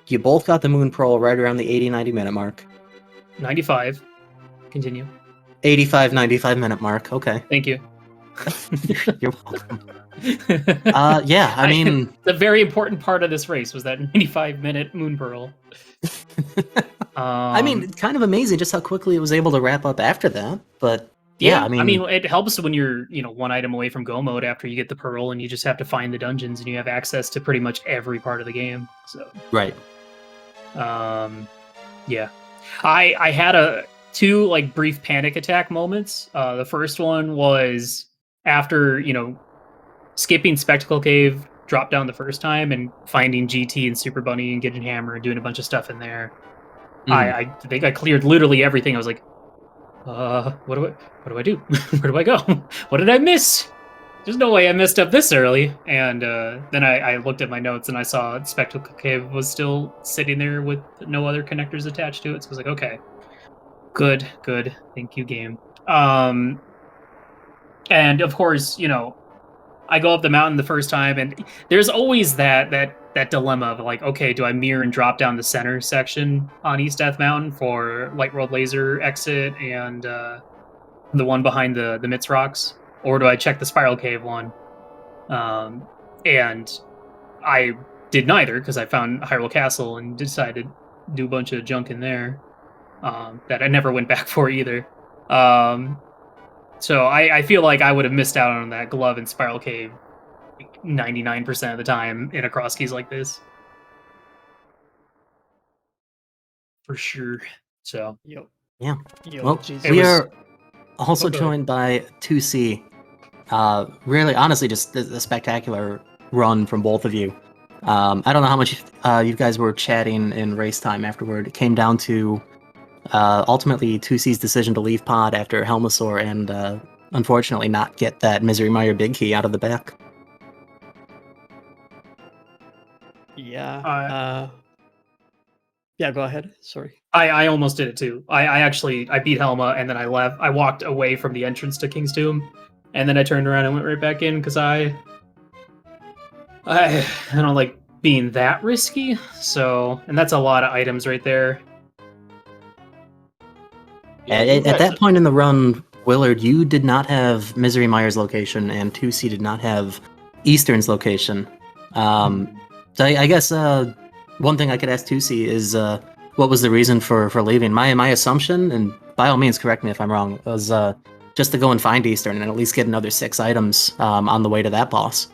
A: you both got the Moon Pearl right around the 80-90 minute mark.
C: 95. Continue.
A: 85-95 minute mark. Okay.
C: Thank you.
A: You're welcome. Yeah, I mean...
C: the very important part of this race was that 95-minute Moon Pearl.
A: I mean, it's kind of amazing just how quickly it was able to wrap up after that, but... Yeah, I mean,
C: it helps when you're, one item away from go mode after you get the Pearl, and you just have to find the dungeons, and you have access to pretty much every part of the game. So
A: right.
C: Yeah, I had two brief panic attack moments. The first one was after skipping Spectacle Cave, dropped down the first time, and finding GT and Super Bunny and getting Hammer and doing a bunch of stuff in there. I think I cleared literally everything. I was like, what do I do? Where do I go? What did I miss? There's no way I messed up this early. And then I looked at my notes and I saw Spectacle Cave was still sitting there with no other connectors attached to it. So I was like, okay, good. Thank you, game. And of course, I go up the mountain the first time, and there's always that dilemma of okay, do I mirror and drop down the center section on East Death Mountain for Light World Laser exit and the one behind the Mitz Rocks, or do I check the Spiral Cave one? And I did neither because I found Hyrule Castle and decided to do a bunch of junk in there that I never went back for either. So I feel like I would have missed out on that glove and Spiral Cave 99% of the time in a cross keys like this. for sure. So
D: Yo,
A: Yeah.
D: yo,
A: Well,
D: Jesus.
C: It
A: we
C: was-
A: are also
C: Oh, go ahead.
A: joined by 2C. Really, honestly, just a spectacular run from both of you. I don't know how much you guys were chatting in race time afterward. It came down to ultimately 2C's decision to leave pod after Helmasaur and unfortunately not get that Misery Mire big key out of the back.
D: Yeah. Yeah, go ahead. Sorry.
C: I almost did it too. I beat Helma and then I left. I walked away from the entrance to King's Tomb, and then I turned around and went right back in because I don't like being that risky. So, and that's a lot of items right there.
B: Yeah,
A: At that point in the run, Willard, you did not have Misery Mire's location, and 2C did not have Eastern's location. So I guess one thing I could ask 2C is what was the reason for leaving? My assumption, and by all means correct me if I'm wrong, was just to go and find Eastern and at least get another 6 items on the way to that boss.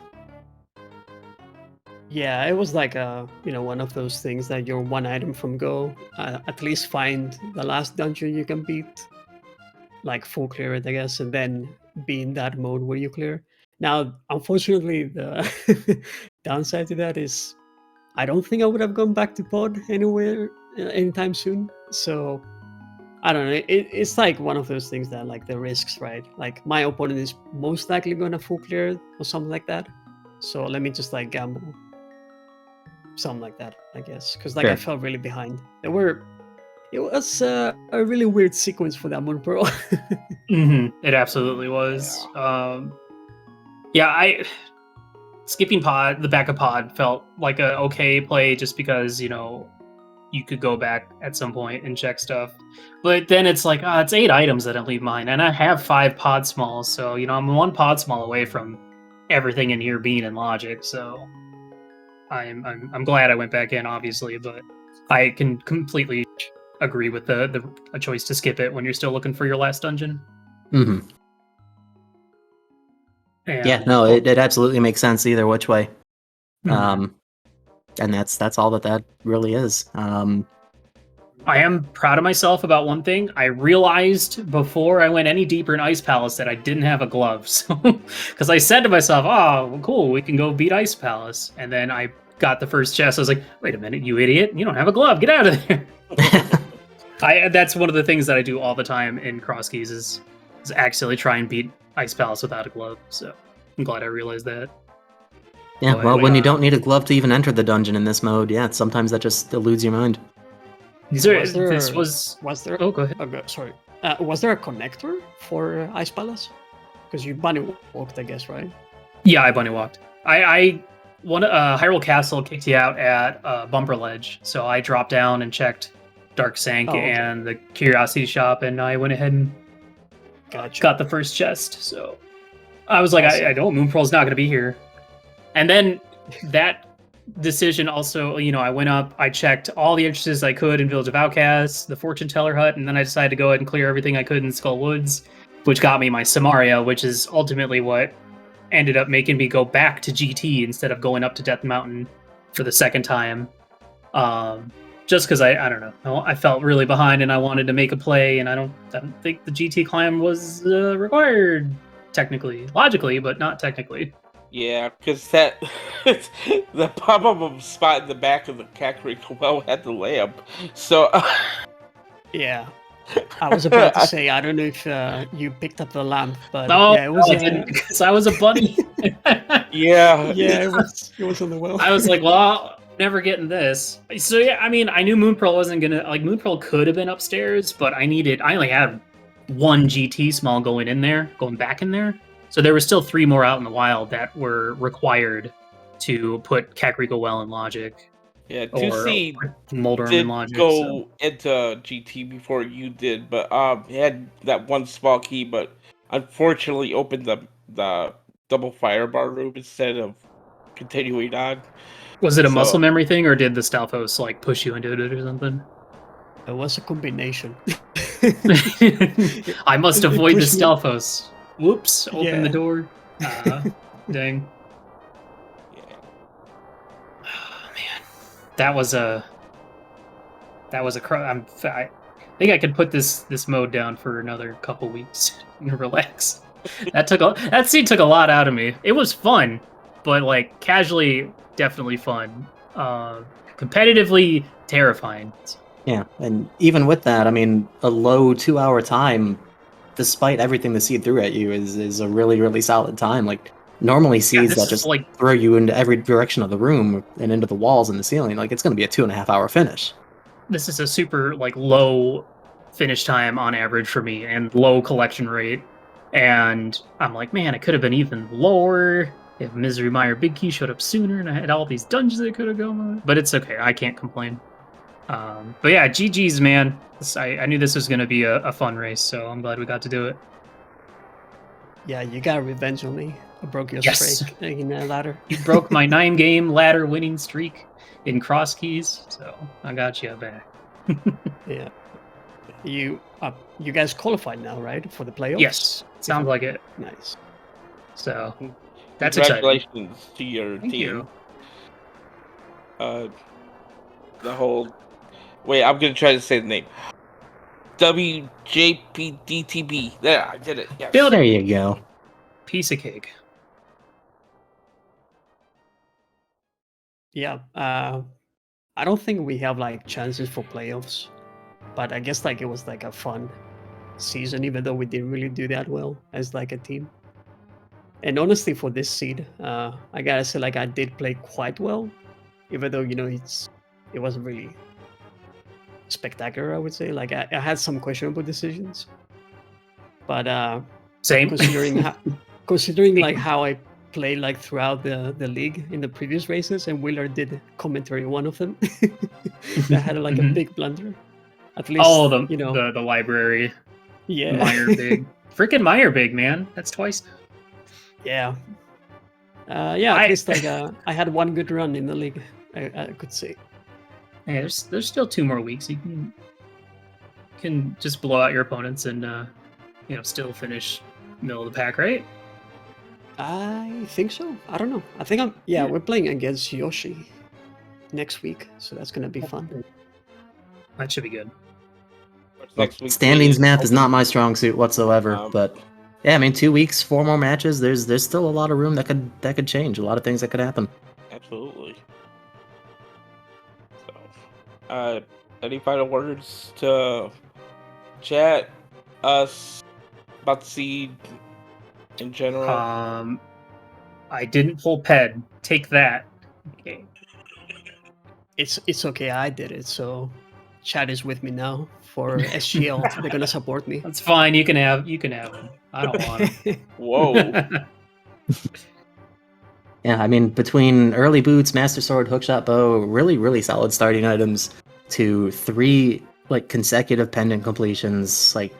D: Yeah, it was like one of those things that you're one item from go. At least find the last dungeon you can beat, like full clear it, I guess, and then be in that mode where you clear. Now, unfortunately, the downside to that is I don't think I would have gone back to pod anywhere anytime soon. So I don't know. It's like one of those things that like the risks, right? Like my opponent is most likely gonna full clear or something like that. So let me just like gamble something like that, I guess, because like I
A: Sure.
D: felt really behind. It was a really weird sequence for that Moon Pearl.
C: It absolutely was. Yeah, skipping pod, the backup pod felt like a okay play just because you could go back at some point and check stuff. But then it's like, it's 8 items that I leave mine, and I have 5 pod smalls, so I'm 1 pod small away from everything in here being in logic. So I'm glad I went back in, obviously, but I can completely agree with the a choice to skip it when you're still looking for your last dungeon.
A: Mm-hmm.
C: And,
A: Yeah, no, it absolutely makes sense either which way.
C: Mhm.
A: And that's all that really is.
C: I am proud of myself about one thing. I realized before I went any deeper in Ice Palace that I didn't have a glove. So, because I said to myself, "Oh, well, cool, we can go beat Ice Palace," and then I got the first chest. I was like, "Wait a minute, you idiot! You don't have a glove. Get out of there!" That's one of the things that I do all the time in cross keys is accidentally try and beat Ice Palace without a glove. So I'm glad I realized that.
A: Yeah,
C: But,
A: well, when you don't need a glove to even enter the dungeon in this mode, yeah, sometimes that just eludes your mind.
C: this was.
D: Was there?
C: Oh, go ahead.
D: Oh, sorry. Was there a connector for Ice Palace? Because you bunny walked, I guess, right?
C: Yeah, I bunny walked. Hyrule Castle kicked you out at Bumper Ledge, so I dropped down and checked Dark Sank
D: Oh, okay.
C: and the Curiosity Shop, and I went ahead and
D: Gotcha.
C: got the first chest. So I was like,
D: Awesome.
C: I know Moon Pearl's not going to be here. And then that decision also, I went up, I checked all the entrances I could in Village of Outcasts, the Fortune Teller Hut, and then I decided to go ahead and clear everything I could in Skull Woods, which got me my Samaria, which is ultimately what ended up making me go back to GT instead of going up to Death Mountain for the second time. Just because I don't know, I felt really behind and I wanted to make a play, and I don't think the GT climb was required technically, logically, but not technically.
B: Yeah, because that the pop-up spot in the back of the Kakariko well had the lamp. So
D: Yeah. I was about to say, I don't know if you picked up the lamp, but
C: No,
D: yeah, it was.
C: I didn't, because I was a bunny.
B: yeah,
D: Yeah, it was on the well.
C: I was like, well, never getting this. So yeah, I mean, I knew Moon Pearl wasn't gonna Moon Pearl could have been upstairs, but I only had 1 GT small going back in there. So there were still 3 more out in the wild that were required to put Kakariko Well in Logic.
B: yeah.
C: Or
B: 2C
C: Moldorm in
B: did
C: Logic.
B: go
C: So.
B: into GT before you did, but he had that 1 small key, but unfortunately opened the double firebar room instead of continuing on.
C: Was it a
B: So-
C: muscle memory thing, or did the Stalfos push you into it or something?
D: It was a combination.
C: I must
D: It
C: avoid the
D: pushed me-
C: Stalfos. Whoops! Open
D: Yeah.
C: the door. Dang.
B: Yeah.
C: Oh, man, that was a That was I think I could put this mode down for another couple weeks and relax. That scene took a lot out of me. It was fun, but like casually, definitely fun. Competitively terrifying.
A: Yeah, and even with that, I mean, a low 2-hour time, despite everything the seed threw at you, is a really, really solid time. Like, normally seeds
C: this
A: that
C: is
A: just
C: like
A: throw you into every direction of the room and into the walls and the ceiling, like, it's going to be a 2.5-hour finish.
C: this is a super like low finish time on average for me and low collection rate. And I'm like, man, it could have been even lower if Misery Mire Big Key showed up sooner and I had all these dungeons that could have gone on. But it's okay, I can't complain. But yeah, GG's, man. I knew this was going to be a fun race, so I'm glad we got to do it.
D: Yeah, you got revenge on me. I broke your
C: Yes.
D: streak in that ladder.
C: You broke my 9-game ladder winning streak in cross keys, so I got you back.
D: Yeah. You guys qualified now, right, for the playoffs?
C: Yes, sounds like it.
D: Nice.
C: So that's exciting.
B: Congratulations to your
C: Thank
B: team.
C: you.
B: The whole. Wait, I'm gonna try to say the name. WJPDTB. There, I did it. Yes.
A: Bill, there you go.
C: Piece of cake.
D: Yeah. I don't think we have like chances for playoffs, but I guess like it was like a fun season, even though we didn't really do that well as like a team. And honestly, for this seed, I gotta say like I did play quite well, even though it wasn't really spectacular. I would say like I had some questionable decisions, but
C: Same.
D: considering like how I played like throughout the league in the previous races, and Wheeler did commentary one of them. That had like a big blunder. At least
C: the library.
D: Yeah.
C: Meyer Big. Freaking Meyer Big, man. That's twice.
D: Yeah. At least like I had one good run in the league, I could say.
C: Hey, there's still 2 more weeks. You can just blow out your opponents and still finish middle of the pack, right?
D: I think so. I don't know. I think we're playing against Yoshi next week, so that's gonna be fun.
C: That should be good.
B: Next week,
A: Standings math is not my strong suit whatsoever, but yeah, I mean, 2 weeks, 4 more matches. There's still a lot of room that could change. A lot of things that could happen.
B: Absolutely. So, any final words to chat us about the seed in general?
C: I didn't pull Ped. Take that. Okay.
D: It's okay. I did it, so chat is with me now for SGL. They're gonna support me.
C: That's fine. You can have him. I don't want him.
B: Whoa.
A: Yeah, I mean, between early boots, master sword, hookshot bow, really, really solid starting items, to 3 like consecutive pendant completions, like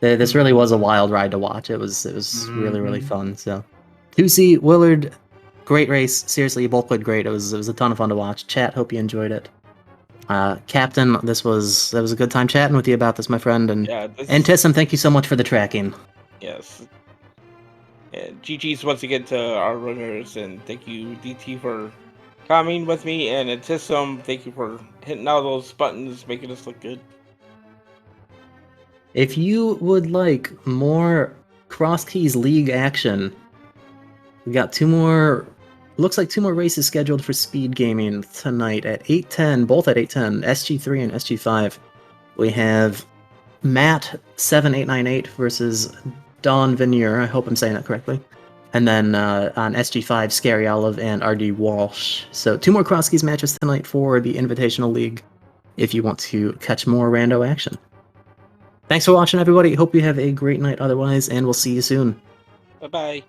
A: this really was a wild ride to watch. It was really, really fun. So, 2C, Willard, great race. Seriously, you both played great. It was a ton of fun to watch. Chat, hope you enjoyed it. Captain, that was a good time chatting with you about this, my friend. And Tissim, thank you so much for the tracking.
B: Yes. And GG's once again to our runners, and thank you DT for coming with me, and Tissim, thank you for hitting all those buttons, making us look good.
A: If you would like more Cross Keys League action, we got 2 more. Looks like 2 more races scheduled for SpeedGaming tonight at 8:10, both at 8:10, SG3 and SG5. We have Matt 7898 versus Don Vinier. I hope I'm saying that correctly. And then on SG5, Scary Olive and RD Walsh. So 2 more Cross Keys matches tonight for the Invitational League if you want to catch more rando action. Thanks for watching, everybody. Hope you have a great night otherwise, and we'll see you soon.
B: Bye-bye.